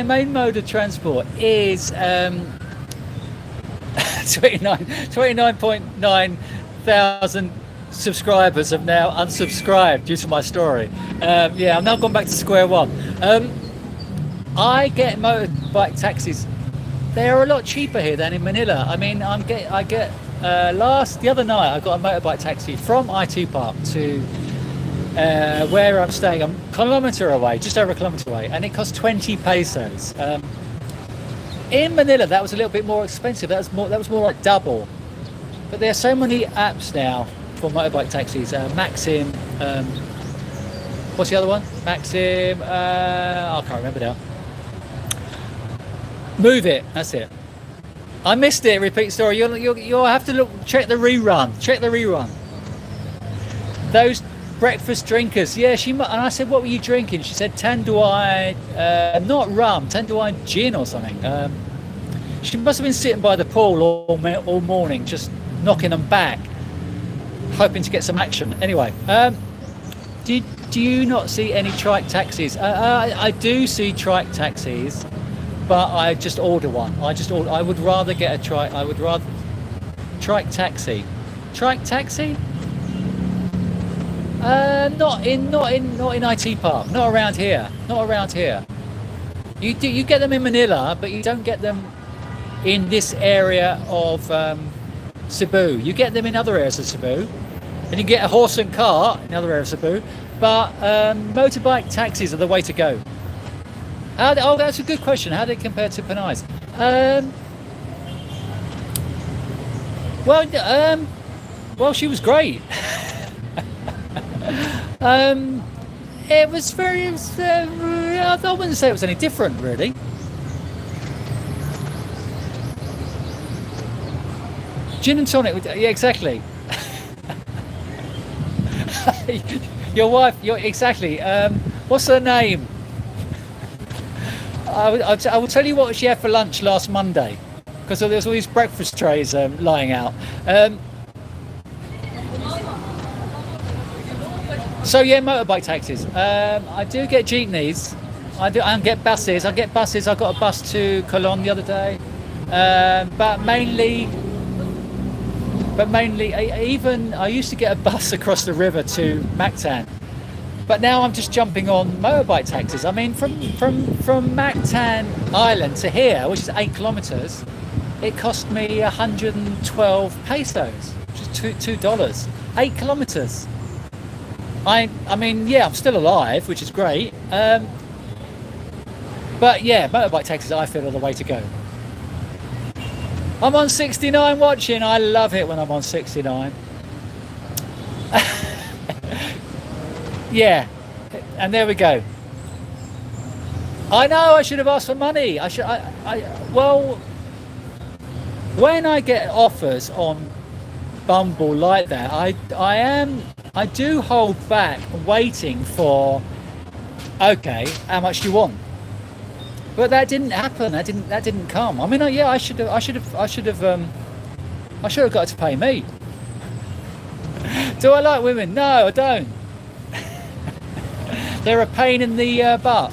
Speaker 1: main mode of transport is 29.9 thousand subscribers have now unsubscribed due to my story. Yeah, I've now gone back to square one. I get motorbike taxis. They're a lot cheaper here than in Manila. I mean, the other night I got a motorbike taxi from IT Park to where I'm staying. I'm a kilometre away, just over a kilometre away, and it cost 20 pesos. In Manila, that was a little bit more expensive. That was more like double. But there are so many apps now for motorbike taxis. Maxim. What's the other one? Maxim. I can't remember now. Move It. That's it. I missed it. Repeat story. You'll have to check the rerun. Those breakfast drinkers. Yeah, and I said, "What were you drinking?" She said, "Tanduay, not rum, Tanduay gin or something." She must have been sitting by the pool all morning, just knocking them back, hoping to get some action. Anyway, do you not see any trike taxis? I do see trike taxis. But I just order one. I would rather get a trike. I would rather trike taxi. Trike taxi? Not in IT Park. Not around here. You get them in Manila, but you don't get them in this area of Cebu. You get them in other areas of Cebu, and you get a horse and cart in other areas of Cebu. But motorbike taxis are the way to go. That's a good question. How do they compare to Penais? Well, she was great. It was very. I wouldn't say it was any different, really. Gin and tonic. Yeah, exactly. Your wife. Exactly. What's her name? I will tell you what she had for lunch last Monday, because there was all these breakfast trays lying out. So yeah, motorbike taxis. I do get jeepneys. I get buses. I get buses. I got a bus to Cologne the other day. But mainly, even I used to get a bus across the river to Mactan. But now I'm just jumping on motorbike taxis. I mean, from Mactan Island to here, which is 8 kilometers, it cost me 112 pesos, which is $2. 8 kilometers. I mean, yeah, I'm still alive, which is great. But yeah, motorbike taxis, I feel, are the way to go. I'm on 69 watching. I love it when I'm on 69. Yeah, and there we go. I know I should have asked for money. Well, when I get offers on Bumble like that, I do hold back, waiting for, okay, how much do you want? But that didn't happen. That didn't come. I mean, yeah, I should have got it to pay me. Do I like women? No, I don't. They're a pain in the butt.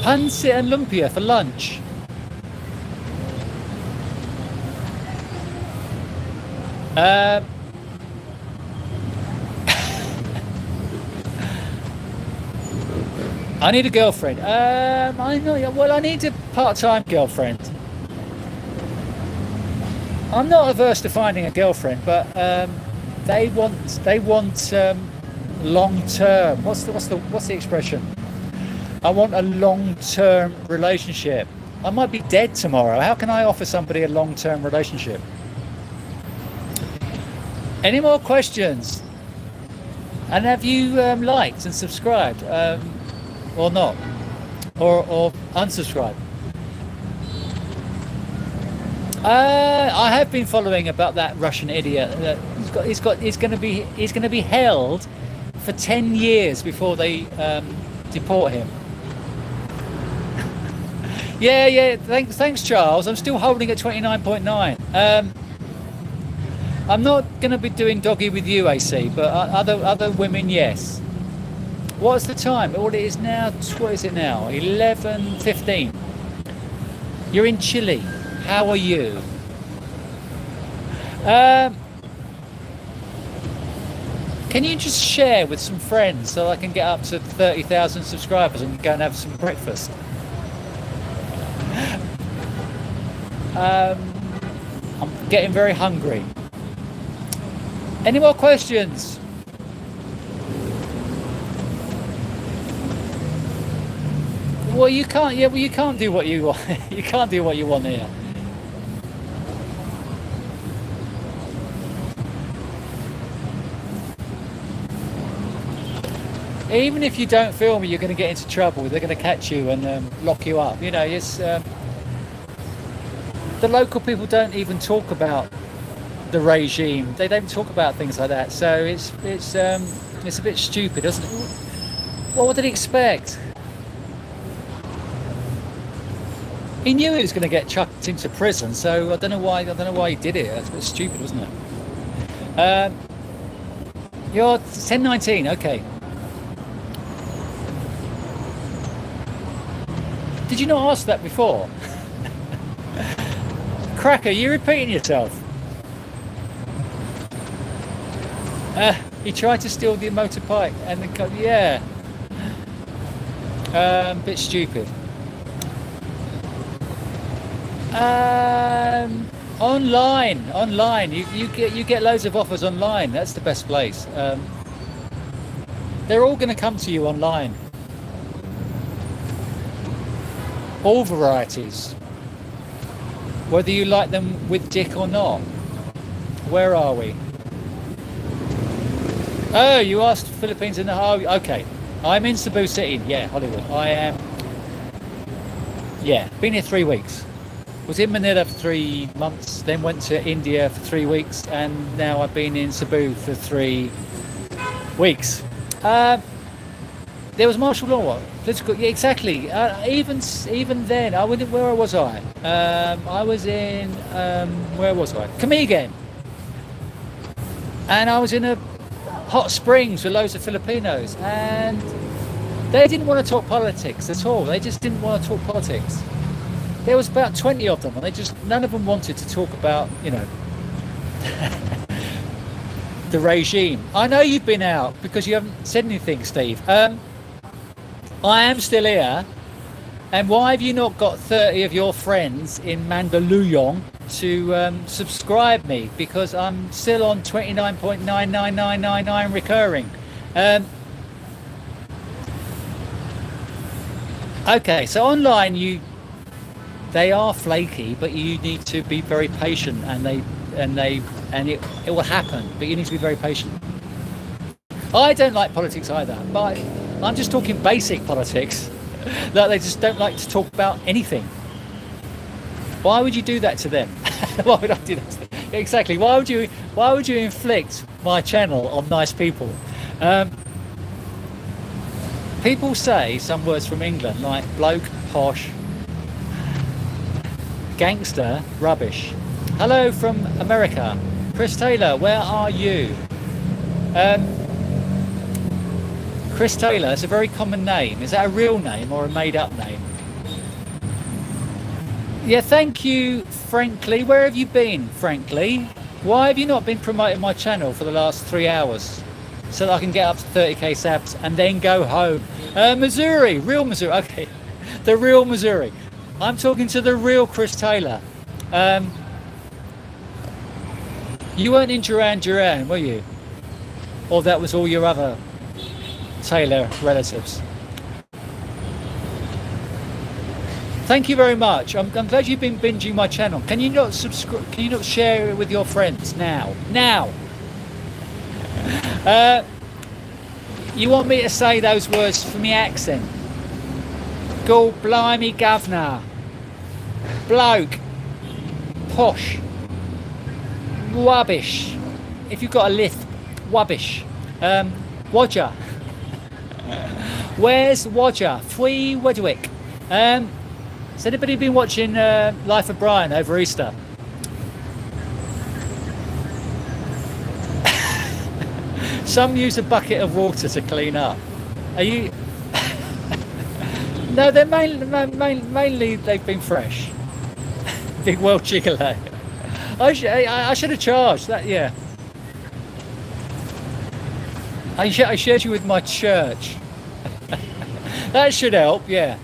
Speaker 1: Pancit and lumpia for lunch. I need a girlfriend. I need a part-time girlfriend. I'm not averse to finding a girlfriend, but they want long-term. What's the expression? I want a long-term relationship. I might be dead tomorrow. How can I offer somebody a long-term relationship? Any more questions? And have you liked and subscribed, or not, or unsubscribed? I have been following about that Russian idiot. He's going to be held for 10 years before they deport him. Yeah. Thanks, Charles. I'm still holding at 29.9. I'm not going to be doing doggy with you, AC, but other women, yes. What's the time? What it is now? What is it now? 11:15. You're in Chile. How are you? Can you just share with some friends so I can get up to 30,000 subscribers and go and have some breakfast? I'm getting very hungry. Any more questions? Well, you can't. Yeah, well, you can't do what you want. You can't do what you want here. Even if you don't film it, you're going to get into trouble. They're going to catch you and lock you up. You know, it's the local people don't even talk about the regime. They don't talk about things like that. So it's a bit stupid, isn't it? What did he expect? He knew he was going to get chucked into prison, so I don't know why he did it. That's a bit stupid, wasn't it? You're 10:19, okay. Did you not ask that before? Cracker, you're repeating yourself. He tried to steal the motorbike and the car. Yeah. Bit stupid. Online. You get loads of offers online. That's the best place. They're all going to come to you online. All varieties. Whether you like them with dick or not. Where are we? Oh, you asked Philippines in the okay. I'm in Cebu City. Yeah, Hollywood. I am. Yeah, been here 3 weeks. Was in Manila for 3 months, then went to India for 3 weeks, and now I've been in Cebu for 3 weeks. There was martial law, political. Yeah, exactly. Even then, I wouldn't. Where was I? I was in where was I? Camiguin, and I was in a hot springs with loads of Filipinos, and they didn't want to talk politics at all. They just didn't want to talk politics. There was about 20 of them, and none of them wanted to talk about, the regime. I know you've been out because you haven't said anything, Steve. I am still here, and why have you not got 30 of your friends in Mandaluyong to subscribe me? Because I'm still on 29.99999 recurring. Okay, so online they are flaky, but you need to be very patient, and it will happen, but you need to be very patient. I don't like politics either, but I'm just talking basic politics that they just don't like to talk about anything. Why would you do that to them? Why would I do that to them? Exactly. Why would you inflict my channel on nice people? People say some words from England like bloke, posh, gangster, rubbish. Hello from America. Chris Taylor, where are you? Chris Taylor, it's a very common name. Is that a real name or a made-up name? Yeah, thank you, Frankly. Where have you been, Frankly? Why have you not been promoting my channel for the last 3 hours so that I can get up to 30k subs and then go home? Missouri, real Missouri. Okay, the real Missouri. I'm talking to the real Chris Taylor. You weren't in Duran, were you? Or that was all your other Taylor relatives? Thank you very much. I'm glad you've been binging my channel. Can you not subscribe? Can you not share it with your friends now? You want me to say those words for me accent? Go blimey, governor. Bloke. Posh. Rubbish. If you've got a lisp, rubbish. Wodger. Where's Wodger? Free Wedwick. Has anybody been watching Life of Brian over Easter? Some use a bucket of water to clean up. Are you? No, they're mainly they've been fresh. Big World Gigolo. I should have charged that. Yeah. I shared you with my church. That should help. Yeah.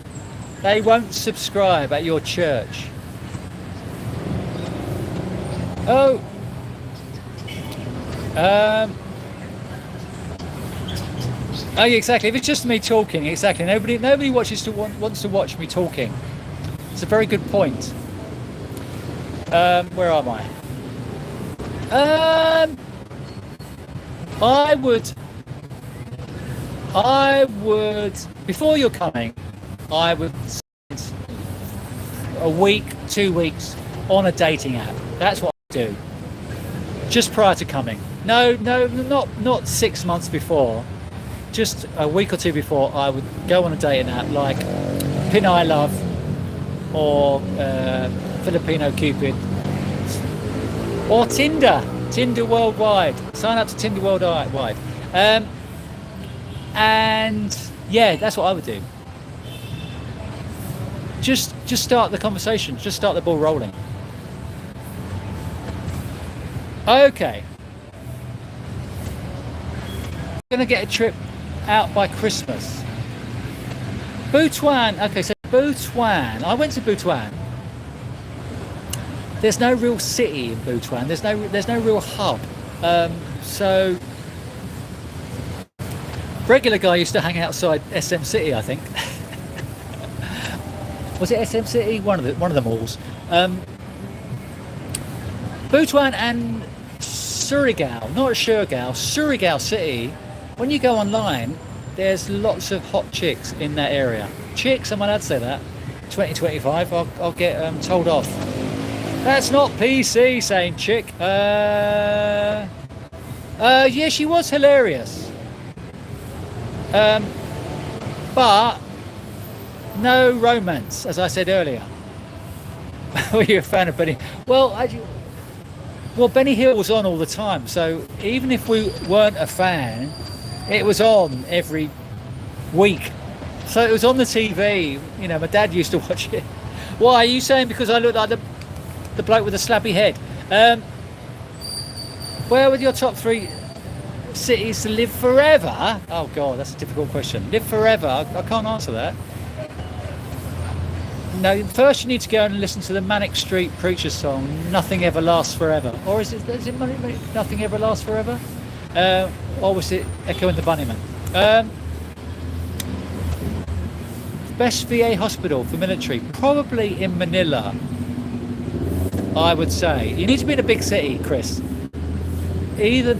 Speaker 1: They won't subscribe at your church. Oh. Oh, yeah, exactly. If it's just me talking, exactly. Nobody wants to watch me talking. It's a very good point. Where am I? I would, before you're coming, I would spend a week, 2 weeks on a dating app. That's what I do. Just prior to coming. No, not 6 months before. Just a week or two before, I would go on a dating app like Pin I Love or Filipino Cupid or Tinder Worldwide. Sign up to Tinder Worldwide. And yeah, that's what I would do. Just start the conversation. Just start the ball rolling. Okay. Gonna get a trip out by Christmas. Butuan. Okay, so Butuan. I went to Butuan. There's no real city in Butuan. There's no real hub. So regular guy used to hang outside SM City, I think. Was it SM City? One of the malls. Butuan and Surigao, not Surigao City when you go online, there's lots of hot chicks in that area. Chicks, am I allowed to say that? 2025, I'll get told off. That's not PC saying chick. Yeah, she was hilarious. But no romance, as I said earlier. Were you a fan of Benny? Well, Benny Hill was on all the time, so even if we weren't a fan, it was on every week. So it was on the TV. You know, my dad used to watch it. Why are you saying because I look like the bloke with the slappy head? Where were your top 3 cities to live forever? Oh God, that's a difficult question. Live forever? I can't answer that. No, first you need to go and listen to the Manic Street Preachers song, Nothing Ever Lasts Forever. Or is it Nothing Ever Lasts Forever? Or was it Echo and the Bunnymen? Best VA hospital for military? Probably in Manila, I would say. You need to be in a big city, Chris. Either,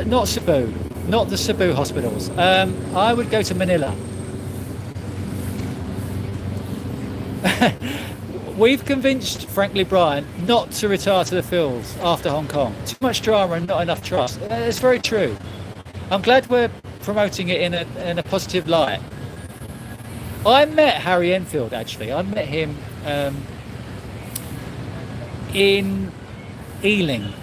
Speaker 1: not Cebu, not the Cebu hospitals. I would go to Manila. We've convinced Frankly Brian not to retire to the fields after Hong Kong. Too much drama and not enough trust. It's very true. I'm glad we're promoting it in a positive light. I met Harry Enfield, actually. I met him in Ealing.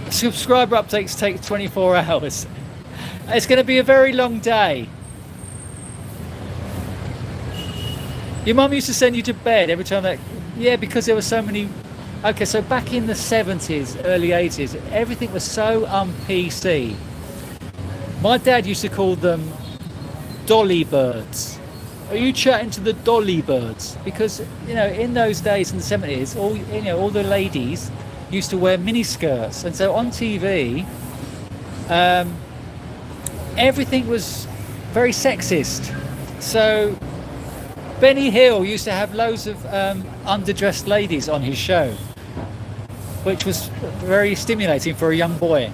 Speaker 1: Subscriber updates take 24 hours. It's going to be a very long day. Your mum used to send you to bed every time that... Yeah, because there were so many... Okay, so back in the 70s, early 80s, everything was so un-PC. My dad used to call them dolly birds. Are you chatting to the dolly birds? Because, you know, in those days in the 70s, all the ladies used to wear mini skirts. And so on TV, everything was very sexist. So... Benny Hill used to have loads of underdressed ladies on his show, which was very stimulating for a young boy.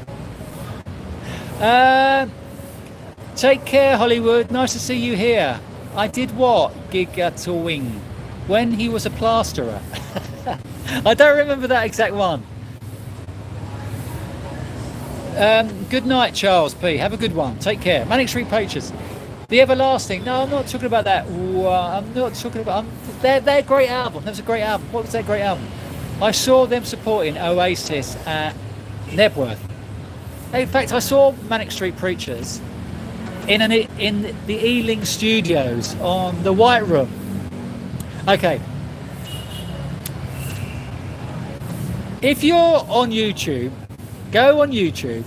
Speaker 1: Take care, Hollywood. Nice to see you here. I did what? Gigatowing. When he was a plasterer. I don't remember that exact one. Good night, Charles P. Have a good one. Take care. Manic Street Preachers. The Everlasting. No, I'm not talking about that. I'm not talking about... Their great album. That was a great album. What was their great album? I saw them supporting Oasis at Nebworth. In fact, I saw Manic Street Preachers in the Ealing Studios on the White Room. Okay. If you're on YouTube, go on YouTube,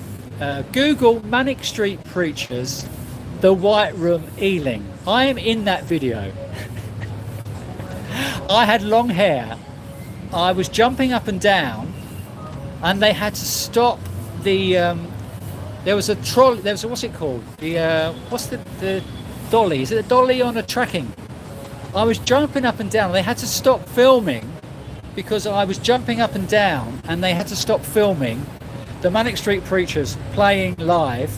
Speaker 1: Google Manic Street Preachers, the White Room, Ealing. I am in that video. I had long hair. I was jumping up and down, and they had to stop the. There was a trolley. There was a, what's it called? What's the dolly? Is it a dolly on a tracking? I was jumping up and down. They had to stop filming because I was jumping up and down, and they had to stop filming the Manic Street Preachers playing live.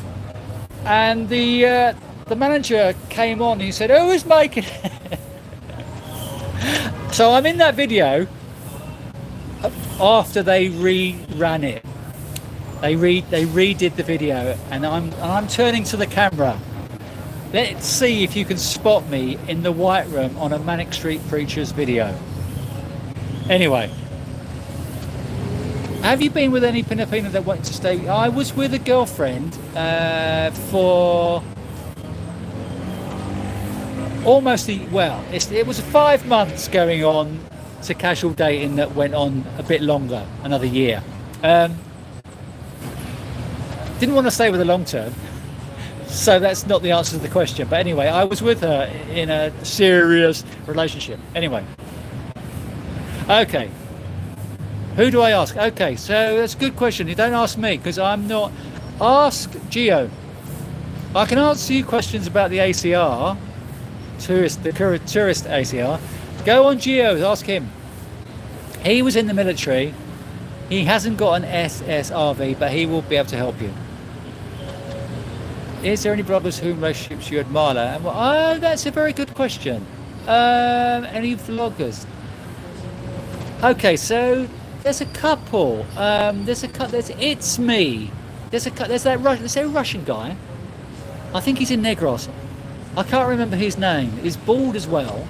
Speaker 1: And the manager came on. He said, "Who is making it?" So I'm in that video after they re-ran it. They redid the video, and I'm turning to the camera. Let's see if you can spot me in the White Room on a Manic Street Preachers video. Anyway. Have you been with any Filipino that wanted to stay? I was with a girlfriend for almost it was 5 months going on to casual dating that went on a bit longer, another year. Didn't want to stay with her long term, so that's not the answer to the question. But anyway, I was with her in a serious relationship. Anyway, okay. Who do I ask? Okay, so that's a good question. You don't ask me because I'm not. Ask Gio. I can answer you questions about the ACR, the current tourist ACR. Go on Gio, ask him. He was in the military He hasn't got an SSRV, but he will be able to help you. Is there any brothers whom relationships you admire? And well, that's a very good question. Any vloggers? Okay, so there's a couple. There's It's Me. There's that Russian guy. I think he's in Negros. I can't remember his name. He's bald as well.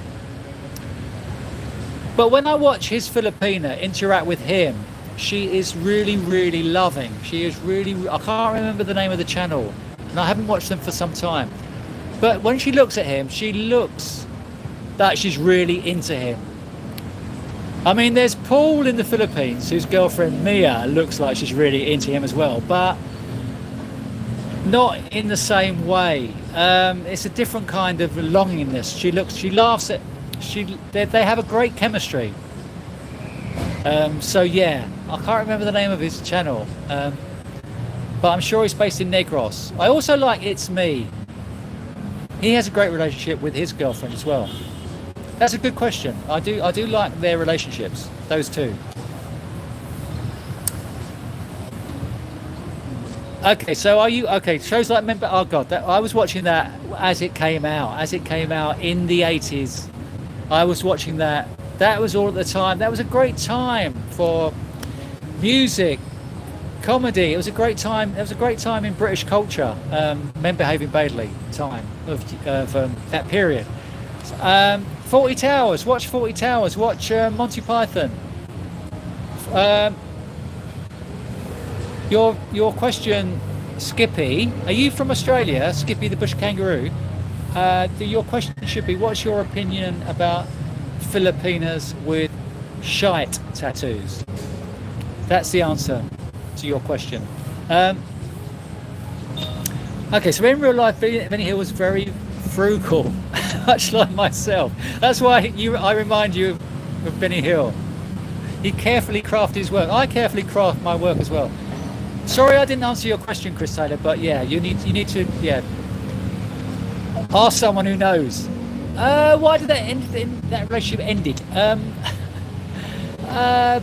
Speaker 1: But when I watch his Filipina interact with him, she is really, really loving. She is really. I can't remember the name of the channel, and I haven't watched them for some time. But when she looks at him, she looks that she's really into him. I mean, there's Paul in the Philippines, whose girlfriend Mia looks like she's really into him as well, but not in the same way. It's a different kind of longingness. She laughs at. They have a great chemistry. So yeah, I can't remember the name of his channel, but I'm sure he's based in Negros. I also like It's Me. He has a great relationship with his girlfriend as well. That's a good question. I do like their relationships, those two. Okay, so are you okay? Shows like member. Oh god, I was watching that as it came out. As it came out in the 80s, I was watching that. That was all at the time. That was a great time for music, comedy. It was a great time. It was a great time in British culture. Men Behaving Badly time of that period. 40 Towers. Watch 40 Towers. Watch Monty Python. Your question, Skippy. Are you from Australia, Skippy the bush kangaroo? Your question should be: what's your opinion about Filipinas with shite tattoos? That's the answer to your question. Okay, so in real life, Benny Hill was very frugal, much like myself. That's why I remind you of Benny Hill. He carefully crafted his work. I carefully craft my work as well. Sorry, I didn't answer your question, Chris Taylor, but yeah, you need to ask someone who knows. Why did that end? That relationship ended?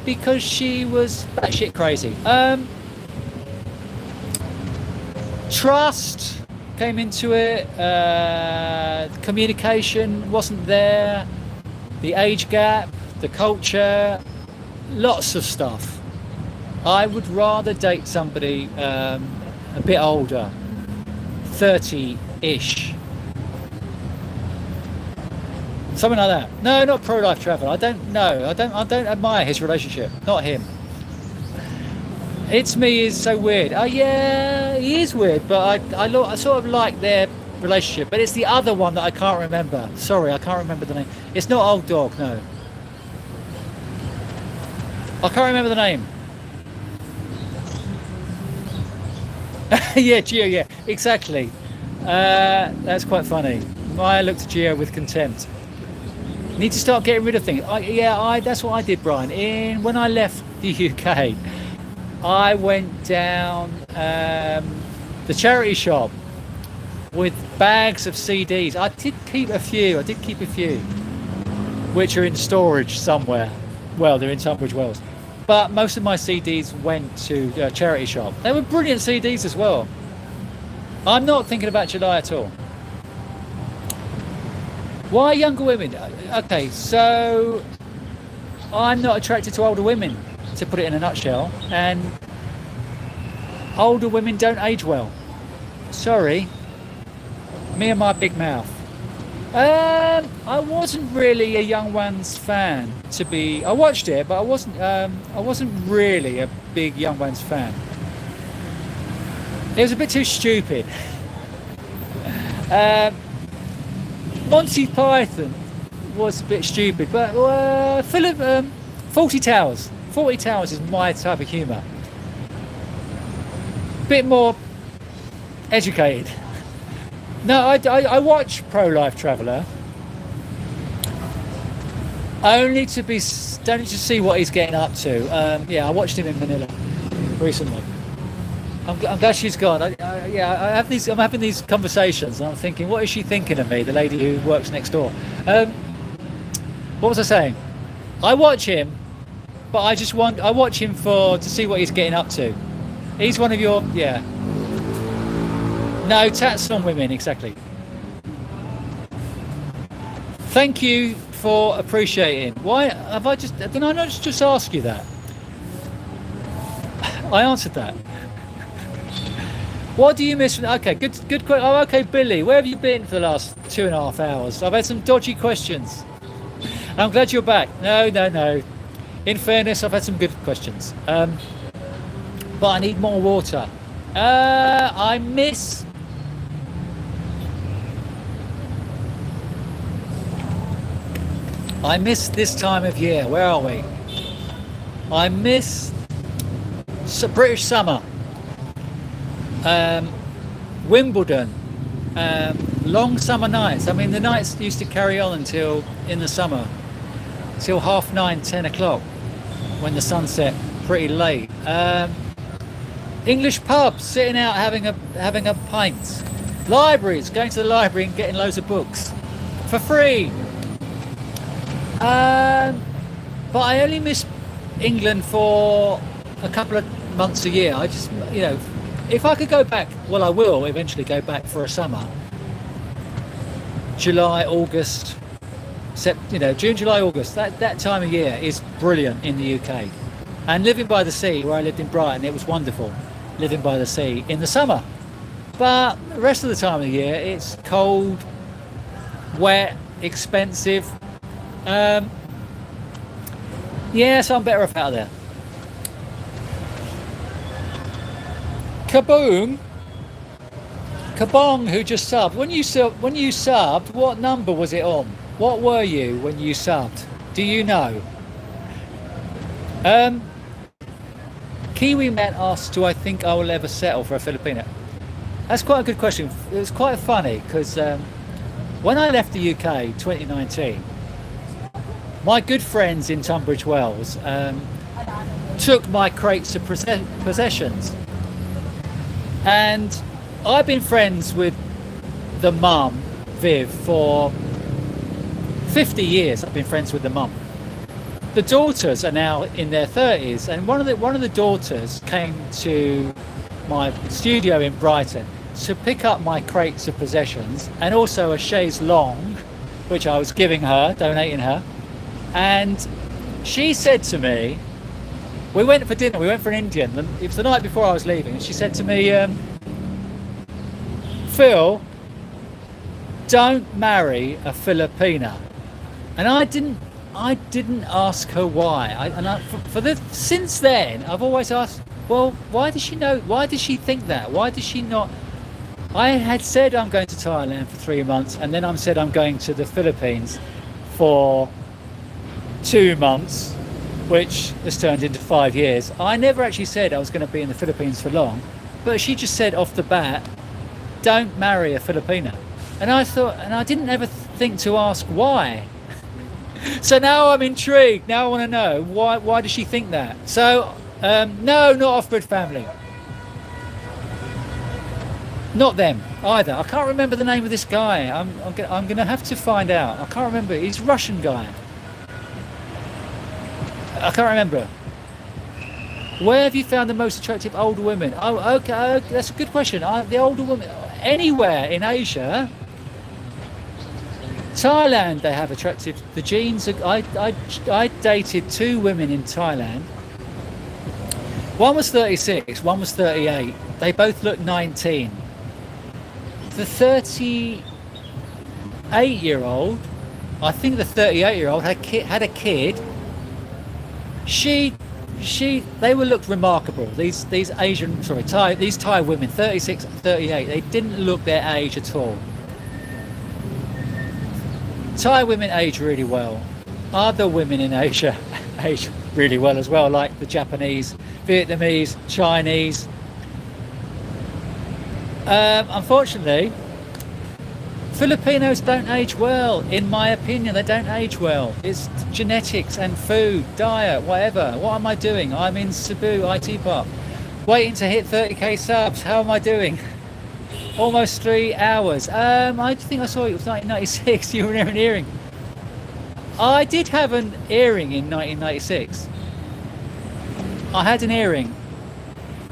Speaker 1: Because she was batshit crazy. Trust came into it. Communication wasn't there. The age gap, the culture, lots of stuff. I would rather date somebody a bit older, 30-ish. Something like that. No, not pro-life travel. I don't admire his relationship. Not him. It's Me is so weird. Oh yeah, he is weird, but I sort of like their relationship. But it's the other one that I can't remember. Sorry, I can't remember the name. It's not Old Dog, no. I can't remember the name. Yeah, Gio, yeah, exactly. That's quite funny. Maya looked at Gio with contempt. Need to start getting rid of things. That's what I did, Brian. When I left the UK, I went down the charity shop with bags of CDs. I did keep a few, which are in storage somewhere. Well, they're in Tunbridge Wells. But most of my CDs went to a charity shop. They were brilliant CDs as well. I'm not thinking about July at all. Why younger women? Okay, so I'm not attracted to older women, to put it in a nutshell. And older women don't age well. Sorry. Me and my big mouth. I wasn't really a Young Ones fan to be. I watched it, but I wasn't really a big Young Ones fan. It was a bit too stupid. Monty Python was a bit stupid, but 40 Towers. 40 Towers is my type of humour. Bit more educated. No, I watch Pro-Life Traveller only to see what he's getting up to. I watched him in Manila recently. I'm glad she's gone. I'm having these conversations, and I'm thinking, what is she thinking of me, the lady who works next door? What was I saying? I watch him but I watch him to see what he's getting up to. He's one of your, yeah. No, tats on women, exactly. Thank you for appreciating. Why have I just, did I not just ask you that? I answered that. What do you miss? Okay, good question. Oh, okay, Billy, where have you been for the last 2.5 hours? I've had some dodgy questions. I'm glad you're back. No. In fairness, I've had some good questions. But I need more water. I miss this time of year. Where are we? I miss British summer. Wimbledon. Long summer nights. I mean, the nights used to carry on until in the summer, till 9:30, 10 o'clock, when the sun set pretty late. English pubs, sitting out having a pint. Libraries, going to the library and getting loads of books for free. But I only miss England for a couple of months a year. I just, if I could go back, well, I will eventually go back for a summer. July, August, June, July, August. That time of year is brilliant in the UK. And living by the sea, where I lived in Brighton, it was wonderful. Living by the sea in the summer. But the rest of the time of the year, it's cold, wet, expensive. So I'm better off out of there. Kaboom, Kabong, who just subbed. When you subbed, what number was it on? What were you when you subbed? Do you know? Kiwi man asks, do I think I will ever settle for a Filipina? That's quite a good question. It was quite funny because when I left the UK 2019, my good friends in Tunbridge Wells took my crates of possessions. And I've been friends with the mum, Viv, for 50 years. I've been friends with the mum. The daughters are now in their 30s, and one of the daughters came to my studio in Brighton to pick up my crates of possessions and also a chaise longue, which I was donating her. And she said to me, we went for dinner, we went for an Indian, and it was the night before I was leaving, and she said to me, Phil, don't marry a Filipina. And I didn't ask her why. Since then, I've always asked, well, why does she know? Why does she think that? Why does she not? I had said I'm going to Thailand for 3 months, and then I said I'm going to the Philippines for 2 months, which has turned into 5 years. I never actually said I was going to be in the Philippines for long, but she just said off the bat, don't marry a Filipina. And I thought, and I didn't ever think to ask why. So now I'm intrigued. Now I want to know why does she think that? So no, not off-grid family. Not them either. I can't remember the name of this guy. I'm going to have to find out. I can't remember. He's a Russian guy. I can't remember. Where have you found the most attractive older women? Oh, okay, that's a good question. The older women anywhere in Asia. Thailand, they have attractive. The genes. I dated 2 women in Thailand. One was 36, one was 38. They both looked 19. The 38-year-old, I think the 38-year-old had a kid. They looked remarkable. These Thai women, 36 and 38, they didn't look their age at all. Thai women age really well. Other women in Asia age really well as well, like the Japanese, Vietnamese, Chinese. Unfortunately, Filipinos don't age well, in my opinion. They don't age well. It's genetics and food, diet, whatever. What am I doing? I'm in Cebu IT Park, waiting to hit 30k subs. How am I doing? Almost 3 hours. I think I saw it was 1996. You were an earring. I did have an earring in 1996. I had an earring.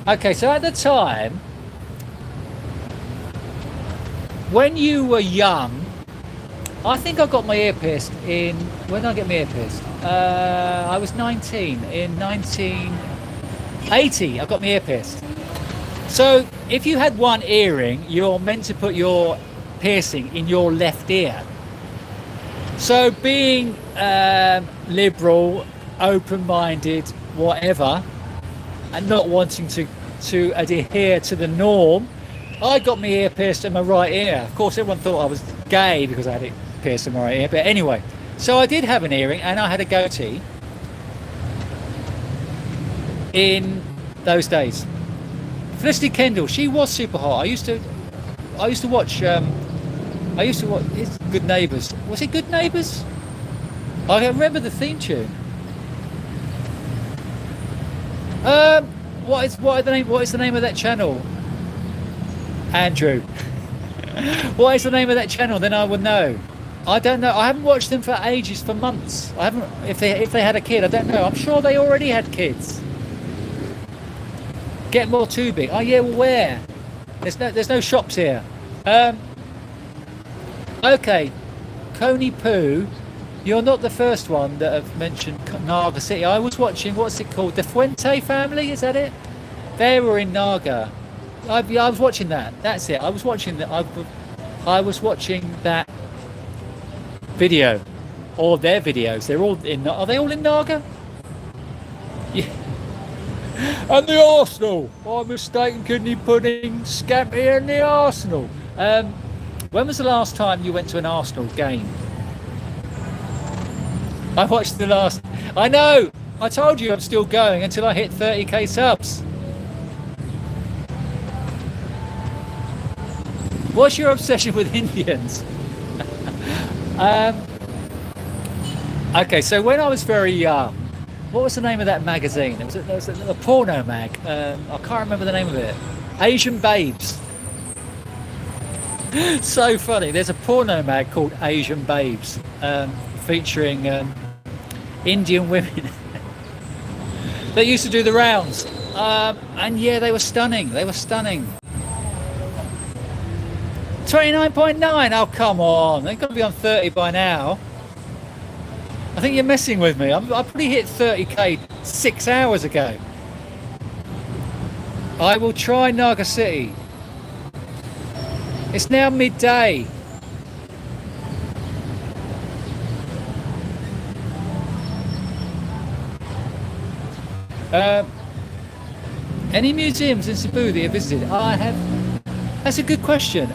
Speaker 1: Okay, so at the time, when you were young, I think I got my ear pierced in... When did I get my ear pierced? I was 19. In 1980, I got my ear pierced. So if you had one earring, you're meant to put your piercing in your left ear. So being liberal, open-minded, whatever, and not wanting to adhere to the norm, I got my ear pierced in my right ear. Of course, everyone thought I was gay because I had it pierced in my right ear. But anyway, so I did have an earring and I had a goatee in those days. Felicity Kendall, she was super hot. I used to watch. It's Good Neighbours. Was it Good Neighbours? I remember the theme tune. What is the name of that channel? Andrew. What is the name of that channel? Then I would know. I don't know. I haven't watched them for ages, for months. I haven't. If they had a kid, I don't know. I'm sure they already had kids. Get more too big. Oh yeah, well where? There's no shops here. Okay, Coney Poo, you're not the first one that have mentioned Naga City. I was watching, what's it called? The Fuente family, is that it? They were in Naga. I was watching that. That's it. I was watching that. I was watching that video, or their videos. They're all in. Are they all in Naga? Yeah. And the Arsenal. I'm mistaken. Kidney pudding, scampi, and the Arsenal. When was the last time you went to an Arsenal game? I watched the last... I know! I told you I'm still going until I hit 30k subs. What's your obsession with Indians? Okay, so when I was very young, what was the name of that magazine? It was a porno mag. I can't remember the name of it. Asian Babes. So funny. There's a porno mag called Asian Babes, featuring Indian women that used to do the rounds, and yeah, they were stunning. 29.9. Oh come on, they've got to be on 30 by now. I think you're messing with me. I probably hit 30k 6 hours ago. I will try Naga City. It's now midday. Any museums in Cebu that you visited? I have. That's a good question.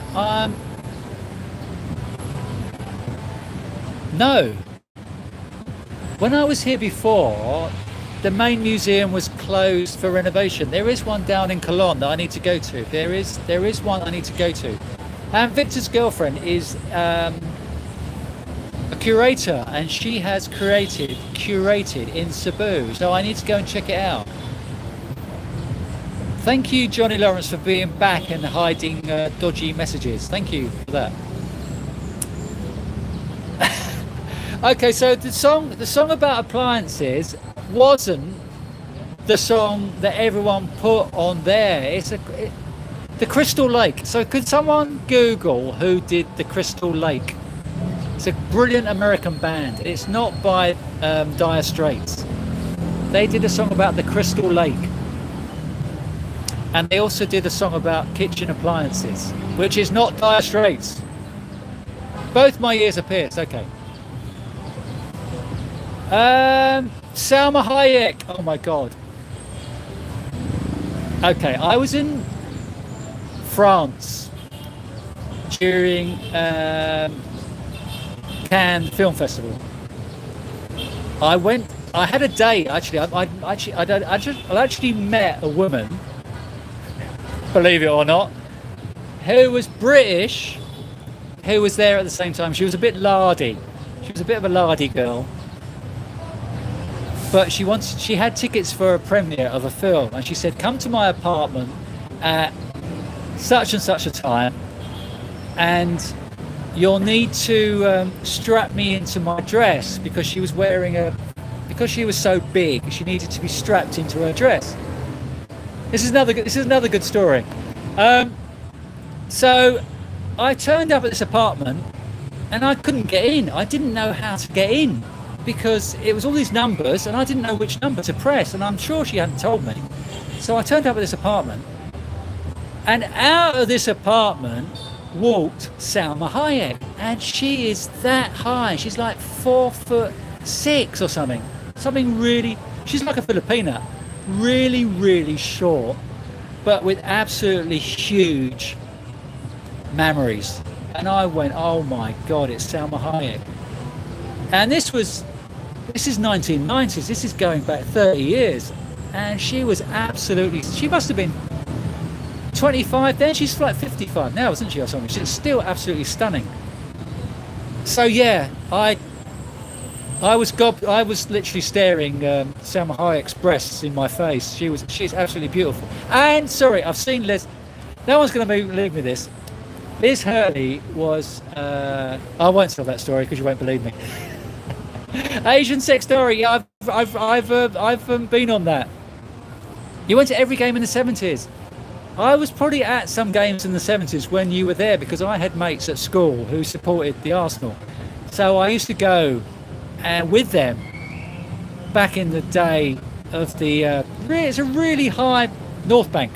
Speaker 1: No. When I was here before, the main museum was closed for renovation. There is one down in Cologne that I need to go to. There is one I need to go to. And Victor's girlfriend is a curator, and she has curated in Cebu, so I need to go and check it out. Thank you, Johnny Lawrence, for being back and hiding dodgy messages. Thank you for that. Okay, so the song about appliances wasn't the song that everyone put on there. It's the Crystal Lake. So could someone Google who did the Crystal Lake? It's a brilliant American band. It's not by Dire Straits. They did a song about the Crystal Lake. And they also did a song about kitchen appliances, which is not Dire Straits. Both my ears are pierced. Okay. Salma Hayek. Oh my God. Okay, I was in France during Cannes Film Festival. I had a date actually. I actually met a woman, believe it or not, who was British, who was there at the same time. She was a bit lardy. She was a bit of a lardy girl. But she had tickets for a premiere of a film, and she said, come to my apartment at such and such a time, and you'll need to strap me into my dress, because she was wearing because she was so big, she needed to be strapped into her dress. This is another good story. So I turned up at this apartment and I couldn't get in. I didn't know how to get in because it was all these numbers and I didn't know which number to press, and I'm sure she hadn't told me. So I turned up at this apartment, and out of this apartment walked Salma Hayek, and she is that high. She's like 4'6" or something. She's like a Filipina, really short, but with absolutely huge memories. And I went, oh my God, it's Salma Hayek. And this is 1990s. This is going back 30 years. And she was she must have been 25 then. She's like 55 now, isn't she, or something? She's still absolutely stunning. So yeah, I was literally staring Salma Hayek's breasts in my face. She's absolutely beautiful. And sorry, I've seen Liz. No one's going to believe me this. Liz Hurley was. I won't tell that story because you won't believe me. Asian sex story. Yeah, I've been on that. You went to every game in the 70s. I was probably at some games in the 70s when you were there because I had mates at school who supported the Arsenal. So I used to go with them back in the day of it's a really high North Bank.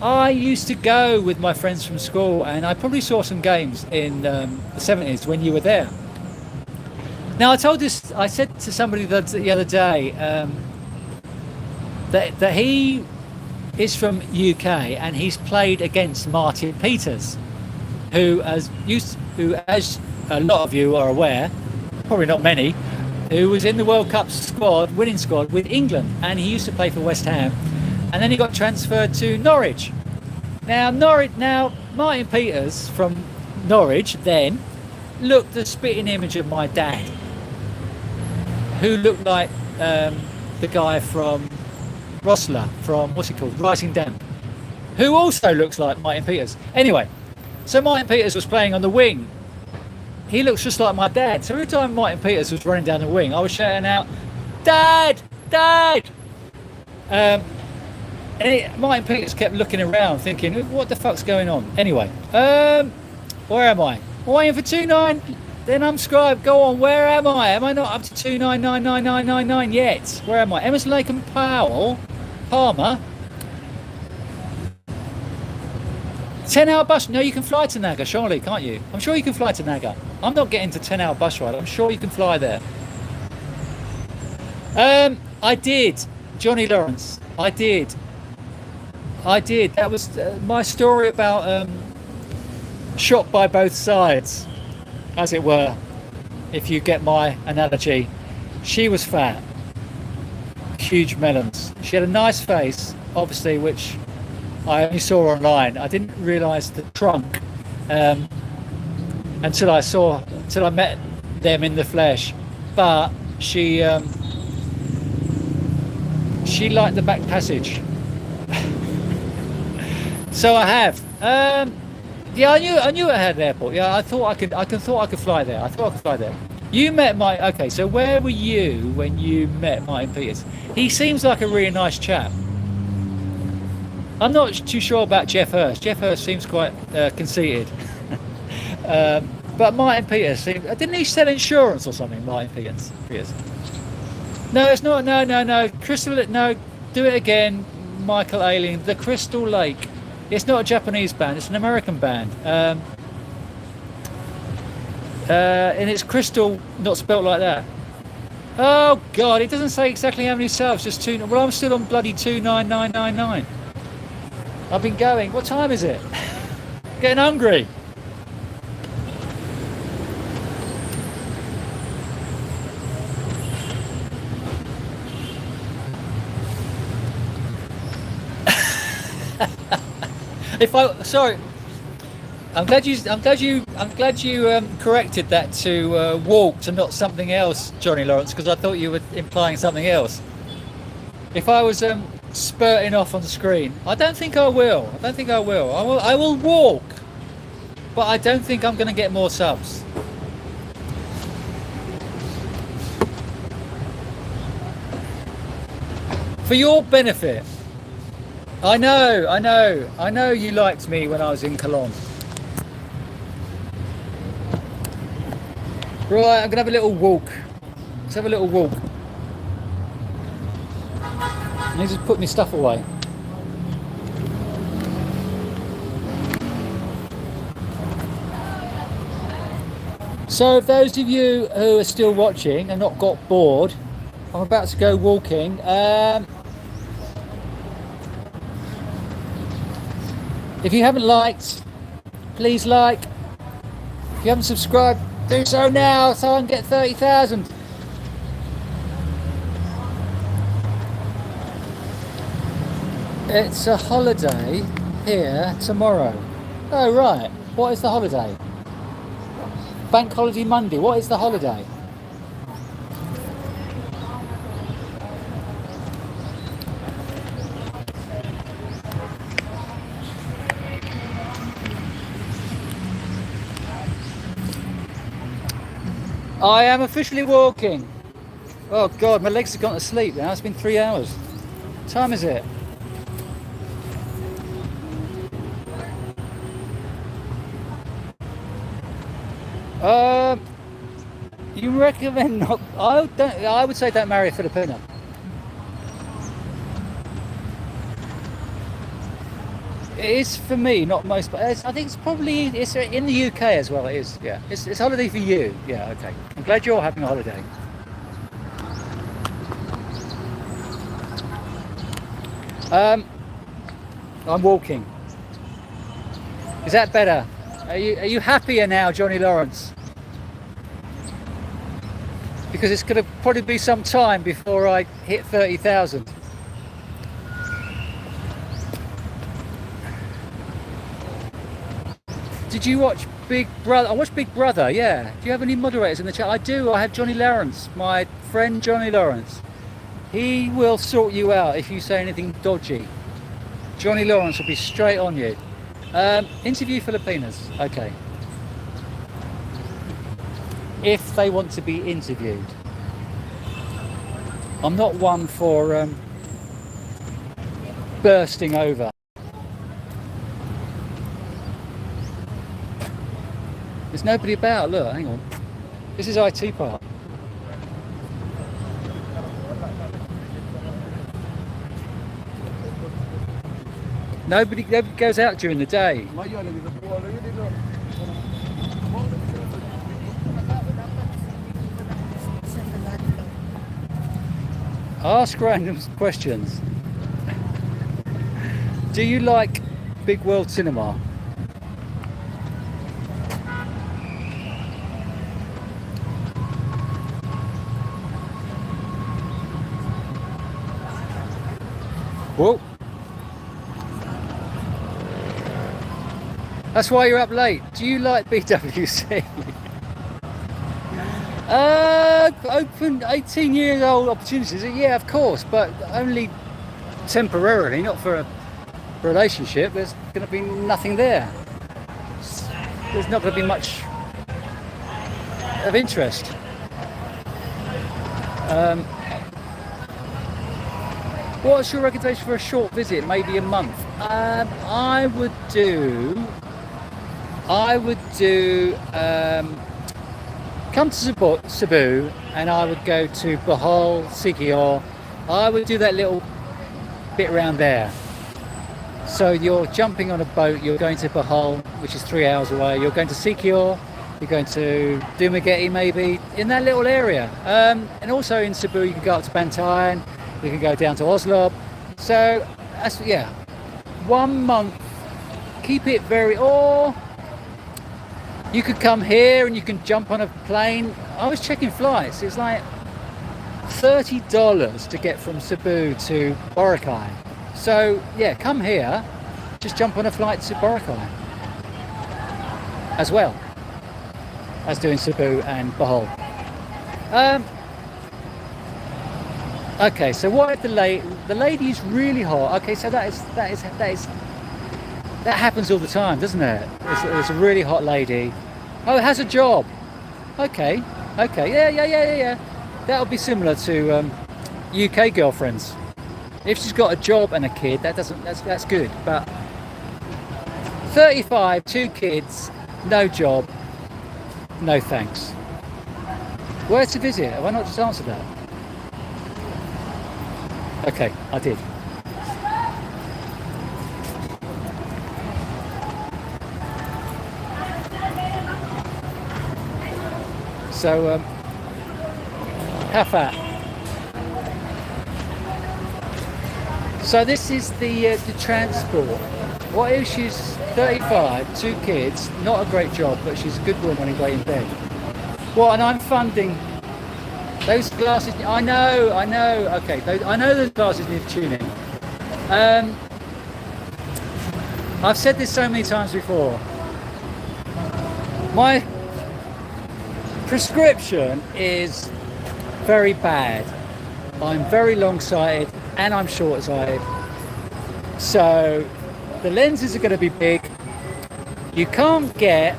Speaker 1: I used to go with my friends from school, and I probably saw some games in the 70s when you were there. Now I said to somebody the other day that he is from UK and he's played against Martin Peters, who as a lot of you are aware, probably not many, who was in the World Cup winning squad with England, and he used to play for West Ham, and then he got transferred to Norwich. Now Martin Peters from Norwich then looked the spitting image of my dad, who looked like the guy from Rossler from, what's he called, Rising Damp, who also looks like Martin Peters. Anyway, so Martin Peters was playing on the wing. He looks just like my dad. So every time Martin Peters was running down the wing, I was shouting out, "Dad! Dad!" Martin Peters kept looking around thinking, what the fuck's going on? Anyway, where am I? Waiting for 29? Then unscribe, go on, where am I? Am I not up to 2999999 yet? Where am I? Emerson, Lake and Palmer. 10-hour bus. No, you can fly to Naga, surely, can't you? I'm sure you can fly to Naga. I'm not getting to 10-hour bus ride. I'm sure you can fly there. I did. Johnny Lawrence. I did. That was my story about shot by both sides, as it were, if you get my analogy. She was fat. Huge melons. She had a nice face, obviously, which I only saw online. I didn't realise the trunk until I met them in the flesh. But she liked the back passage. So I have. Yeah, I knew it had an airport. Yeah, I thought I could fly there. You met okay, so where were you when you met Martin Peters? He seems like a really nice chap. I'm not too sure about Jeff Hurst. Jeff Hurst seems quite conceited. But Martin Peters, didn't he sell insurance or something, Martin Peters? No, it's not. No. Crystal, no, do it again, Michael Alien. The Crystal Lake. It's not a Japanese band, it's an American band. And it's Crystal, not spelt like that. Oh God, it doesn't say exactly how many subs, just 2. Well, I'm still on bloody 29999. I've been going. What time is it? Getting hungry. Sorry, I'm glad you corrected that to walk to not something else, Johnny Lawrence, because I thought you were implying something else. If I was spurting off on the screen, I don't think I will. I will walk, but I don't think I'm going to get more subs. For your benefit. I know you liked me when I was in Cologne. Right, I'm gonna have a little walk. Let's have a little walk. I need to put my stuff away. So if those of you who are still watching and not got bored, I'm about to go walking. If you haven't liked, please like. If you haven't subscribed, do so now so I can get 30,000. It's a holiday here tomorrow. Oh right, what is the holiday? Bank holiday Monday, what is the holiday? I am officially walking. Oh God, my legs have gone to sleep now. It's been 3 hours. What time is it? You recommend not? I would say don't marry a Filipino. It is for me, not most, but I think it's in the UK as well. It is, yeah. It's holiday for you, yeah. Okay. I'm glad you're having a holiday. I'm walking. Is that better? Are you happier now, Johnny Lawrence? Because it's going to probably be some time before I hit 30,000. Did you watch Big Brother? I watched Big Brother, yeah. Do you have any moderators in the chat? I do. I have Johnny Lawrence, my friend Johnny Lawrence. He will sort you out if you say anything dodgy. Johnny Lawrence will be straight on you. Interview Filipinas. Okay. If they want to be interviewed. I'm not one for bursting over. There's nobody about. Look, hang on. This is IT Park. Nobody goes out during the day. Ask random questions. Do you like Big World Cinema? Whoa. That's why you're up late. Do you like BWC? Open 18-year-old opportunities. Yeah, of course, but only temporarily, not for a relationship. There's going to be nothing there. There's not going to be much of interest. What's your recommendation for a short visit? Maybe a month. I would do. Come to Cebu, and I would go to Bohol, Siquijor. I would do that little bit around there. So you're jumping on a boat. You're going to Bohol, which is 3 hours away. You're going to Siquijor. You're going to Dumaguete, maybe in that little area. And also in Cebu, you can go up to Bantayan. You can go down to Oslo. So that's 1 month. Keep it very. Or you could come here and you can jump on a plane. I was checking flights. It's like $30 to get from Cebu to Boracay. So yeah, come here. Just jump on a flight to Boracay as well as doing Cebu and Bohol. Okay, so what if the lady is really hot? Okay, so that happens all the time, doesn't it? It's a really hot lady. Oh, it has a job. Okay, yeah. That would be similar to UK girlfriends. If she's got a job and a kid, that's good. But 35, 2 kids, no job, no thanks. Where to visit? Have I not just answered that? Okay, I did. So, how far? So this is the transport. What if she's 35, 2 kids, not a great job, but she's a good woman and great in bed? Well, and I'm funding those glasses. I know. Okay, I know those glasses need tuning. I've said this so many times before. My prescription is very bad. I'm very long-sighted and I'm short-sighted. So the lenses are going to be big. You can't get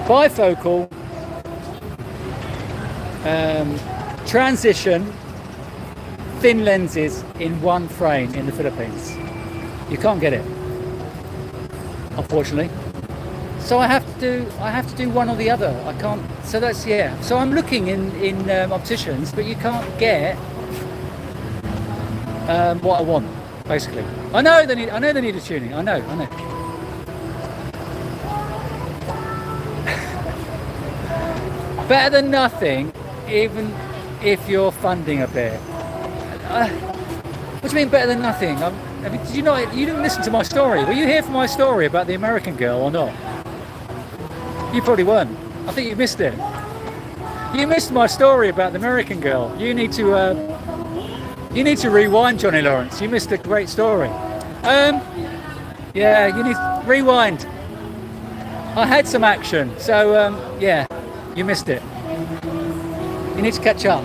Speaker 1: bifocal transition thin lenses in one frame in the Philippines. You can't get it, unfortunately. So I have to do one or the other. I can't. So that's, yeah. So I'm looking in opticians, but you can't get what I want, basically. I know they need a tuning. I know. Better than nothing, even if you're funding a bit. What do you mean better than nothing? I mean, you didn't listen to my story. Were you here for my story about the American girl or not? You probably weren't. I think you missed it. You missed my story about the American girl. You need to rewind, Johnny Lawrence. You missed a great story. Yeah, you need to rewind. I had some action, so yeah, you missed it. You need to catch up.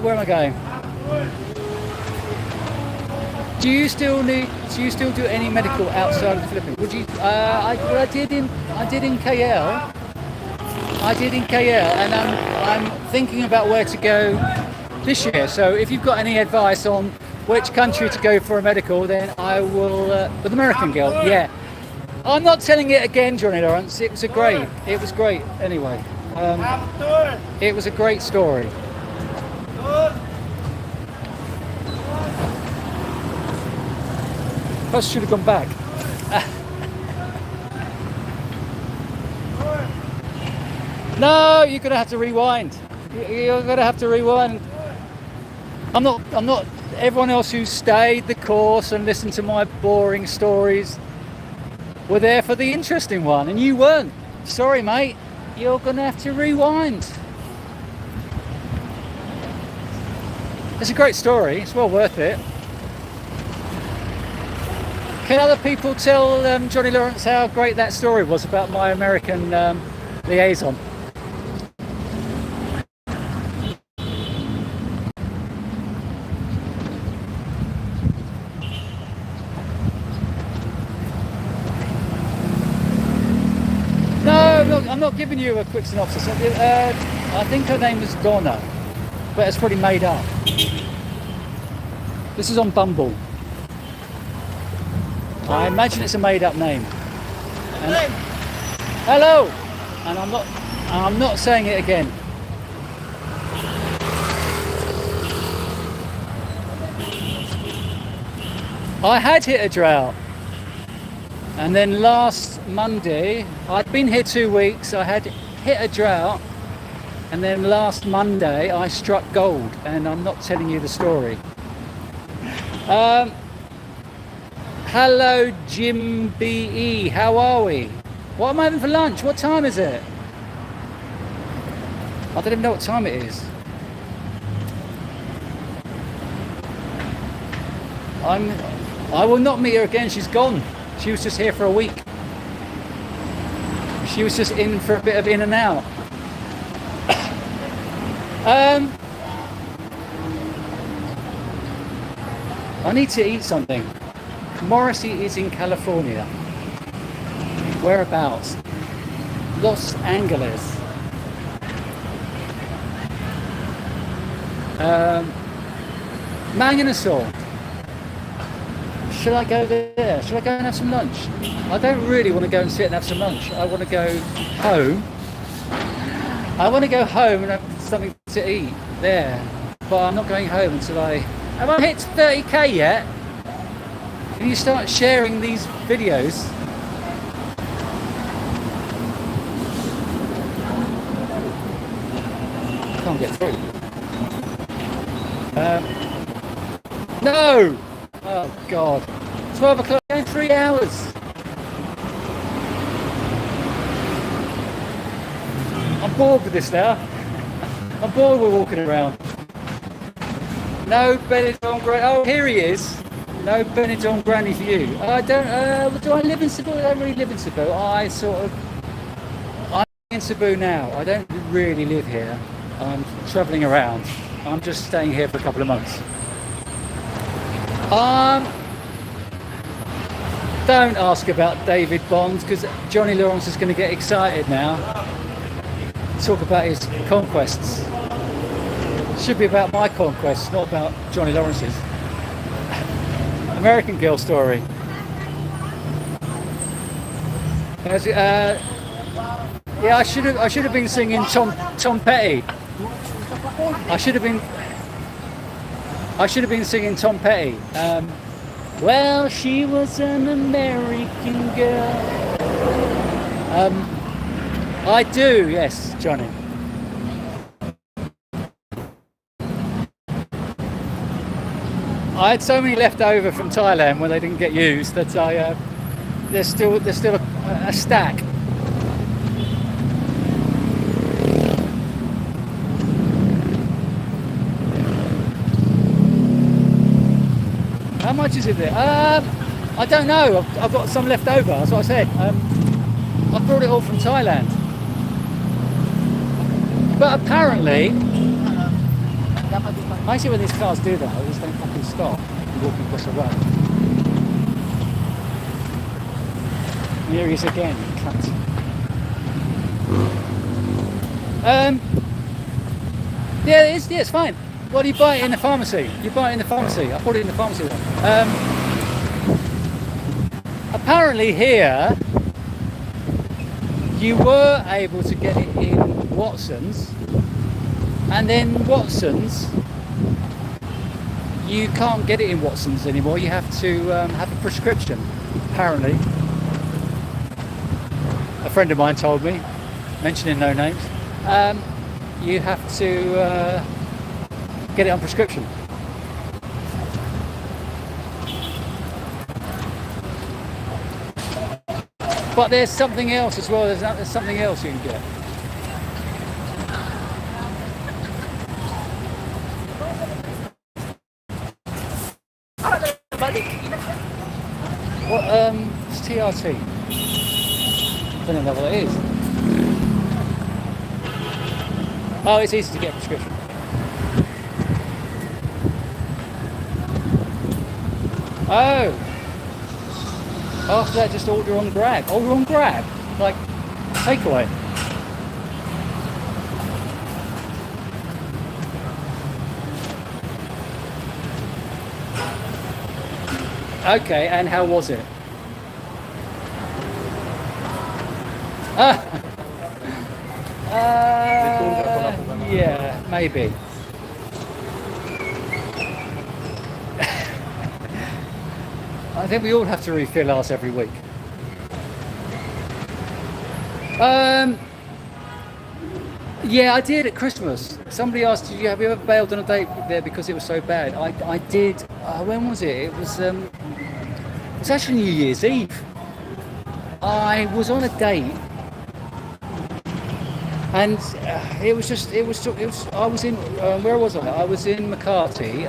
Speaker 1: Where am I going? Do you still do any medical outside of the Philippines? Would you? I did in KL. I did in KL, and I'm thinking about where to go this year. So if you've got any advice on which country to go for a medical, then I will. With American girl, yeah. I'm not telling it again, Johnny Lawrence. It was great. Anyway, it was a great story. I should have gone back. No, you're gonna have to rewind. You're gonna have to rewind. I'm not. Everyone else who stayed the course and listened to my boring stories were there for the interesting one, and you weren't. Sorry, mate. You're gonna have to rewind. It's a great story. It's well worth it. Can other people tell Johnny Lawrence how great that story was about my American liaison? No, I'm not giving you a quick synopsis. I think her name is Donna, but it's probably made up. This is on Bumble. I imagine it's a made-up name. And, hello, and I'm not saying it again. I had hit a drought, and then last Monday, I'd been here 2 weeks. I had hit a drought, and then last Monday I struck gold, and I'm not telling you the story. Hello, Jim B.E. How are we? What am I having for lunch? What time is it? I don't even know what time it is. I will not meet her again. She's gone. She was just here for a week. She was just in for a bit of in and out. I need to eat something. Morrissey is in California. Whereabouts? Los Angeles. Manganasol. Should I go there? Should I go and have some lunch? I don't really want to go and sit and have some lunch. I want to go home. I want to go home and have something to eat there. But I'm not going home until have I hit 30k yet? Can you start sharing these videos? I can't get through. No! Oh God. 12 o'clock in 3 hours. I'm bored with this now. I'm bored with walking around. No Benidorm Granny. Oh, here he is. No Benidorm Granny for you. I don't. Do I live in Cebu? I don't really live in Cebu. I'm in Cebu now. I don't really live here. I'm travelling around. I'm just staying here for a couple of months. Don't ask about David Bond, because Johnny Lawrence is going to get excited now. Talk about his conquests. It should be about my conquests, not about Johnny Lawrence's. American Girl story. Yeah, I should have been singing Tom Petty. I should have been singing Tom Petty. Well, she was an American girl. I do, yes, Johnny. I had so many left over from Thailand when they didn't get used that there's still a stack. How much is it there? I don't know. I've got some left over. That's what I said. I brought it all from Thailand. But apparently, I see when these cars do that. They just don't fucking stop and walk across the road. Here he is again. Cunt. Yeah, it's fine. Well, you buy it in the pharmacy. You buy it in the pharmacy. I bought it in the pharmacy. Apparently here, you were able to get it in Watson's, and then Watson's, you can't get it in Watson's anymore. You have to have a prescription, apparently. A friend of mine told me, mentioning no names, you have to get it on prescription. But there's something else as well. There's something else you can get. What? It's TRT. I don't know what it is. Oh, it's easy to get a prescription. Oh. After that, just order on Grab. Order on Grab, like takeaway. Okay, and how was it? Yeah, maybe. I think we all have to refill ours every week. Yeah, I did at Christmas. Somebody asked, have you ever bailed on a date there because it was so bad? I did. When was it? It was actually New Year's Eve. I was on a date, and I was in, where was I? I was in Makati.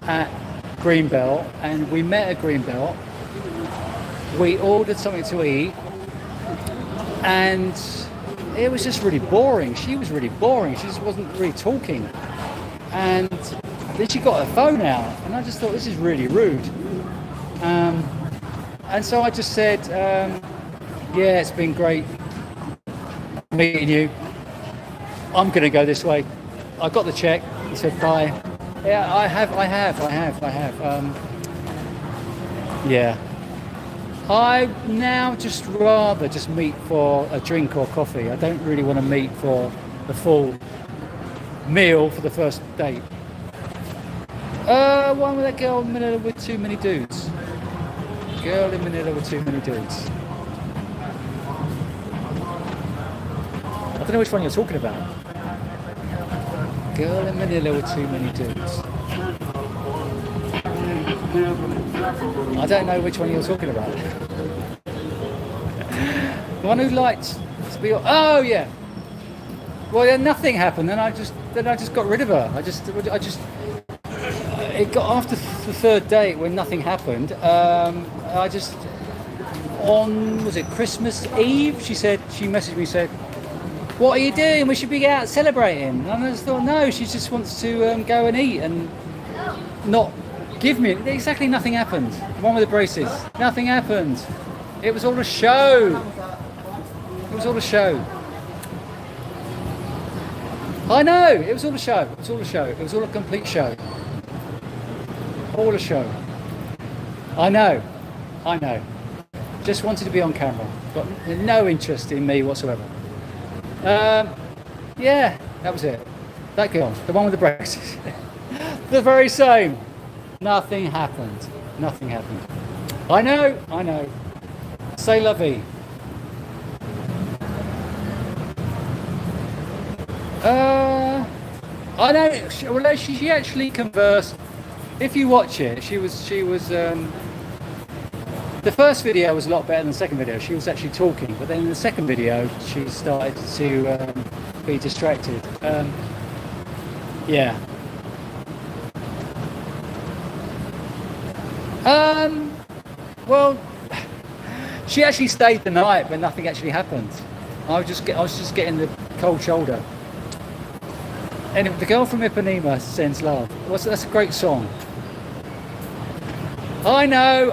Speaker 1: At Greenbelt, and we met at Greenbelt. We ordered something to eat, and it was just really boring. She was really boring. She just wasn't really talking. And then she got her phone out, and I just thought, this is really rude. And so I just said, yeah, it's been great meeting you. I'm going to go this way. I got the check. He said bye. Yeah, I have. Yeah. I now just rather just meet for a drink or coffee. I don't really want to meet for the full meal for the first date. One with that girl in Manila with too many dudes. Girl in Manila with too many dudes. I don't know which one you're talking about. Girl in Manila with too many dudes. I don't know which one you're talking about. The one who liked to be. Oh yeah. Well, then nothing happened. Then I just got rid of her. I just. It got after the third date when nothing happened. I just was it Christmas Eve? She messaged me said, "What are you doing? We should be out celebrating." And I just thought, no, she just wants to go and eat and not give me exactly. Nothing happened. The one with the braces. Nothing happened. It was all a show. It was all a show. I know. It was all a show. It was all a show. It was all a complete show. All a show. I know. Just wanted to be on camera. Got no interest in me whatsoever. Yeah, that was it. That girl, the one with the braces. The very same. Nothing happened. I know. C'est la vie. I know. She actually conversed. If you watch it, she was. The first video was a lot better than the second video. She was actually talking, but then in the second video, she started to be distracted. Yeah. Well, she actually stayed the night, but nothing actually happened. I was just getting the cold shoulder. Anyway, the girl from Ipanema sends love. That's a great song. I know.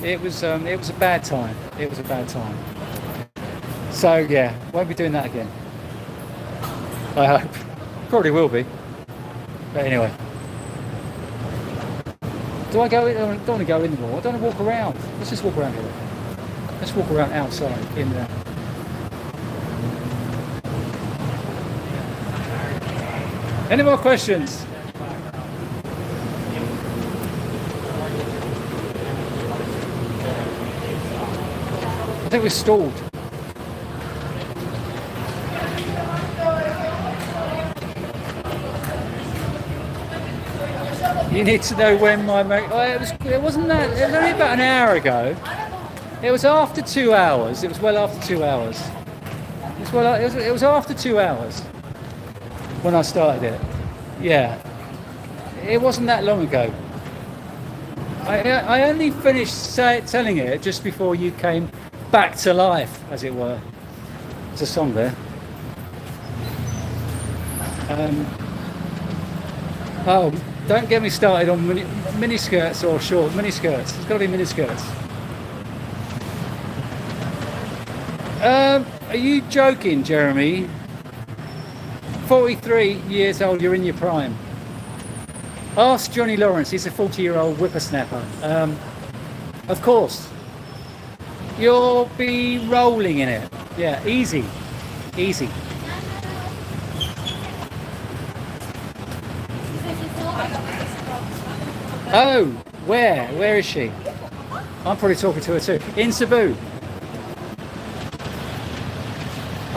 Speaker 1: It was a bad time. So yeah, won't be doing that again. I hope. Probably will be. But anyway. Do I go in? I don't want to go in anymore. I don't want to walk around. Let's just walk around here. Let's walk around outside in there. Any more questions? I think we're stalled. You need to know when my mate. Oh, it wasn't that. It was only about an hour ago. It was after 2 hours. It was well after 2 hours. It was after 2 hours when I started it. Yeah. It wasn't that long ago. I only finished telling it just before you came back to life, as it were. There's a song there. Oh, don't get me started on mini skirts or short mini skirts. It's got to be mini skirts. Are you joking, Jeremy? 43 years old, you're in your prime. Ask Johnny Lawrence, he's a 40-year-old whippersnapper. Of course. You'll be rolling in it. Yeah, easy. Oh, where? Where is she? I'm probably talking to her too. In Cebu.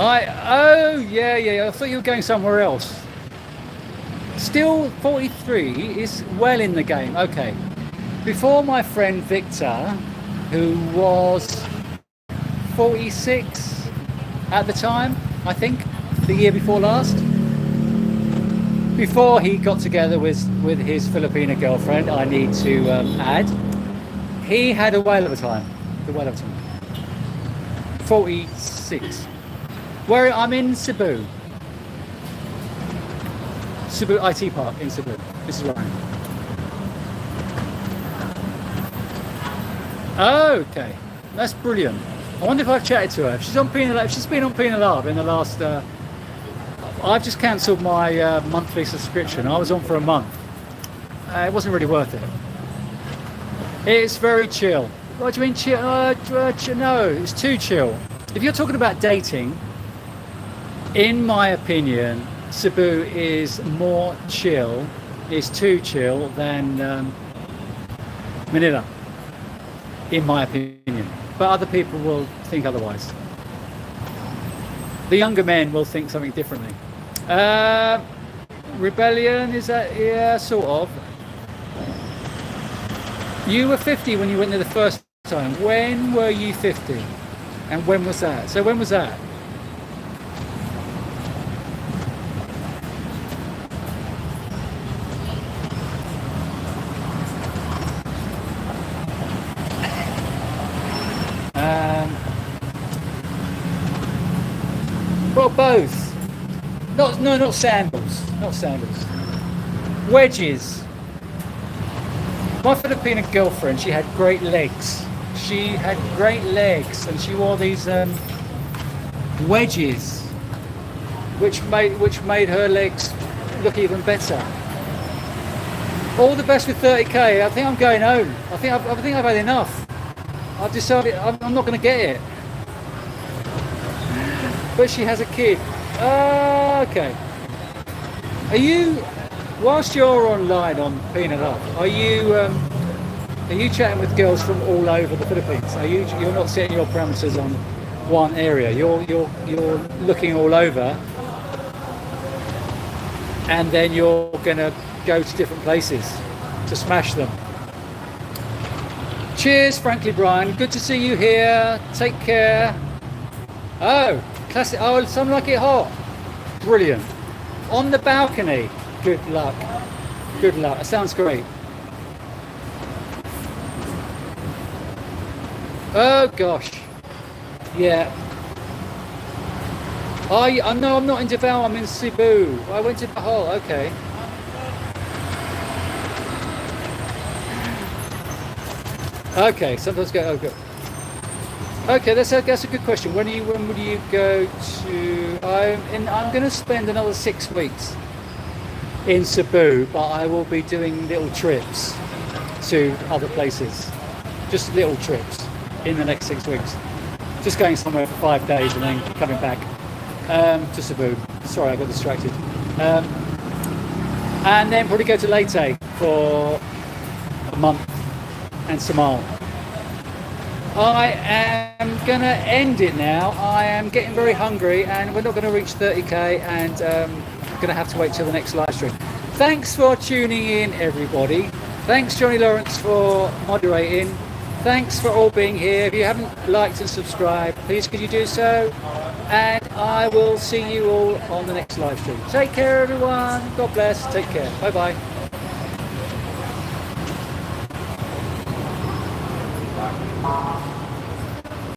Speaker 1: Oh, yeah. I thought you were going somewhere else. Still 43 is well in the game. Okay. Before my friend Victor, who was 46 at the time, I think, the year before last. Before he got together with his Filipino girlfriend, I need to add, he had a whale of a time. 46. Where I'm in Cebu. Cebu IT Park in Cebu. This is where I am. Okay, that's brilliant. I wonder if I've chatted to her. She's been on Pina Lab in the last I've just cancelled my monthly subscription. I was on for a month. It wasn't really worth it. It's very chill. What do you mean chill? No, it's too chill. If you're talking about dating, in my opinion, Cebu is more chill, is too chill than Manila, in my opinion. But other people will think otherwise. The younger men will think something differently. Rebellion, is that? Yeah, sort of. You were 50 when you went there the first time. When were you 50? And when was that? So when was that? Well, both. Not sandals. Not sandals. Wedges. My Filipino girlfriend, she had great legs. She had great legs, and she wore these wedges, which made her legs look even better. All the best with 30k. I think I'm going home. I think I've had enough. I've decided I'm not going to get it. But she has a kid. Okay. Are you, whilst you're online on Peanut Up, are you chatting with girls from all over the Philippines? You're not setting your parameters on one area. You're looking all over, and then you're gonna go to different places to smash them. Cheers, Frankly Brian. Good to see you here. Take care. Oh, classic. Oh, some like it hot. Brilliant. On the balcony. Good luck. Good luck. That sounds great. Oh gosh. Yeah. No, I'm not in Davao. I'm in Cebu. I went to Bohol. Okay. Okay. Sometimes go. Oh, good. Okay, that's a good question. When will you go to? I'm going to spend another 6 weeks in Cebu, but I will be doing little trips to other places, just little trips in the next 6 weeks. Just going somewhere for 5 days and then coming back to Cebu. Sorry, I got distracted. And then probably go to Leyte for a month and Samal. I am going to end it now. I am getting very hungry and we're not going to reach 30k, and going to have to wait till the next live stream. Thanks for tuning in, everybody. Thanks, Johnny Lawrence, for moderating. Thanks for all being here. If you haven't liked and subscribed, please could you do so? And I will see you all on the next live stream. Take care, everyone. God bless. Take care. Bye-bye.